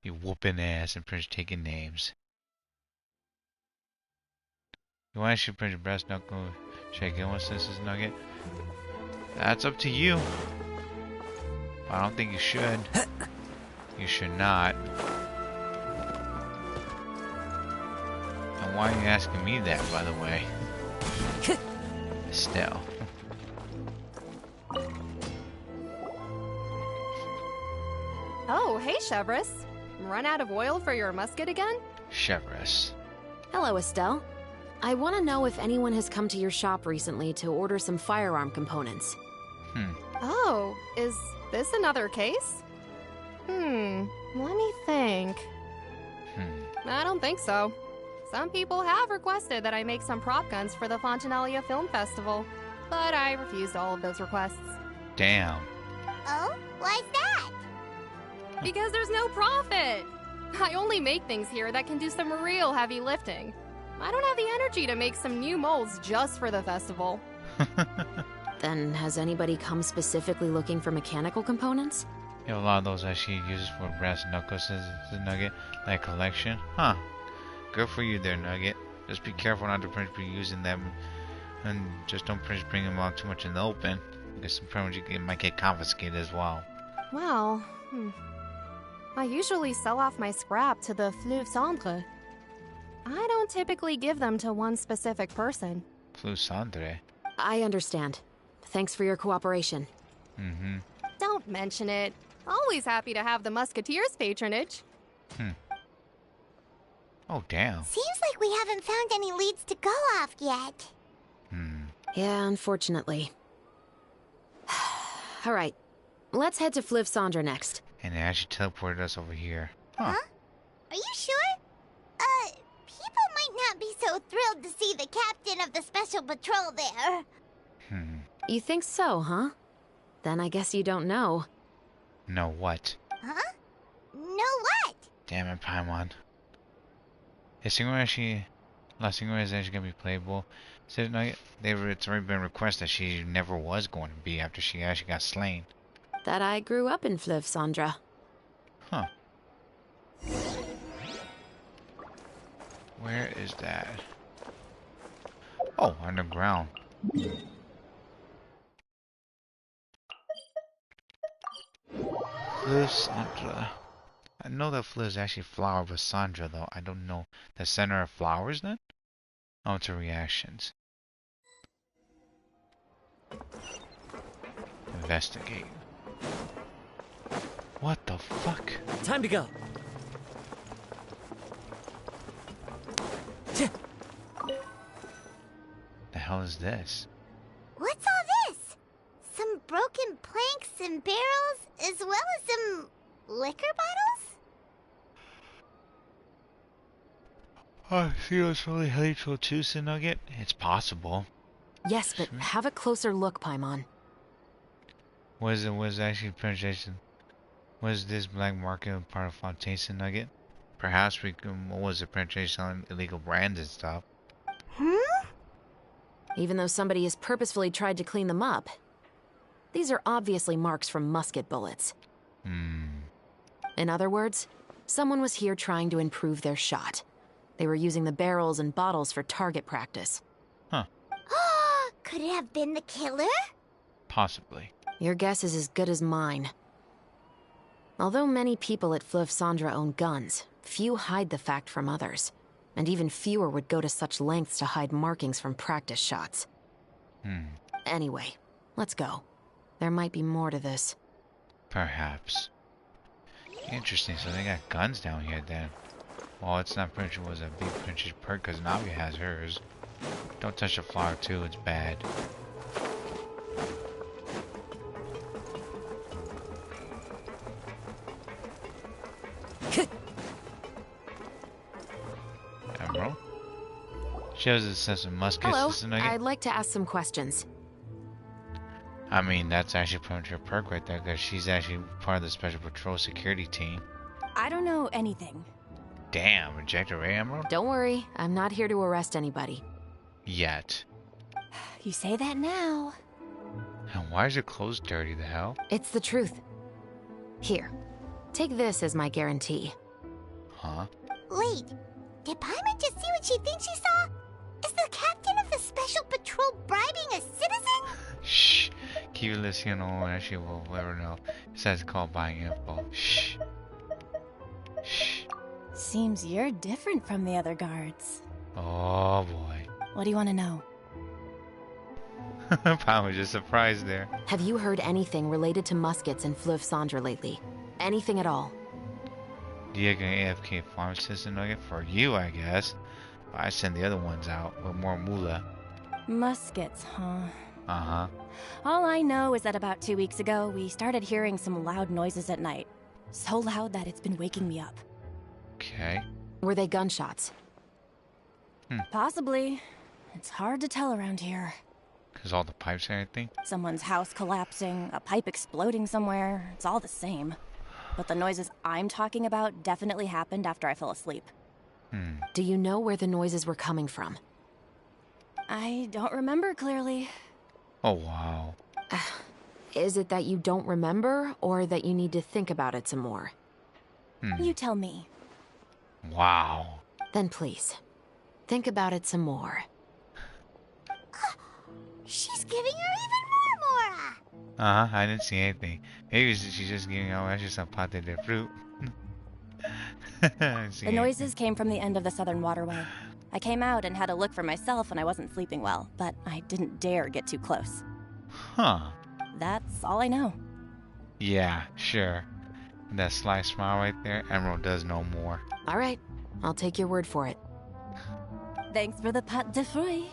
You whooping ass and Prince taking names. You want to shoot Prince brass knuckle? Should I get one since this nugget? That's up to you. I don't think you should. You should not. And why are you asking me that, by the way? Estelle. Oh, hey, Chevres. Run out of oil for your musket again? Chevres. Hello, Estelle. I want to know if anyone has come to your shop recently to order some firearm components. Oh, is this another case? Let me think. I don't think so. Some people have requested that I make some prop guns for the Fontanalia Film Festival, but I refused all of those requests. Damn. Oh? Why's that? Because there's no profit! I only make things here that can do some real heavy lifting. I don't have the energy to make some new molds just for the festival. Then has anybody come specifically looking for mechanical components? You have a lot of those that she uses for brass knuckles, says the Nugget, like collection. Huh. Good for you there, Nugget. Just be careful not to be using them, and just don't bring them out too much in the open, because sometimes it might get confiscated as well. Well, I usually sell off my scrap to the Fleuve Cendre. I don't typically give them to one specific person. Fleuve Cendre? I understand. Thanks for your cooperation. Mm-hmm. Don't mention it. Always happy to have the Musketeers' patronage. Oh, damn. Seems like we haven't found any leads to go off yet. Yeah, unfortunately. Alright, let's head to Fleuve Cendre next. And they actually teleported us over here. Huh? Are you sure? People might not be so thrilled to see the captain of the special patrol there. You think so, huh? Then I guess you don't know. Know what? Huh? Know what? Damn it, Paimon. Is Single actually... La Single is actually gonna be playable? So, no, it's already been requested that she never was going to be after she actually got slain. That I grew up in Fleuve Cendre. Huh. Where is that? Oh, underground. Fleuve Cendre. I know that Fleuve is actually flower, but Cendre though, I don't know. The center of flowers then? Oh, to reactions. Investigate. What the fuck? Time to go. The hell is this? What's all this? Some broken planks and barrels, as well as some liquor bottles? Oh, see what's really hateful too, Nugget? It's possible. Yes, but have a closer look, Paimon. Was actually pronunciation? Was this black market part of Fontaine's Nugget? Perhaps we can, what was the pronunciation on illegal brands and stuff? Even though somebody has purposefully tried to clean them up, these are obviously marks from musket bullets. In other words, someone was here trying to improve their shot. They were using the barrels and bottles for target practice. Could it have been the killer? Possibly. Your guess is as good as mine. Although many people at Fleuve Cendre own guns, few hide the fact from others. And even fewer would go to such lengths to hide markings from practice shots. Anyway, let's go. There might be more to this. Perhaps. Interesting, so they got guns down here then. Well, it's not Prince was a big Prince's perk because Navia has hers. Don't touch the flower too, it's bad. Emerald? Shows it says some muskets. Hello, I'd like to ask some questions. I mean, that's actually pretty much her perk right there because she's actually part of the special patrol security team. I don't know anything. Damn, rejected Ray Emerald? Don't worry, I'm not here to arrest anybody. Yet. You say that now. And why is your clothes dirty, the hell? It's the truth. Here, take this as my guarantee. Huh? Wait, did Paimon just see what she thinks she saw? Is the captain of the special patrol bribing a citizen? Shh. Keep it listening on, actually we'll never know. It says it's called buying info. Shh. Shh. Seems you're different from the other guards. Oh boy. What do you want to know? Pam was just surprised there. Have you heard anything related to muskets in Fleuve Cendre lately? Anything at all? Diego AFK farm system nugget for you, I guess. I send the other ones out with more moolah. Muskets, huh? Uh-huh. All I know is that about 2 weeks ago, we started hearing some loud noises at night. So loud that it's been waking me up. Okay. Were they gunshots? Possibly. It's hard to tell around here. Because all the pipes and everything? Someone's house collapsing, a pipe exploding somewhere. It's all the same. But the noises I'm talking about definitely happened after I fell asleep. Do you know where the noises were coming from? I don't remember clearly. Oh, wow. Is it that you don't remember, or that you need to think about it some more? You tell me. Wow. Then please, think about it some more. She's giving her even more Mora! Uh-huh, I didn't see anything. Maybe she's just giving out extra some pate de fruit. The noises came from the end of the southern waterway. I came out and had a look for myself when I wasn't sleeping well, but I didn't dare get too close. Huh. That's all I know. Yeah, sure. That sly smile right there, Emerald does know more. All right, I'll take your word for it. Thanks for the pâte de fruits.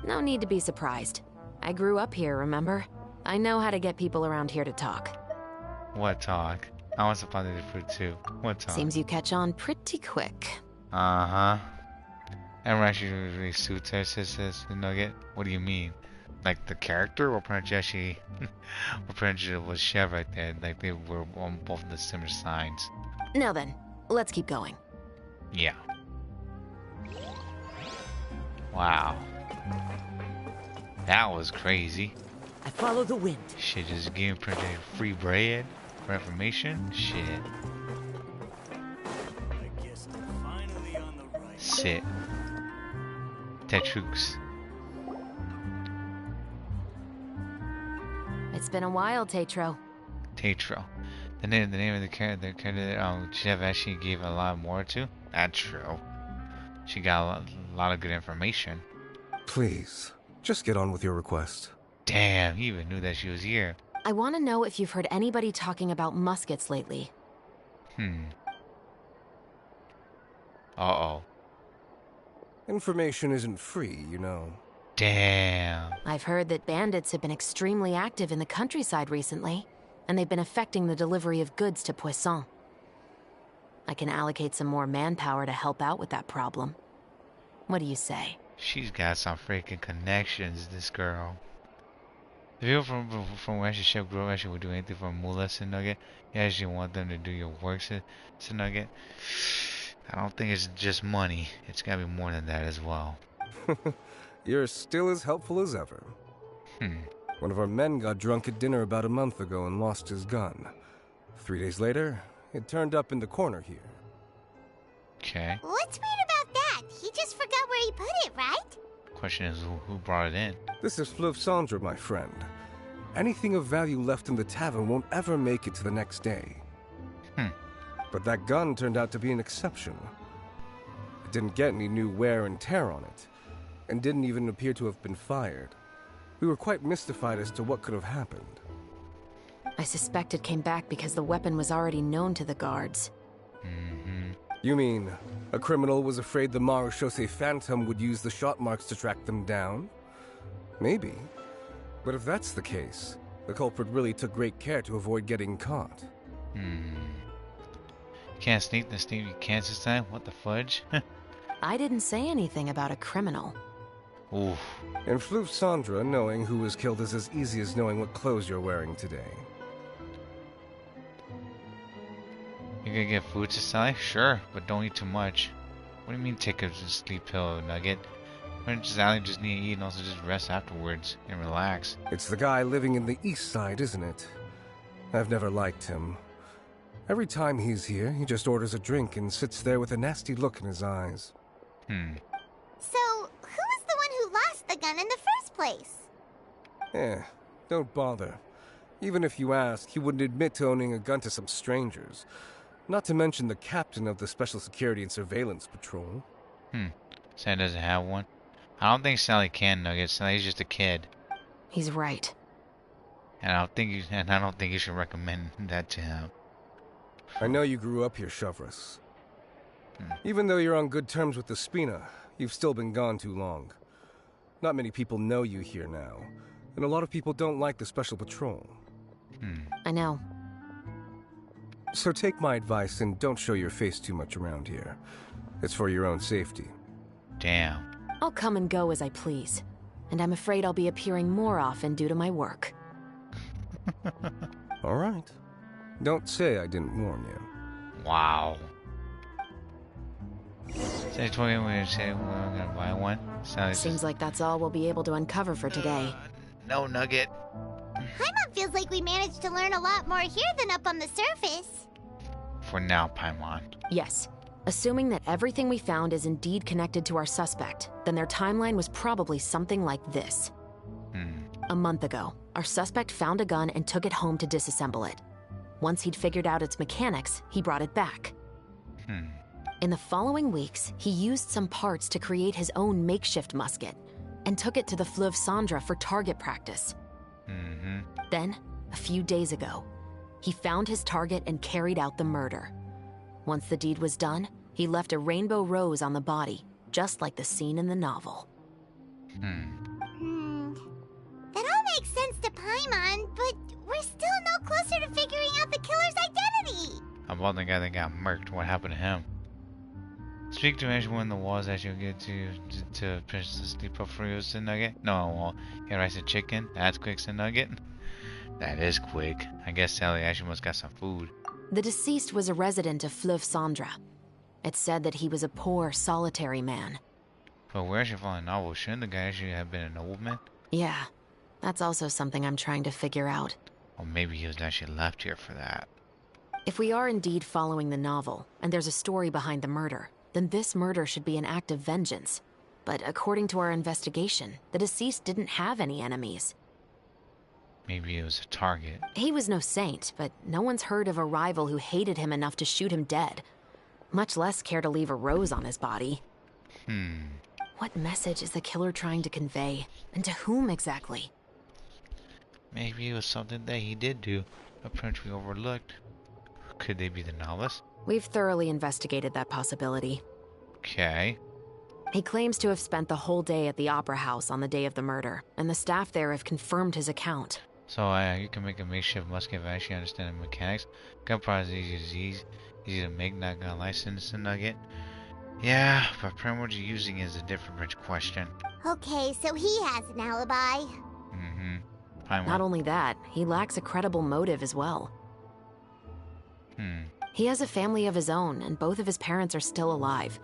No need to be surprised. I grew up here, remember? I know how to get people around here to talk. What talk? I want some pate de fruit too. What talk? Seems you catch on pretty quick. Uh-huh. Emerald actually really suits her, says the Nugget. What do you mean? Like the character, or pretty much actually, or pretty much was Chev right there. Like they were on both of the similar signs. Now then, let's keep going. Yeah. Wow. That was crazy. I follow the wind. Shit, just giving pretty free bread for information. Shit. I guess I'm finally on the right. Sit. Tetrux. It's been a while, Tetro. Tetro. The name of the character Chev actually gave a lot more to. That's true. She got a lot of good information. Please, just get on with your request. Damn, he even knew that she was here. I want to know if you've heard anybody talking about muskets lately. Uh-oh. Information isn't free, you know. Damn. I've heard that bandits have been extremely active in the countryside recently, and they've been affecting the delivery of goods to Poisson. I can allocate some more manpower to help out with that problem. What do you say? She's got some freaking connections, this girl. The people from where she Chef Grove actually would do anything for Mula Nugget. You actually want them to do your work, Nugget. I don't think it's just money. It's gotta be more than that as well. You're still as helpful as ever. One of our men got drunk at dinner about a month ago and lost his gun. 3 days later, it turned up in the corner here. Okay. What's weird about that? He just forgot where he put it, right? Question is, who brought it in? This is Fleuve Cendre, my friend. Anything of value left in the tavern won't ever make it to the next day. But that gun turned out to be an exception. It didn't get any new wear and tear on it, and didn't even appear to have been fired. We were quite mystified as to what could have happened. I suspect it came back because the weapon was already known to the guards. You mean, a criminal was afraid the Marechaussee Phantom would use the shot marks to track them down? Maybe. But if that's the case, the culprit really took great care to avoid getting caught. Can't sneak the sneak you can't this time? What the fudge? I didn't say anything about a criminal. Oof. In Fleuve Cendre, knowing who was killed is as easy as knowing what clothes you're wearing today. You gonna get food to Sally? Sure, but don't eat too much. What do you mean take a sleep pill, Nugget? Why don't Sally just need to eat and also just rest afterwards and relax? It's the guy living in the east side, isn't it? I've never liked him. Every time he's here, he just orders a drink and sits there with a nasty look in his eyes. So, who was the one who lost the gun in the first place? Don't bother. Even if you ask, he wouldn't admit to owning a gun to some strangers. Not to mention the captain of the Special Security and Surveillance Patrol. Sally doesn't have one? I don't think Sally can, Nugget. Sally's just a kid. He's right. And I don't think you should recommend that to him. I know you grew up here, Chevres. Even though you're on good terms with the Spina, you've still been gone too long. Not many people know you here now, and a lot of people don't like the Special Patrol. I know. So take my advice and don't show your face too much around here. It's for your own safety. Damn. I'll come and go as I please, and I'm afraid I'll be appearing more often due to my work. All right. Don't say I didn't warn you. Wow. So I told you we said we were gonna buy one. Seems like that's all we'll be able to uncover for today. No nugget. Paimon feels like we managed to learn a lot more here than up on the surface. For now, Paimon. Yes. Assuming that everything we found is indeed connected to our suspect, then their timeline was probably something like this. A month ago, our suspect found a gun and took it home to disassemble it. Once he'd figured out its mechanics, he brought it back. In the following weeks, he used some parts to create his own makeshift musket and took it to the Fleuve Cendra for target practice. Then, a few days ago, he found his target and carried out the murder. Once the deed was done, he left a rainbow rose on the body, just like the scene in the novel. That all makes sense to Paimon, but we're still no closer to figuring out the killer's identity. How about the guy that got murked? What happened to him? Speak to anyone in the walls that you'll get to finish the sleep up for you, Sin Nugget. No, well, get rice and chicken. That's quick, Sin Nugget. That is quick. I guess Sally actually must got some food. The deceased was a resident of Fleuve Cendra. It's said that he was a poor, solitary man. But where she found a novel? Shouldn't the guy actually have been a nobleman? Yeah, that's also something I'm trying to figure out. Or maybe he was actually left here for that. If we are indeed following the novel, and there's a story behind the murder, then this murder should be an act of vengeance. But according to our investigation, the deceased didn't have any enemies. Maybe it was a target. He was no saint, but no one's heard of a rival who hated him enough to shoot him dead. Much less care to leave a rose on his body. What message is the killer trying to convey? And to whom exactly? Maybe it was something that he did do, apparently we overlooked. Could they be the novice? We've thoroughly investigated that possibility. Okay. He claims to have spent the whole day at the Opera House on the day of the murder, and the staff there have confirmed his account. So you can make a makeshift musket if I actually understand the mechanics. Gunpowder is easy to make, not gun license and nugget. Yeah, but what you're using is a different question. Okay, so he has an alibi. Not only that, he lacks a credible motive as well. He has a family of his own, and both of his parents are still alive.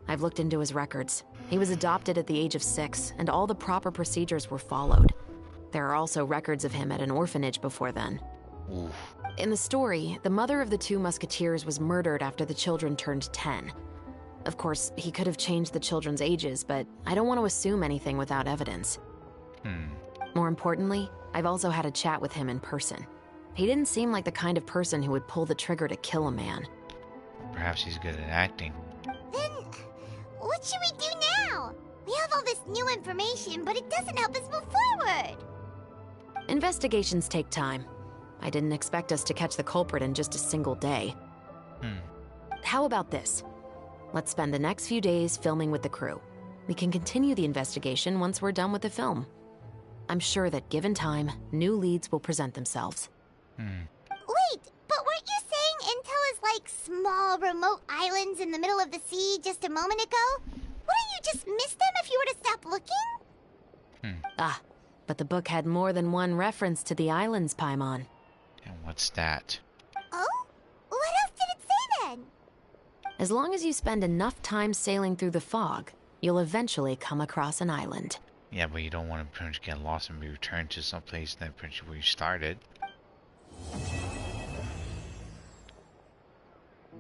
I've looked into his records. He was adopted at the age of 6, and all the proper procedures were followed. There are also records of him at an orphanage before then. In the story, the mother of the 2 musketeers was murdered after the children turned 10. Of course, he could have changed the children's ages, but I don't want to assume anything without evidence. More importantly, I've also had a chat with him in person. He didn't seem like the kind of person who would pull the trigger to kill a man. Perhaps he's good at acting. Then, what should we do now? We have all this new information, but it doesn't help us move forward. Investigations take time. I didn't expect us to catch the culprit in just a single day. How about this? Let's spend the next few days filming with the crew. We can continue the investigation once we're done with the film. I'm sure that given time, new leads will present themselves. Wait, but weren't you saying Intel is like small, remote islands in the middle of the sea just a moment ago? Wouldn't you just miss them if you were to stop looking? But the book had more than one reference to the islands, Paimon. And what's that? Oh? What else did it say then? As long as you spend enough time sailing through the fog, you'll eventually come across an island. Yeah, but you don't want to pretty much get lost and be returned to some place that pretty much where you started.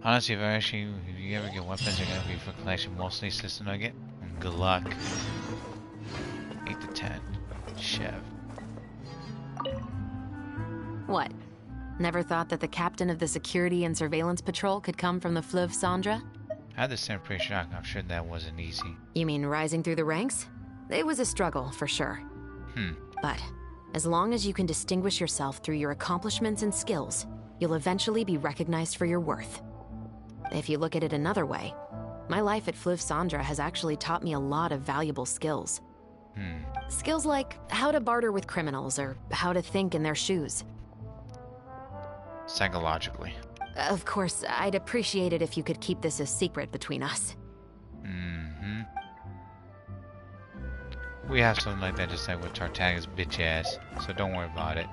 Honestly, if you ever get weapons, they're gonna be for collection mostly, Sister Nugget. And good luck. 8 to 10. Chev. What? Never thought that the captain of the security and surveillance patrol could come from the Fleuve Cendra? I had the same pretty shock. I'm sure that wasn't easy. You mean rising through the ranks? It was a struggle, for sure. But as long as you can distinguish yourself through your accomplishments and skills, you'll eventually be recognized for your worth. If you look at it another way, my life at Fleuve Cendra has actually taught me a lot of valuable skills. Skills like how to barter with criminals or how to think in their shoes. Psychologically. Of course, I'd appreciate it if you could keep this a secret between us. We have something like that just like with Tartaga's bitch ass, so don't worry about it.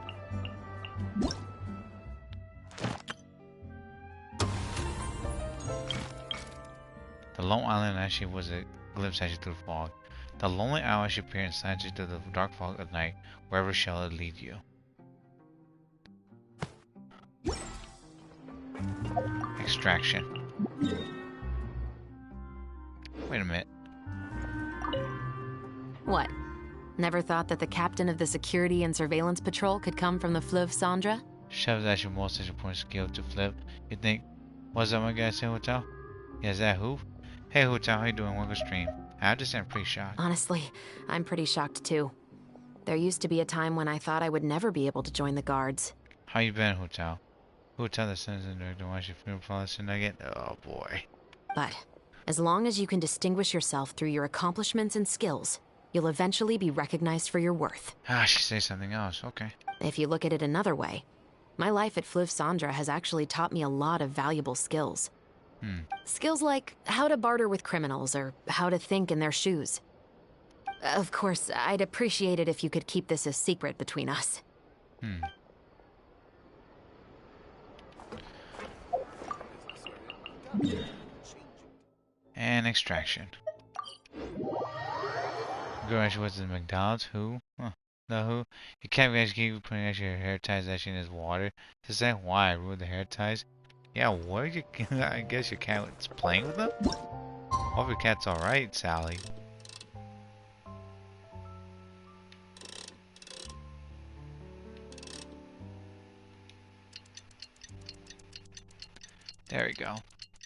The lone island actually was a glimpse actually through fog. The lonely owl actually appeared in signs through the dark fog of night. Wherever shall it lead you? Extraction. Wait a minute. What? Never thought that the captain of the security and surveillance patrol could come from the Fleuve Cendra? Chef is actually most such important skill to flip. You think, what's up my guy say Hotel? Yeah, is that who? Hey Hotel, how you doing? Welcome to stream. I just am pretty shocked. Honestly, I'm pretty shocked too. There used to be a time when I thought I would never be able to join the guards. How you been, Hotel? Hotel the sons and director watch your film policy nugget? Oh boy. But as long as you can distinguish yourself through your accomplishments and skills, you'll eventually be recognized for your worth. Ah, she says something else. Okay. If you look at it another way, my life at Fleuve Cendra has actually taught me a lot of valuable skills. Skills like how to barter with criminals or how to think in their shoes. Of course, I'd appreciate it if you could keep this a secret between us. And extraction. Girl actually was in McDonald's. Who? Huh. No, who? You can't actually keep putting actually your hair ties actually in his water. Is that why I ruined the hair ties? Yeah, what are you? I guess your cat's playing with them? Hope your cat's alright, Sally. There we go.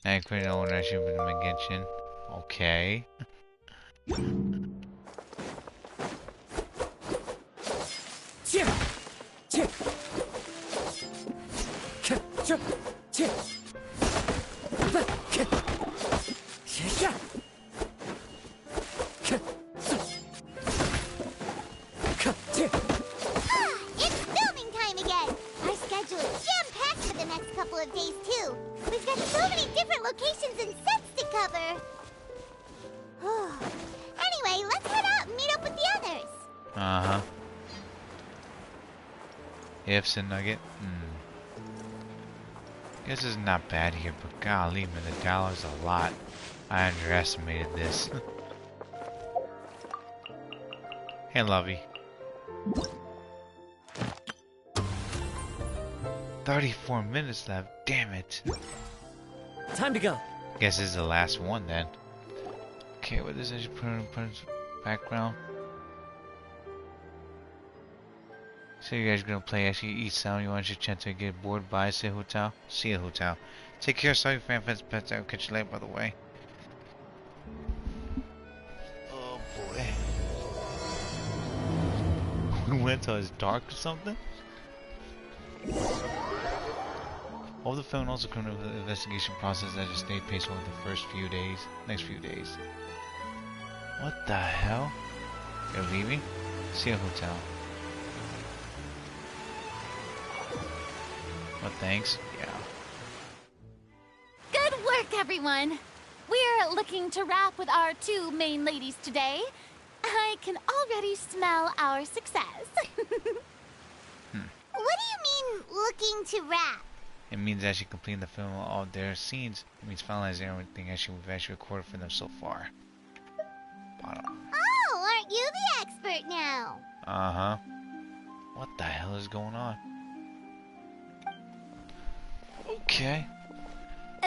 Now you couldn't know what I should have been Genshin. Okay. It's filming time again! Our schedule is jam-packed for the next couple of days, too. We've got so many different locations and sets to cover. Anyway, let's head out and meet up with the others. Uh-huh. Ifs and Nugget? Guess it's not bad here, but golly, man, the dollar's a lot. I underestimated this. Hey, Lovey. 34 minutes left, damn it. Time to go. Guess this is the last one then. Okay, what is it? Put in background. So you guys are gonna play actually each sound you want your chance to get bored by say Hotel? See you Hotel. Take care, sorry fan fans, pets, I'll catch you later by the way. Oh boy. We went till it's dark or something? All the film also criminal investigation process that just stayed pace over the next few days. What the hell? You're leaving? See you Hotel. Well, thanks. Yeah. Good work, everyone. We're looking to wrap with our two main ladies today. I can already smell our success. What do you mean, looking to wrap? It means actually completing the film of all their scenes. It means finalizing everything actually we've actually recorded for them so far. Bottom. Oh, aren't you the expert now? Uh-huh. What the hell is going on? Okay.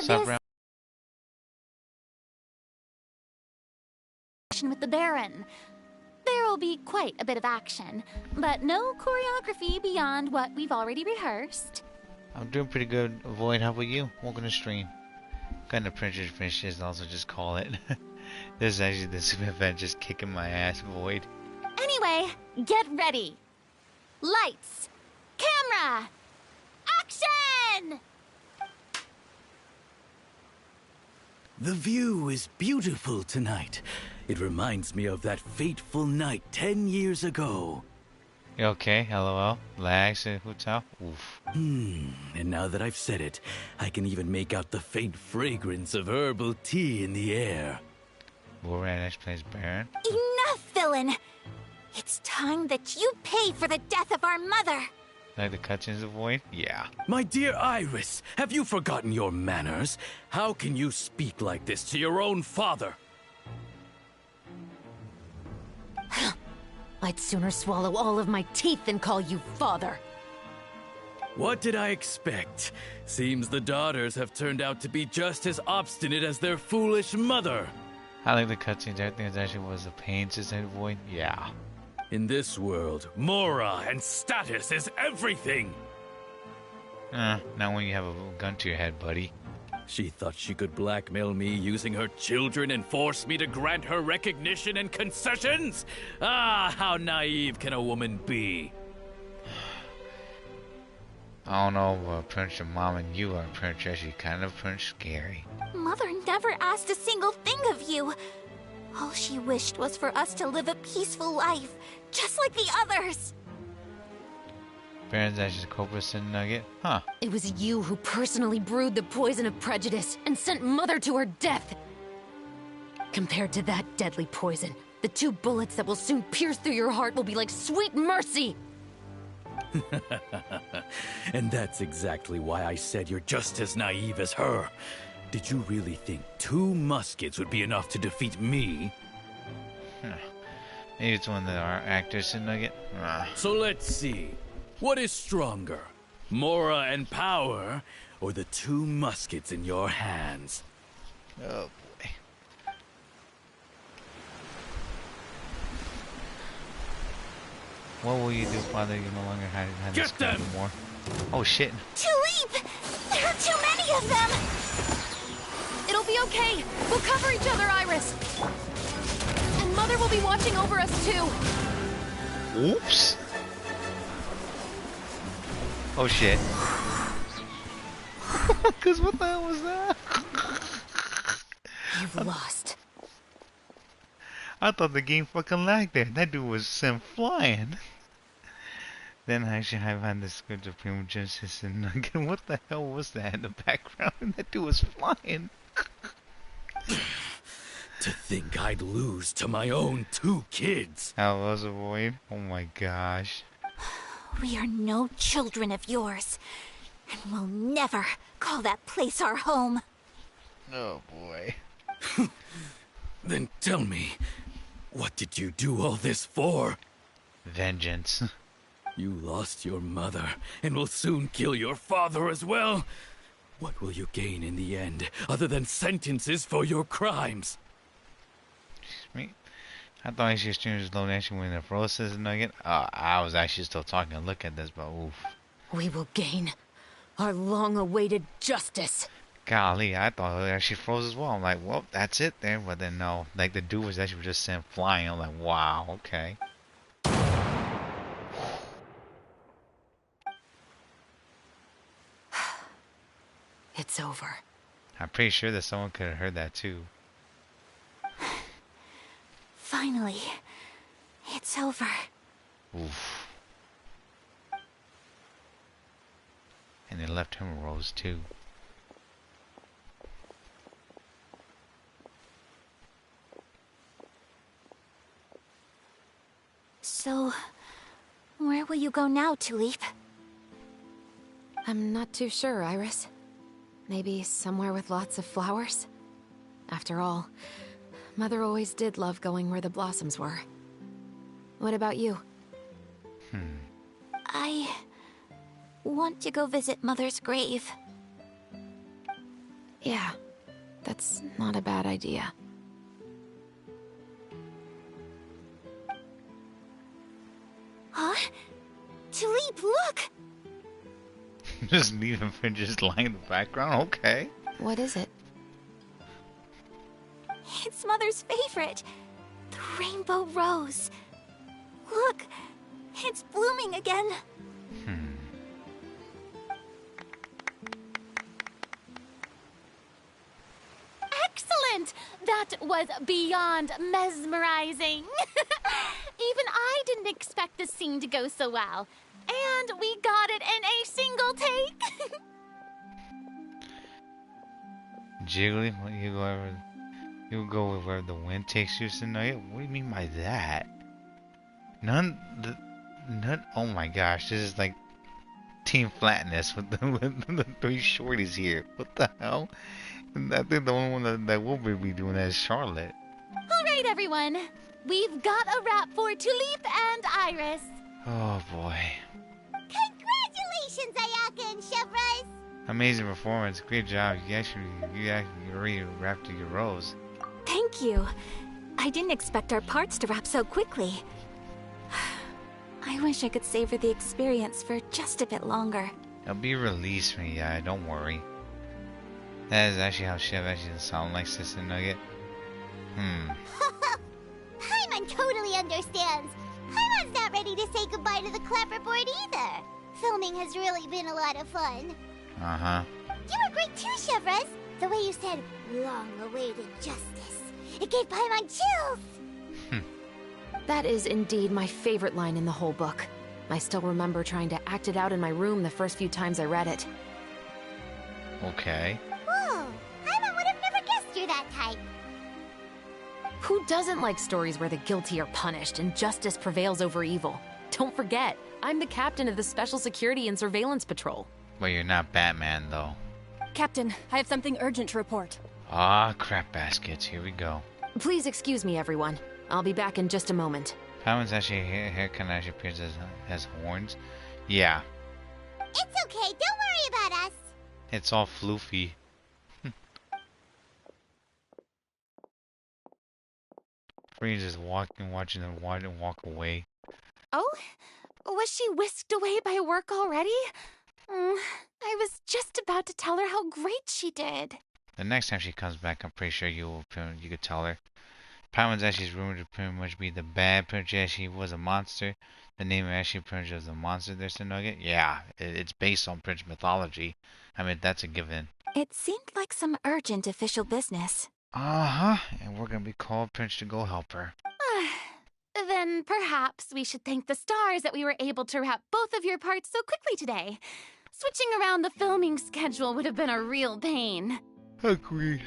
Stop around. With the Baron. There will be quite a bit of action, but no choreography beyond what we've already rehearsed. I'm doing pretty good, Void. How about you? Welcome to stream. Kind of pressure finishes, also just call it. This is actually this event just kicking my ass, Void. Anyway, get ready. Lights, camera, action! The view is beautiful tonight. It reminds me of that fateful night 10 years ago. You okay? LOL. Lags at Hotel? Oof. And now that I've said it, I can even make out the faint fragrance of herbal tea in the air. Borat next plays Baron. Enough, villain! It's time that you pay for the death of our mother! Like the cutscenes avoid? Yeah. My dear Iris, have you forgotten your manners? How can you speak like this to your own father? I'd sooner swallow all of my teeth than call you father. What did I expect? Seems the daughters have turned out to be just as obstinate as their foolish mother. I like the cutscenes. Everything that actually was a pain to avoid. Yeah. In this world, mora and status is everything. Not when you have a gun to your head, buddy. She thought she could blackmail me using her children and force me to grant her recognition and concessions? Ah, how naive can a woman be? I don't know, but Prince, your mom and you are Princess. You kind of Prince scary. Mother never asked a single thing of you. All she wished was for us to live a peaceful life, just like the others. Baron's Ash's Cobra Sin Nugget? Huh. It was you who personally brewed the poison of prejudice and sent Mother to her death. Compared to that deadly poison, the 2 bullets that will soon pierce through your heart will be like sweet mercy. And that's exactly why I said you're just as naive as her. Did you really think 2 muskets would be enough to defeat me? Maybe it's one of our actors Sin Nugget. So let's see. What is stronger? Mora and power, or the 2 muskets in your hands? Oh boy. What will you do, Father? You no longer have this anymore. Oh shit. Tulip! There are too many of them! It'll be okay. We'll cover each other, Iris. And Mother will be watching over us too. Oops. Oh shit. Cause what the hell was that? You've lost. I thought the game fucking lagged there. That dude was sent flying. Then I actually have had this script of Primo Genesis and again, what the hell was that in the background? That dude was flying. To think I'd lose to my own 2 kids. How was a void? Oh my gosh. We are no children of yours, and we'll never call that place our home. Oh boy. Then tell me, what did you do all this for? Vengeance. You lost your mother, and will soon kill your father as well. What will you gain in the end, other than sentences for your crimes? Me? I thought actually stream was low actually when the process is nugget. I was actually still talking and look at this, but oof. We will gain our long-awaited justice. Golly, I thought it actually froze as well. I'm like, well, that's it then. But then no, like the dude was actually just sent flying. I'm like, wow, okay. It's over. I'm pretty sure that someone could have heard that too. Finally, it's over. Oof. And they left him a rose too. So, where will you go now, Tulip? I'm not too sure, Iris. Maybe somewhere with lots of flowers? After all, Mother always did love going where the blossoms were. What about you? I want to go visit Mother's grave. Yeah, that's not a bad idea. Huh? Tulip, look! Just leave him for just lying in the background? Okay. What is it? It's Mother's favorite. The rainbow rose. Look, it's blooming again. Excellent! That was beyond mesmerizing. Even I didn't expect the scene to go so well. And we got it in a single take. Jiggly, you go with where the wind takes you tonight. What do you mean by that? None. Oh my gosh, this is like Team Flatness with the three shorties here. What the hell? And I think the only one that will be doing that is Charlotte. All right, everyone. We've got a wrap for Tulip and Iris. Oh boy. Congratulations, Ayaka and Chevrolet. Amazing performance. Great job. You actually really wrapped your rose. Thank you. I didn't expect our parts to wrap so quickly. I wish I could savor the experience for just a bit longer. It'll be released from yeah, don't worry. That is actually how Chev actually doesn't sound like Sister Nugget. Paimon totally understands. Paimon's not ready to say goodbye to the clapperboard either. Filming has really been a lot of fun. Uh-huh. You were great too, Chevrolet. The way you said, long-awaited justice. It gave Paimon chills. That is indeed my favorite line in the whole book. I still remember trying to act it out in my room the first few times I read it. Okay. Whoa, Paimon would have never guessed you're that type. Who doesn't like stories where the guilty are punished and justice prevails over evil? Don't forget, I'm the captain of the Special Security and Surveillance Patrol. But you're not Batman, though. Captain, I have something urgent to report. Ah, crap baskets. Here we go. Please excuse me, everyone. I'll be back in just a moment. Paimon's actually hair kind of actually appears as horns. Yeah. It's okay, don't worry about us. It's all floofy. Freeze is watching them walk away. Oh? Was she whisked away by work already? I was just about to tell her how great she did. The next time she comes back, I'm pretty sure you could tell her. Paimon's actually rumored to pretty much be the bad Princess. She was a monster. The name actually Prince was a monster. There's the nugget. Yeah, it's based on Prince mythology. I mean, that's a given. It seemed like some urgent official business. Uh-huh. And we're gonna be called Prince to go help her. Then perhaps we should thank the stars that we were able to wrap both of your parts so quickly today. Switching around the filming schedule would have been a real pain. Agreed.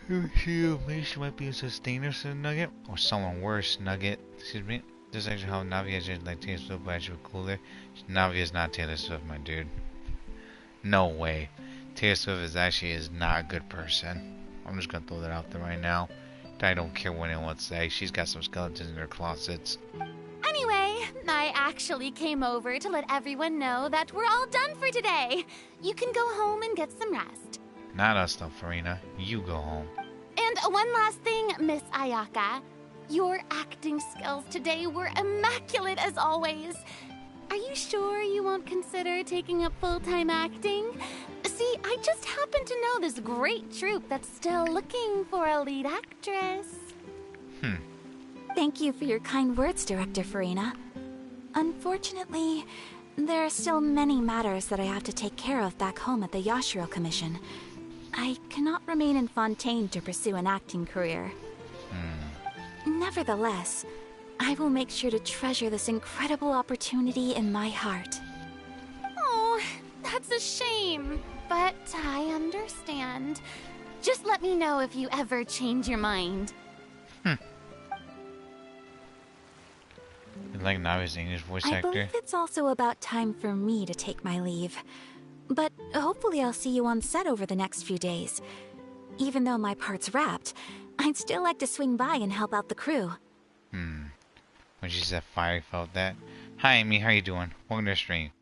Maybe she might be a sustainer to the nugget, or someone worse, nugget. Excuse me. This is actually how Navia is just like Taylor Swift, but actually cooler. Navia is not Taylor Swift, my dude. No way. Taylor Swift is not a good person. I'm just gonna throw that out there right now. I don't care what anyone says. She's got some skeletons in her closets. Anyway, I actually came over to let everyone know that we're all done for today. You can go home and get some rest. Not us though, Farina. You go home. And one last thing, Miss Ayaka. Your acting skills today were immaculate as always. Are you sure you won't consider taking up full-time acting? See, I just happen to know this great troupe that's still looking for a lead actress. Thank you for your kind words, Director Farina. Unfortunately, there are still many matters that I have to take care of back home at the Yashiro Commission. I cannot remain in Fontaine to pursue an acting career. Nevertheless, I will make sure to treasure this incredible opportunity in my heart. Oh, that's a shame, but I understand. Just let me know if you ever change your mind. You like Navi's English voice I actor? believe it's also about time for me to take my leave. But hopefully I'll see you on set over the next few days. Even though my part's wrapped, I'd still like to swing by and help out the crew. When she said fire, felt that. Hi Amy, how you doing? Welcome to the stream.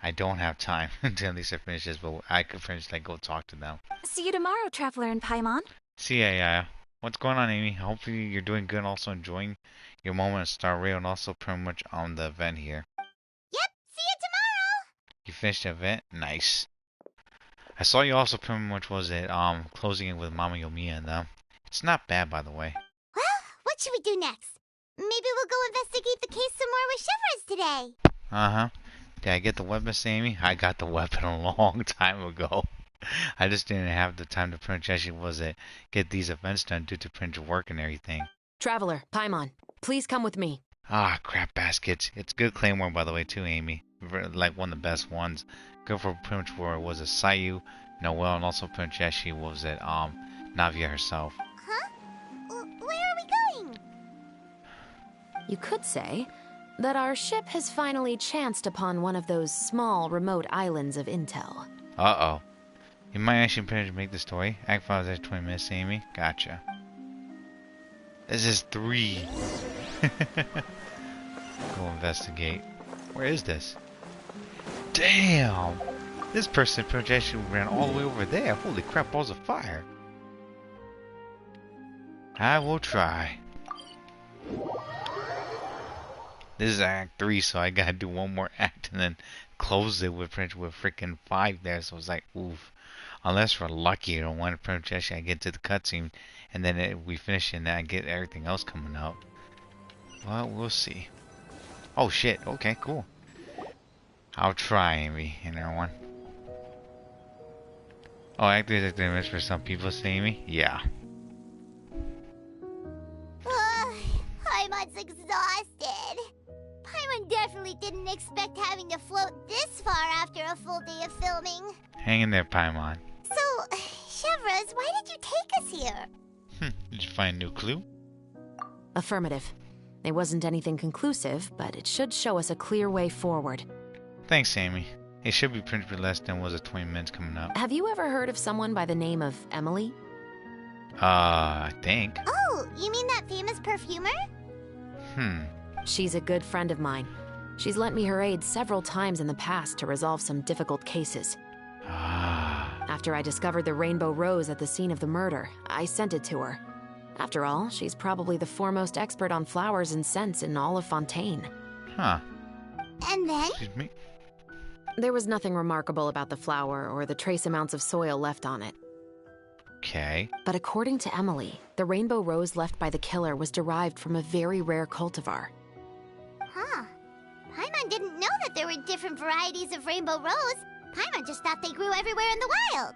I don't have time until Lisa finishes, but I could finish go talk to them. See you tomorrow, Traveler and Paimon. See ya, yeah. What's going on, Amy? Hopefully you're doing good and also enjoying your moment at Star Rail and also pretty much on the event here. Yep, see you tomorrow! You finished the event? Nice. I saw you also pretty much closing it with Mama Yomiya and them. It's not bad, by the way. Well, what should we do next? Maybe we'll go investigate the case some more with Shivers today. Uh-huh. Did I get the weapon, Sammy? I got the weapon a long time ago. I just didn't have the time to print get these events done due to print work and everything. Traveler, Paimon, please come with me. Ah, crap baskets. It's good claymore, by the way, too, Amy. Like one of the best ones. Good for pretty much where it was a Sayu, Noelle, and also pretty much actually was it Navia herself. Huh? Where are we going? You could say that our ship has finally chanced upon one of those small, remote islands of intel. Uh-oh. You might actually pretty much make the story. Act 5 is 20 minutes, Amy. Gotcha. This is 3. Go investigate. Where is this? Damn! This person projection ran all the way over there. Holy crap, balls of fire. I will try. This is Act 3, so I gotta do one more act and then close it with freaking 5 there. So it's like, oof. Unless we're lucky, you know, one projection I get to the cutscene and then we finish and then I get everything else coming up. Well, we'll see. Oh shit, okay, cool. I'll try, Amy, and everyone. Oh, Act 3 is the image for some people, say Amy? Yeah. Paimon's exhausted. Paimon definitely didn't expect having to float this far after a full day of filming. Hang in there, Paimon. So, Chevrolet, why did you take us here? Did you find a new clue? Affirmative. It wasn't anything conclusive, but it should show us a clear way forward. Thanks, Amy. It should be printed less than was it 20 minutes coming up. Have you ever heard of someone by the name of Emily? I think. Oh, you mean that famous perfumer? She's a good friend of mine. She's lent me her aid several times in the past to resolve some difficult cases. After I discovered the rainbow rose at the scene of the murder, I sent it to her. After all, she's probably the foremost expert on flowers and scents in all of Fontaine. Huh. And then? Excuse me? There was nothing remarkable about the flower or the trace amounts of soil left on it. Okay. But according to Emily, the rainbow rose left by the killer was derived from a very rare cultivar. Huh. Paimon didn't know that there were different varieties of rainbow rose. Paimon just thought they grew everywhere in the wild.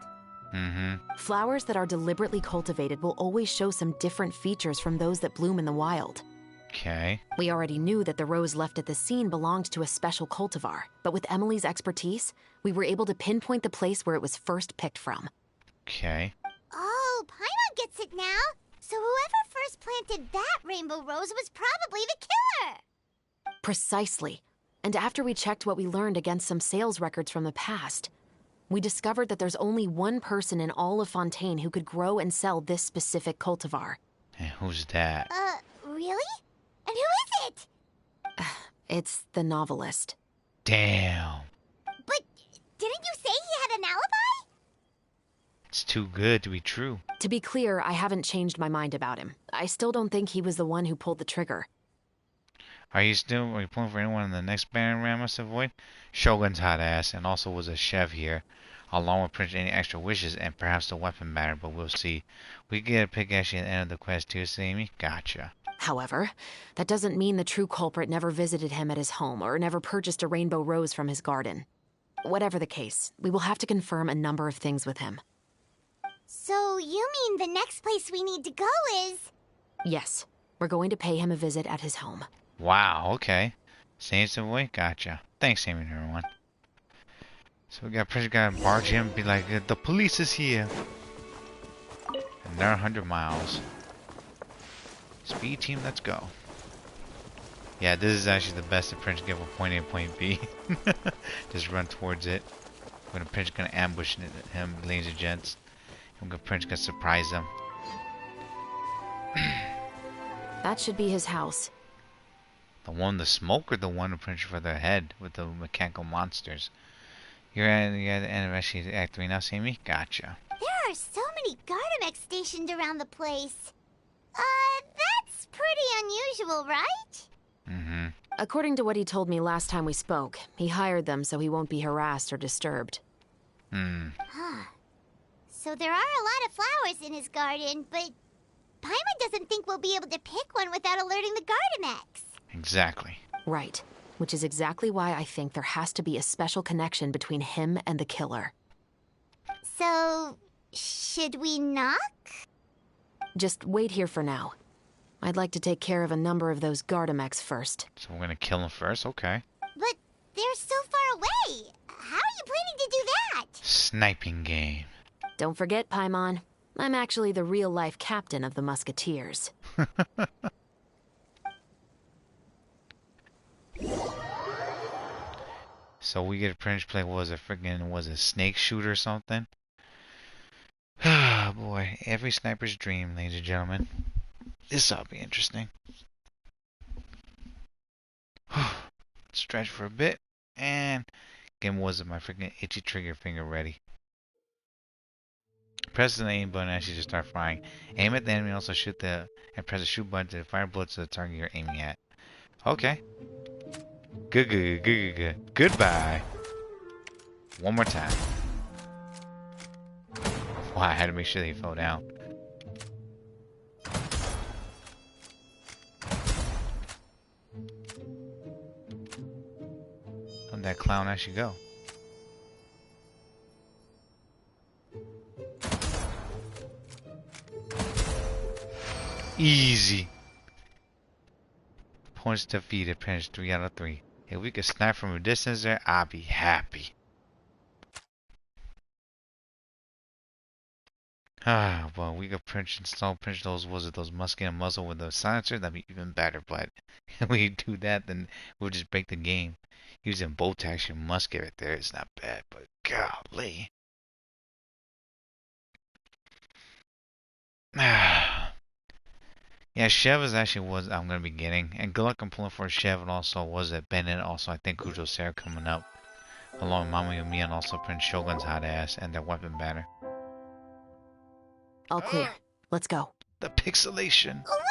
Flowers that are deliberately cultivated will always show some different features from those that bloom in the wild. Okay. We already knew that the rose left at the scene belonged to a special cultivar, but with Emily's expertise, we were able to pinpoint the place where it was first picked from. Okay. Oh, Paimon gets it now. So whoever first planted that rainbow rose was probably the killer. Precisely. And after we checked what we learned against some sales records from the past, we discovered that there's only one person in all of Fontaine who could grow and sell this specific cultivar. And who's that? Really? And who is it? It's the novelist. Damn. But didn't you say he had an alibi? It's too good to be true. To be clear, I haven't changed my mind about him. I still don't think he was the one who pulled the trigger. Are you pulling for anyone in the next Bannerama to avoid? Shogun's hot ass and also was a chef here, along with printing any extra wishes and perhaps the weapon matter, but we'll see. We get a pick actually at the end of the quest too, Amy. Gotcha. However, that doesn't mean the true culprit never visited him at his home or never purchased a rainbow rose from his garden. Whatever the case, we will have to confirm a number of things with him. So you mean the next place we need to go is... Yes, we're going to pay him a visit at his home. Wow, okay. Same way? Gotcha. Thanks, Amy, everyone. So we got Prince gotta barge in and be like, the police is here. Another 100 miles. Speed team, let's go. Yeah, this is actually the best that Prince can get from point A to point B. Just run towards it. When Prince gonna ambush him, ladies and gents. And Prince gonna surprise him. That should be his house. The one, the smoke, or the one who Prince for their head with the mechanical monsters? You're at the end of actually Act 3 now, Sammy? Gotcha. There are so many Gardamex stationed around the place. That's pretty unusual, right? According to what he told me last time we spoke, he hired them so he won't be harassed or disturbed. Huh. So there are a lot of flowers in his garden, but Paimon doesn't think we'll be able to pick one without alerting the Gardamex. Exactly. Right. Which is exactly why I think there has to be a special connection between him and the killer. So, should we knock? Just wait here for now. I'd like to take care of a number of those Gardamex first. So we're gonna kill him first? Okay. But they're so far away. How are you planning to do that? Sniping game. Don't forget, Paimon. I'm actually the real-life captain of the Musketeers. So we get a Prince play, was a snake shooter or something? Ah, boy. Every sniper's dream, ladies and gentlemen. This ought to be interesting. Stretch for a bit. And get was my freaking itchy trigger finger ready. Press the aim button as you just start firing. Aim at the enemy, also shoot and press the shoot button to fire bullets to the target you're aiming at. Okay. Good. Goodbye. One more time. Wow, I had to make sure they fell down. Let that clown actually go. Easy. Points defeated. Pinch 3 out of 3. If we could snipe from a distance there, I'd be happy. Ah, well, we could pinch those, those musket and muzzle with the silencer, that'd be even better, but if we do that, then we'll just break the game. Using bolt action musket right there is not bad, but golly. Yeah, Chev is actually what I'm going to be getting, and good luck on pulling for Chev, and also was it Bennett, also I think Kujo Sarah coming up, along with Mama Yumi, and also Prince Shogun's hot ass, and their weapon banner. All clear. Let's go. The pixelation. Oh,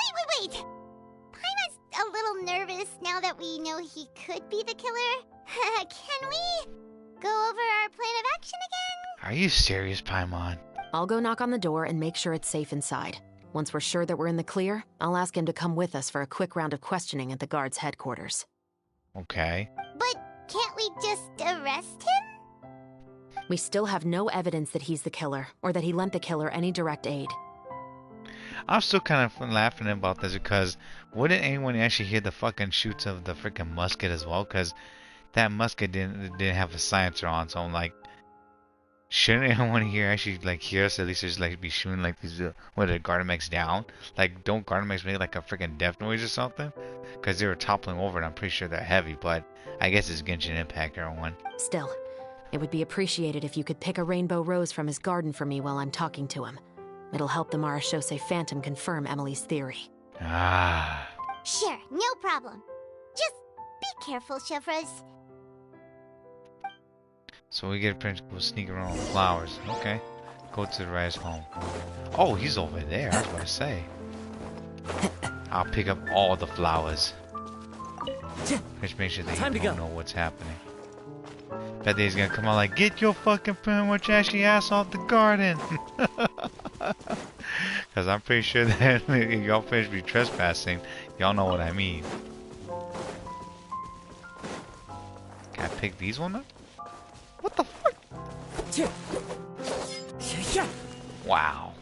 wait! Paimon's a little nervous now that we know he could be the killer. Can we go over our plan of action again? Are you serious, Paimon? I'll go knock on the door and make sure it's safe inside. Once we're sure that we're in the clear, I'll ask him to come with us for a quick round of questioning at the guard's headquarters. Okay. But can't we just arrest him? We still have no evidence that he's the killer, or that he lent the killer any direct aid. I'm still kind of laughing about this because wouldn't anyone actually hear the fucking shoots of the freaking musket as well? Because that musket didn't have a silencer on, so I'm like, shouldn't anyone here actually like hear us? At least just like be shooting like these what are Gardamex down? Like, don't Gardamex make like a freaking death noise or something? Because they were toppling over, and I'm pretty sure they're heavy. But I guess it's Genshin Impact, everyone. Still, it would be appreciated if you could pick a rainbow rose from his garden for me while I'm talking to him. It'll help the Marashose Phantom confirm Emily's theory. Ah. Sure, no problem. Just be careful, Chevros. So we get a prince go sneak around with flowers. Okay. Go to the Rise home. Oh, he's over there. I was about to say. I'll pick up all the flowers. Just make sure they don't know what's happening. Bet he's gonna come out like, get your fucking much ashy ass off the garden. Cause I'm pretty sure that if y'all finish be trespassing, y'all know what I mean. Can I pick these one up? What the fuck? Wow.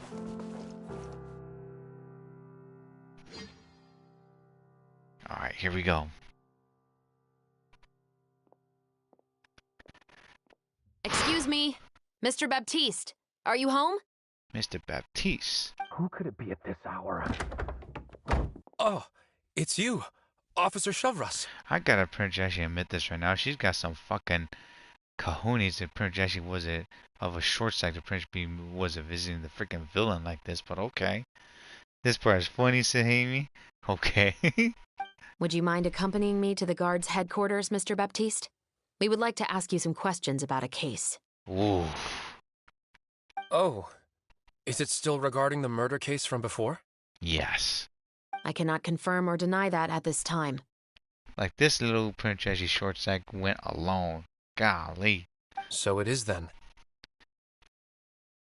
Alright, here we go. Excuse me, Mr. Baptiste, are you home? Mr. Baptiste. Who could it be at this hour? Oh, it's you, Officer Shavras. I gotta pretty much actually admit this right now. She's got some fucking cojones that pretty much actually was it of a short sight to pretty be was it visiting the freaking villain like this, but okay. This part is funny, said Amy. Okay. Would you mind accompanying me to the guard's headquarters, Mr. Baptiste? We would like to ask you some questions about a case. Ooh. Oh. Is it still regarding the murder case from before? Yes. I cannot confirm or deny that at this time. Like this little princess short sack went alone. Golly. So it is then.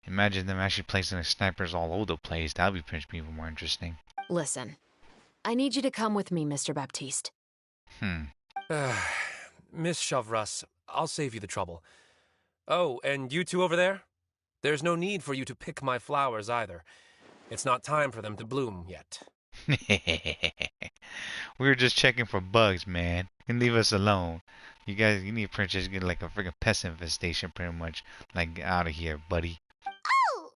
Imagine them actually placing the snipers all over the place. That would be pretty even more interesting. Listen, I need you to come with me, Mr. Baptiste. Miss Shavras, I'll save you the trouble. Oh, and you two over there? There's no need for you to pick my flowers either. It's not time for them to bloom yet. We were just checking for bugs, man. And leave us alone. You guys, you need princess to get like a freaking pest infestation, pretty much. Like, out of here, buddy. Oh!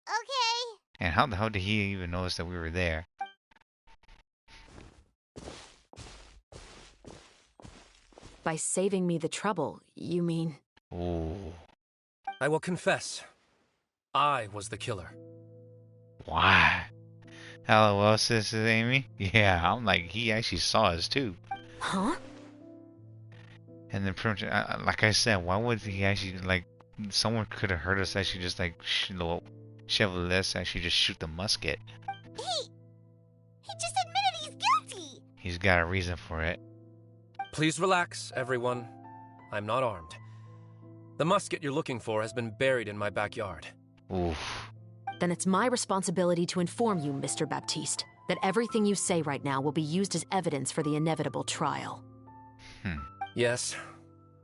Okay. And how the hell did he even notice that we were there? By saving me the trouble, you mean? Ooh. I will confess. I was the killer. Why? LOL, sis, Amy? Yeah, I'm like, he actually saw us too. Huh? And then, pretty much, like I said, why would he actually, like, someone could have heard us actually just, like, Chevrolet actually just shoot the musket. He just admitted he's guilty! He's got a reason for it. Please relax, everyone. I'm not armed. The musket you're looking for has been buried in my backyard. Oof. Then it's my responsibility to inform you, Mr. Baptiste, that everything you say right now will be used as evidence for the inevitable trial. Yes,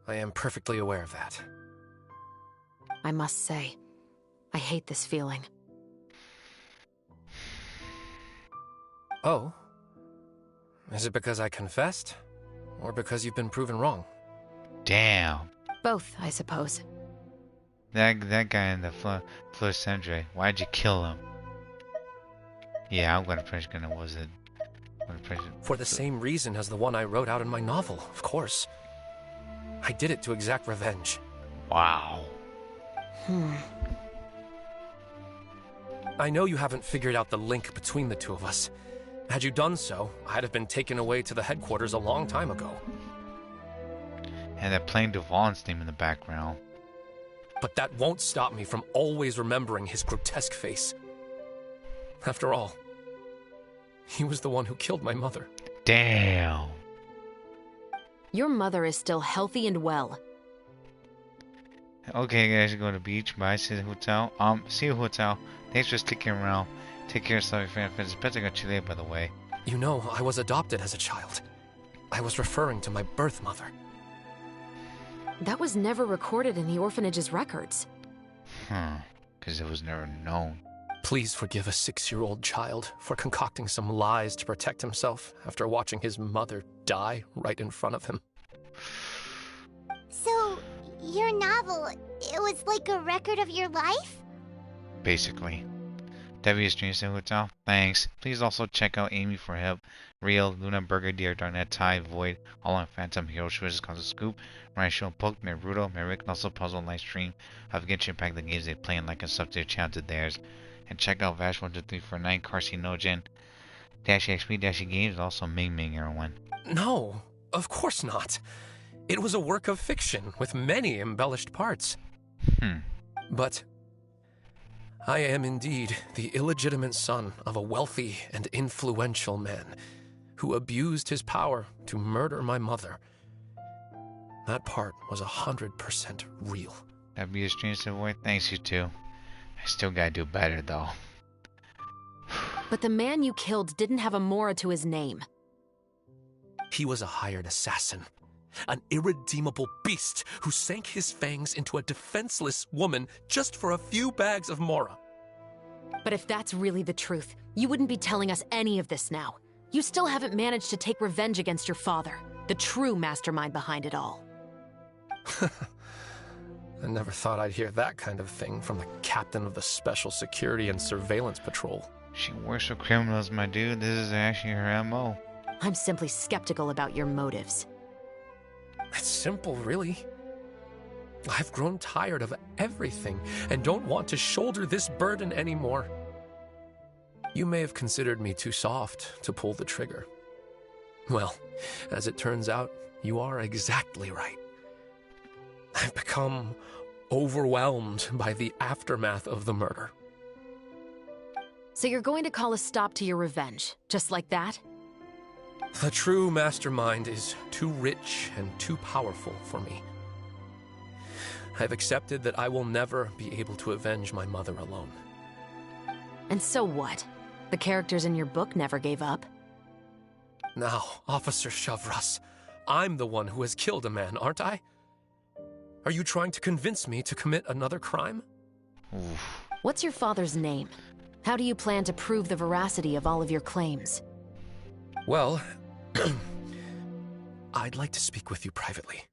I am perfectly aware of that. I must say, I hate this feeling. Oh? Is it because I confessed? Or because you've been proven wrong? Damn. Both, I suppose. That guy in the Fleur Cendre, why'd you kill him? Yeah, I'm gonna press gonna was it. For the same reason as the one I wrote out in my novel, of course. I did it to exact revenge. Wow. I know you haven't figured out the link between the two of us. Had you done so, I'd have been taken away to the headquarters a long time ago. And they're playing Devon's name in the background. But that won't stop me from always remembering his grotesque face. After all, he was the one who killed my mother. Damn. Your mother is still healthy and well. Okay, guys, you're going to the beach. Bye. See you at the hotel. See you at the hotel. Thanks for sticking around. Take care of yourself, your family, friends. Depends on Chile, by the way. You know, I was adopted as a child. I was referring to my birth mother. That was never recorded in the orphanage's records. Because it was never known. Please forgive a 6-year-old child for concocting some lies to protect himself after watching his mother die right in front of him. So, your novel, it was like a record of your life? Basically. WStreams Hotel. Thanks. Please also check out Amy for help. Real, Luna, Burger, Dear, Darnet, Ty, Void, All on Phantom, Hero Shows, Cause a Scoop, Ryan Show, Poke, Naruto, Merrick, and also Puzzle live stream of Genshin Impact, the games they play and like and sub to their channel to theirs. And check out Vash12349, Carcinogen, Dashy XP, Dashy Games, and also Ming Ming Erwin. No, of course not. It was a work of fiction with many embellished parts. But I am indeed the illegitimate son of a wealthy and influential man who abused his power to murder my mother. That part was 100% real. WStreams thanks you too. I still gotta do better though. But the man you killed didn't have a Mora to his name. He was a hired assassin. An irredeemable beast who sank his fangs into a defenseless woman just for a few bags of Mora. But if that's really the truth, you wouldn't be telling us any of this now. You still haven't managed to take revenge against your father, the true mastermind behind it all. I never thought I'd hear that kind of thing from the captain of the Special Security and Surveillance Patrol. She works for criminals, my dude. This is actually her MO. I'm simply skeptical about your motives. It's simple, really. I've grown tired of everything and don't want to shoulder this burden anymore. You may have considered me too soft to pull the trigger. Well, as it turns out, you are exactly right. I've become overwhelmed by the aftermath of the murder. So you're going to call a stop to your revenge, just like that? The true mastermind is too rich and too powerful for me. I've accepted that I will never be able to avenge my mother alone. And so what? The characters in your book never gave up. Now, Officer Chavras, I'm the one who has killed a man, aren't I? Are you trying to convince me to commit another crime? What's your father's name? How do you plan to prove the veracity of all of your claims? Well, I'd like to speak with you privately.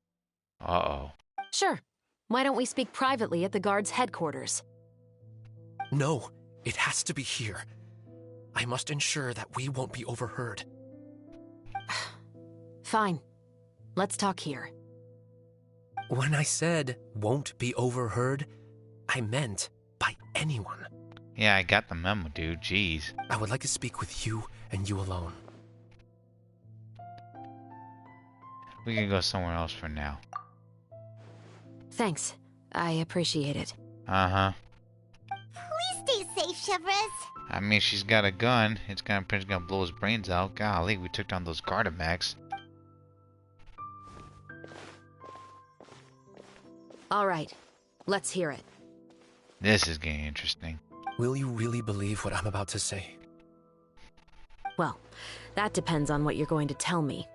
Uh-oh. Sure. Why don't we speak privately at the guard's headquarters? No, it has to be here. I must ensure that we won't be overheard. Fine. Let's talk here. When I said won't be overheard, I meant by anyone. Yeah, I got the memo, dude. Jeez. I would like to speak with you and you alone. We can go somewhere else for now. Thanks. I appreciate it. Uh-huh. Please stay safe, Chevres. I mean, she's got a gun. It's gonna blow his brains out. Golly, we took down those Gardamax. All right. Let's hear it. This is getting interesting. Will you really believe what I'm about to say? Well, that depends on what you're going to tell me.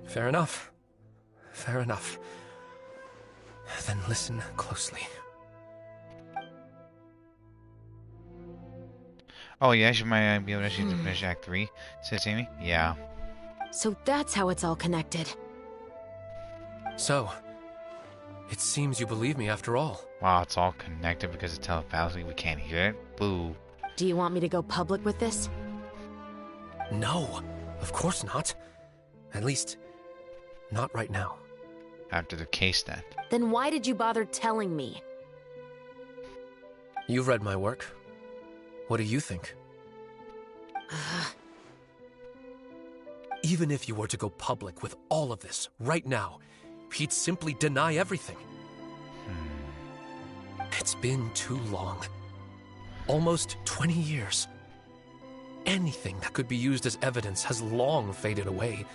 Fair enough. Fair enough. Then listen closely. Oh, yeah, she might be able to actually finish Act 3, says Amy. Yeah. So that's how it's all connected. So, it seems you believe me after all. Wow, it's all connected because it's telepathically. We can't hear it. Boo. Do you want me to go public with this? No, of course not. At least, not right now. After the case, then. Then why did you bother telling me? You've read my work. What do you think? Even if you were to go public with all of this right now, he'd simply deny everything. It's been too long. Almost 20 years. Anything that could be used as evidence has long faded away.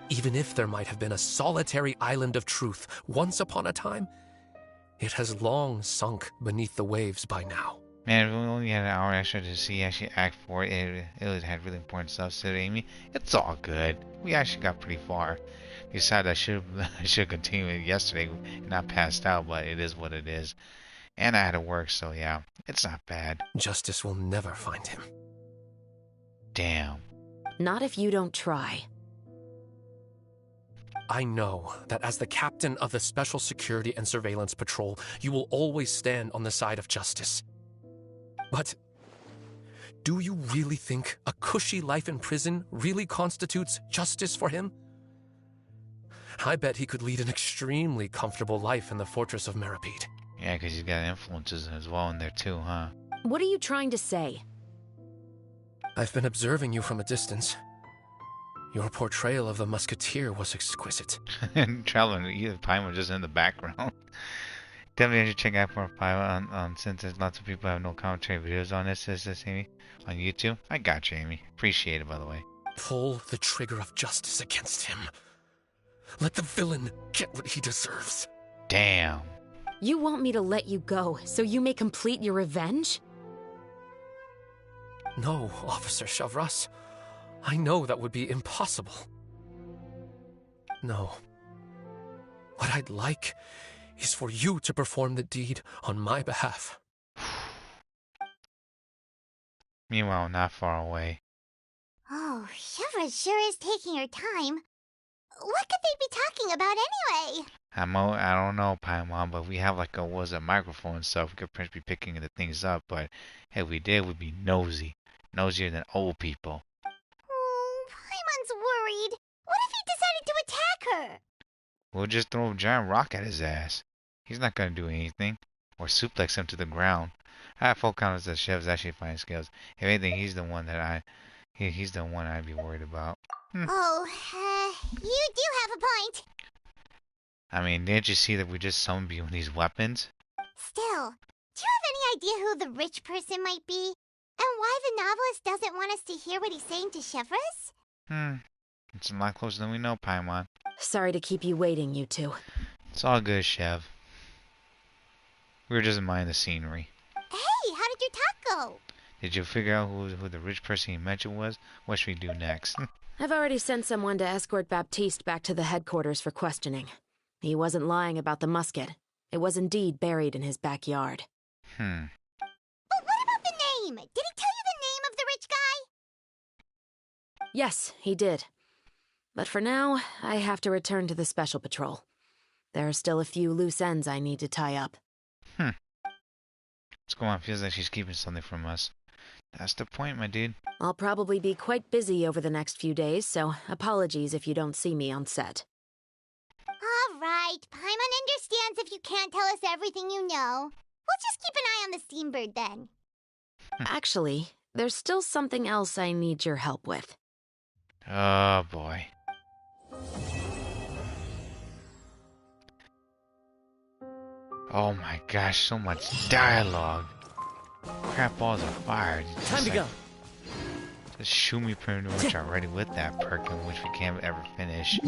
Even if there might have been a solitary island of truth once upon a time, it has long sunk beneath the waves by now. Man, if we only had an hour extra to see actually Act 4, it had really important stuff, said Amy. It's all good. We actually got pretty far. Decided I should continue it yesterday, not passed out, but it is what it is. And I had to work, so yeah, it's not bad. Justice will never find him. Damn. Not if you don't try. I know that as the captain of the Special Security and Surveillance Patrol, you will always stand on the side of justice. But do you really think a cushy life in prison really constitutes justice for him? I bet he could lead an extremely comfortable life in the Fortress of Meripede. Yeah, because he's got influences as well in there too, huh? What are you trying to say? I've been observing you from a distance. Your portrayal of the Musketeer was exquisite. Traveling, either Pine was just in the background. Definitely should check out for Pilot on since there's lots of people have no commentary videos on this, says Amy. On YouTube. I got you, Amy. Appreciate it, by the way. Pull the trigger of justice against him. Let the villain get what he deserves. Damn. You want me to let you go so you may complete your revenge? No, Officer Chevres. I know that would be impossible. No. What I'd like is for you to perform the deed on my behalf. Meanwhile, not far away. Oh, Chevres sure is taking her time. What could they be talking about anyway? I don't know, Paimon, but we have like a microphone and stuff. We could pretty be picking the things up, but if we did, we'd be nosy. Nosier than old people. Oh, Paimon's worried. What if he decided to attack her? We'll just throw a giant rock at his ass. He's not gonna do anything. Or suplex him to the ground. I have full confidence that Chev's actually fine skills. If anything, he's the one that he's the one I'd be worried about. Oh, you do have a point. I mean, didn't you see that we just summoned beyond these weapons? Still, do you have any idea who the rich person might be? And why the novelist doesn't want us to hear what he's saying to Chevres? It's a lot closer than we know, Paimon. Sorry to keep you waiting, you two. It's all good, Chev. We were just admiring the scenery. Hey, how did your talk go? Did you figure out who the rich person you mentioned was? What should we do next? I've already sent someone to escort Baptiste back to the headquarters for questioning. He wasn't lying about the musket. It was indeed buried in his backyard. But what about the name? Did he tell you the name of the rich guy? Yes, he did. But for now, I have to return to the Special Patrol. There are still a few loose ends I need to tie up. What's going on? Feels like she's keeping something from us. That's the point, my dude. I'll probably be quite busy over the next few days, so apologies if you don't see me on set. Alright, Paimon understands if you can't tell us everything you know. We'll just keep an eye on the Steambird then. Actually, there's still something else I need your help with. Oh boy. Oh my gosh, so much dialogue. Crap balls of fire. Time to go. Just shoot me pretty much already with that perk, in which we can't ever finish.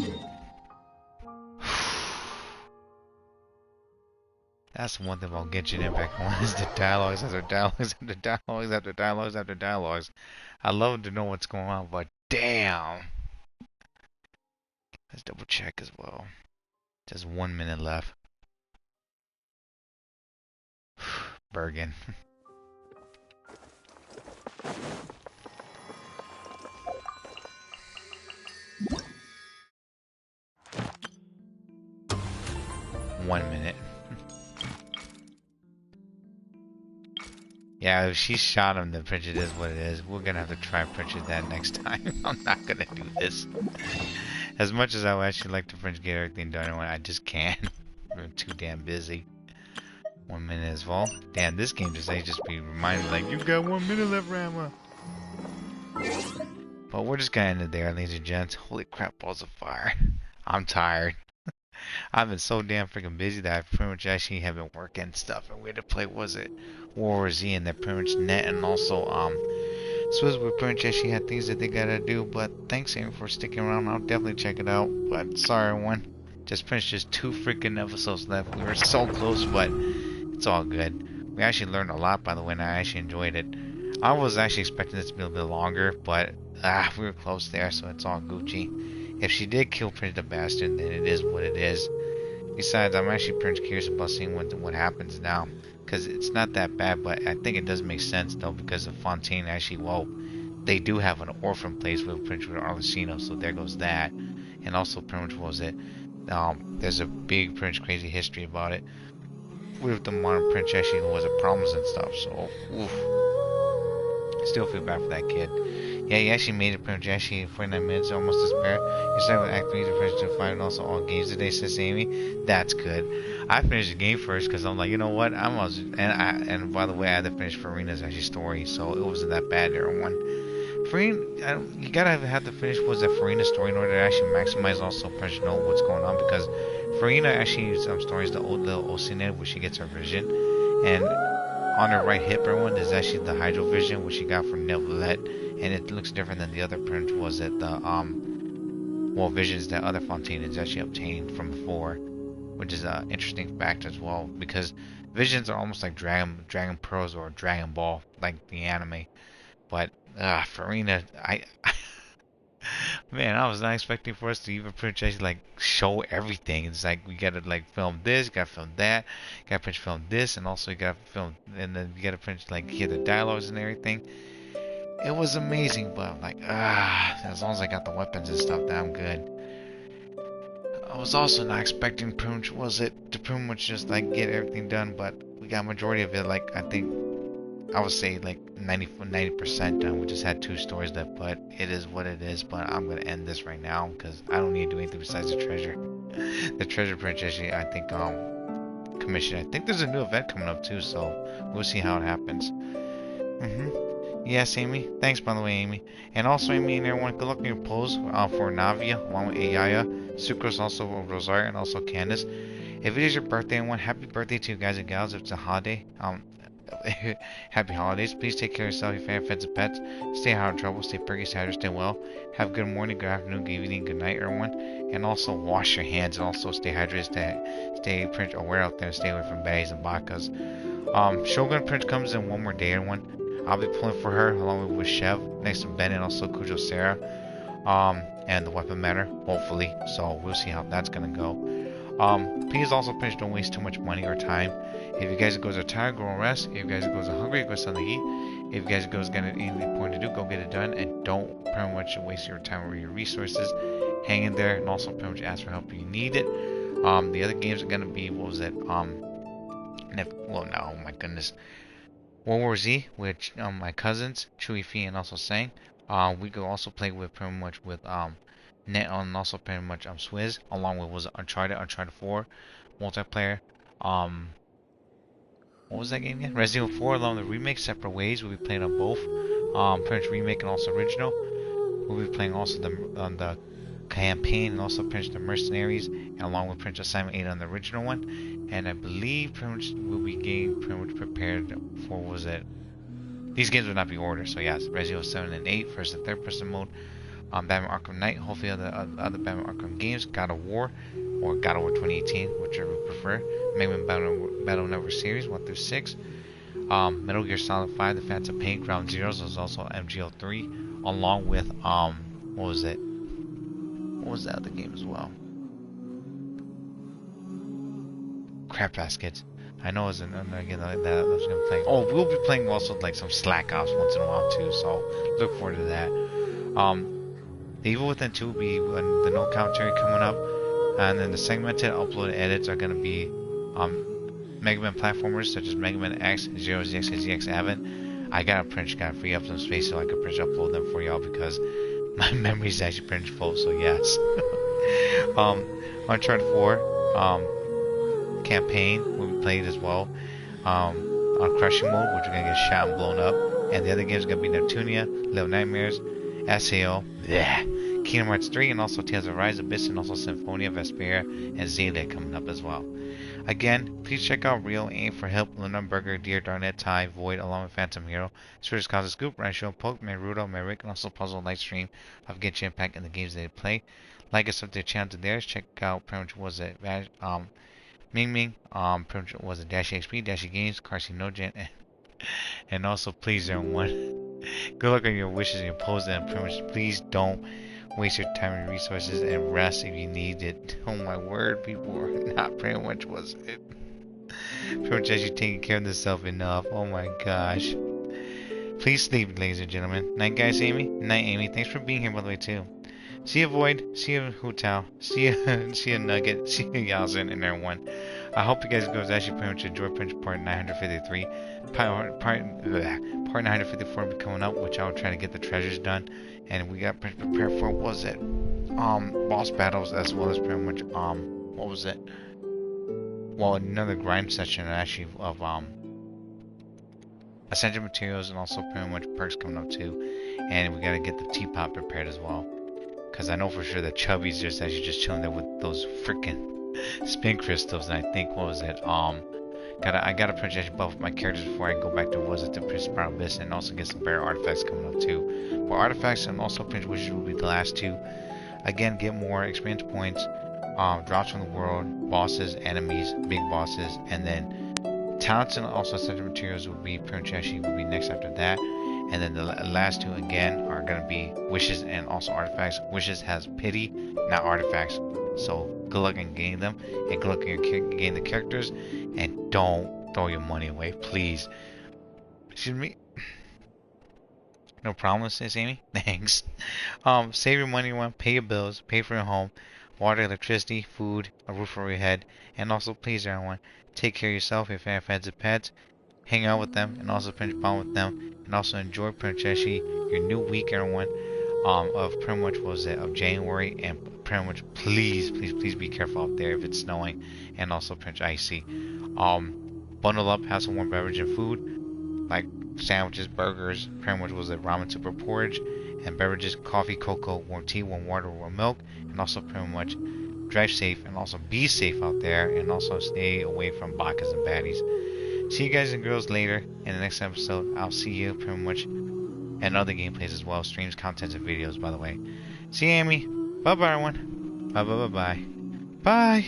That's one thing about Genshin Impact 1 is the dialogues after dialogues after dialogues after dialogues after dialogues. I love to know what's going on, but damn. Let's double check as well. Just 1 minute left. Bergen. One minute. Yeah, if she shot him, then Pritchett is what it is. We're gonna have to try Pritchett that next time. I'm not gonna do this. As much as I would actually like to French get everything done, I just can't. I'm too damn busy. 1 minute as well. Damn, this game just be reminding me like, you got 1 minute left, Ranma. But we're just gonna end it there, ladies and gents. Holy crap, balls of fire. I'm tired. I've been so damn freaking busy that I pretty much actually have been working and stuff. And we had to play, was it World War Z, and that pretty much net, and also Swizz we pretty much actually had things that they gotta do. But thanks Amy for sticking around. I'll definitely check it out. But sorry everyone, just finished just 2 freaking episodes left. We were so close, but it's all good. We actually learned a lot, by the way, and I actually enjoyed it. I was actually expecting this to be a little bit longer, but we were close there, so it's all Gucci. If she did kill Prince the Bastard, then it is what it is. Besides, I'm actually pretty curious about seeing what happens now, because it's not that bad, but I think it does make sense though, because of Fontaine actually, well, they do have an orphan place with Prince Arlecchino, so there goes that. And also, pretty much, what was it? There's a big Prince crazy history about it. With the modern Prince actually was problems and stuff, so oof. I still feel bad for that kid. Yeah, he actually made it pretty much actually 49 minutes, almost despair. You started with Act 3 to finish to 5 and also all games today, says Amy. That's good. I finished the game first because I'm like, you know what? And by the way, I had to finish Farina's actually story, so it wasn't that bad there on one. Farina, you gotta have to finish Farina's story in order to actually maximize also pretty much know what's going on, because Farina actually stories the old little Ocine where she gets her vision, and on her right hip, everyone, there's actually the Hydro Vision, which she got from Neuvillette, and it looks different than the other print. Was it the visions that other Fontaine has actually obtained from before, which is an interesting fact as well, because visions are almost like Dragon Pearls or Dragon Ball, like the anime. But Farina, man, I was not expecting for us to even pretty much like show everything. It's like we gotta like film this, gotta film that, gotta pretty much film this, and also you gotta film, and then you gotta pretty much like hear the dialogues and everything. It was amazing, but I'm like, as long as I got the weapons and stuff, then I'm good. I was also not expecting pretty much to pretty much just like get everything done, but we got majority of it. Like I think I would say like 90% done. We just had 2 stories left, but it is what it is. But I'm gonna end this right now because I don't need to do anything besides the treasure. The treasure prince actually, I think commission. I think there's a new event coming up too, so we'll see how it happens. Yes, Amy. Thanks, by the way, Amy. And also, Amy and everyone, good luck in your polls for Navia, along with Ayaya, Sucrose, also Rosario, and also Candace. If it is your birthday, everyone, happy birthday to you guys and gals. If it's a holiday, happy holidays. Please take care of yourself, your family, friends, and pets. Stay out of trouble. Stay perky, stay hydrated, stay well. Have a good morning, good afternoon, good evening, good night, everyone. And also, wash your hands and also stay hydrated, stay aware out there, and stay away from baddies and bakas. Shogun Prince comes in one more day, everyone. I'll be pulling for her along with Chev, next to Ben and also Kujo Sarah, and the weapon matter, hopefully. So we'll see how that's gonna go. Please also please don't waste too much money or time. If you guys are tired, go and rest. If you guys are hungry, go something to eat. If you guys got anything important to do, go get it done, and don't pretty much waste your time or your resources. Hang in there, and also pretty much ask for help if you need it. The other games are gonna be, what was it? Oh my goodness. World War Z, which my cousins, Chewy Fee and also Sang. We could also play with pretty much with Net and also pretty much Swizz, along with was Uncharted 4 multiplayer. What was that game again? Resident Evil 4 along the remake, separate ways. We'll be playing on both. Pretty much remake and also original. We'll be playing also on the campaign and also pretty much the mercenaries, and along with pretty much Assignment 8 on the original one. And I believe pretty much we'll be getting pretty much prepared for, what was it? These games will not be ordered, so yes, Resident Evil 7 and 8, first and third person mode. Batman Arkham Knight, hopefully other Batman Arkham games, God of War, or God of War 2018, whichever you prefer. Mega Man Battle Network Series 1 through 6. Metal Gear Solid 5, The Phantom Pain, Ground Zeroes was also MGL3, along with what was it? What was that other game as well? Crap Baskets. I know it's another game that I was gonna play. Oh, we'll be playing also like some Slack Ops once in a while too, so look forward to that. The Evil Within 2 will be the no commentary coming up, and then the segmented uploaded edits are gonna be Mega Man platformers such as Mega Man X, Zero ZX, and ZX Advent. I gotta free up some space so I can upload them for y'all because my memory is actually pretty full. So yes. Uncharted 4 campaign will be played as well on crushing mode, which are gonna get shot and blown up, and the other games are gonna be Neptunia, Little Nightmares, SAO, Kingdom Hearts 3, and also Tales of Rise, Abyss, and also Symphonia, Vesperia, and Xaylia coming up as well. Again, please check out Real, Aim for Help, Luna Burger, Dear Darnet, Ty, Void, along with Phantom Hero, Swedish Cause Scoop, Rancho, Pokemon, Rudo, Merrick, and also Puzzle Light Stream of Genshin Impact and the games they play. Like us up their channel to theirs. Check out pretty much was it Ming Ming, pretty much was it Dash XP, Dashy Games, Carsey Nogen, and also please everyone, good luck on your wishes and your poses, and pretty much please don't waste your time and resources and rest if you need it. Oh my word, people are not pretty much was it. Pretty much as you taking care of yourself enough. Oh my gosh. Please sleep, ladies and gentlemen. Night, guys, Amy. Night, Amy. Thanks for being here, by the way, too. See you, Void. See you, Hutao. See you, Nugget. See you, Yalzin, and everyone. I hope you guys actually pretty much enjoy part 953. Part 954 will be coming up, which I will try to get the treasures done. And we got prepared for, what was it? Boss battles, as well as pretty much, what was it? Well, another grind session actually of, essential materials and also pretty much perks coming up too. And we gotta get the teapot prepared as well. Cause I know for sure that Chubby's just actually just chilling there with those freaking spin crystals. And I think, what was it? I gotta pretty much buff my characters before I go back to, was it, the Principal Abyss, and also get some better artifacts coming up too. For artifacts and also Prince, which will be the last two. Again, get more experience points, drops from the world, bosses, enemies, big bosses, and then talents and also essential materials will be pretty much actually will be next after that. And then the last two again are gonna be wishes and also artifacts. Wishes has pity, not artifacts. So good luck in getting them, and good luck in getting the characters, and don't throw your money away, please. Excuse me. No problem, says Amy. Thanks. Save your money, pay your bills, pay for your home, water, electricity, food, a roof over your head, and also please everyone, take care of yourself if you have friends and pets. Hang out with them, and also pretty much bond with them, and also enjoy pretty much your new week, everyone. Of pretty much of January, and pretty much please be careful out there if it's snowing and also pretty much icy. Bundle up, have some warm beverage and food like sandwiches, burgers, pretty much ramen super porridge, and beverages, coffee, cocoa, warm tea, warm water, warm milk, and also pretty much drive safe and also be safe out there, and also stay away from bakas and baddies. See you guys and girls later in the next episode. I'll see you pretty much and other gameplays as well, streams, contents, and videos, by the way. See you, Amy. Bye-bye, everyone. Bye.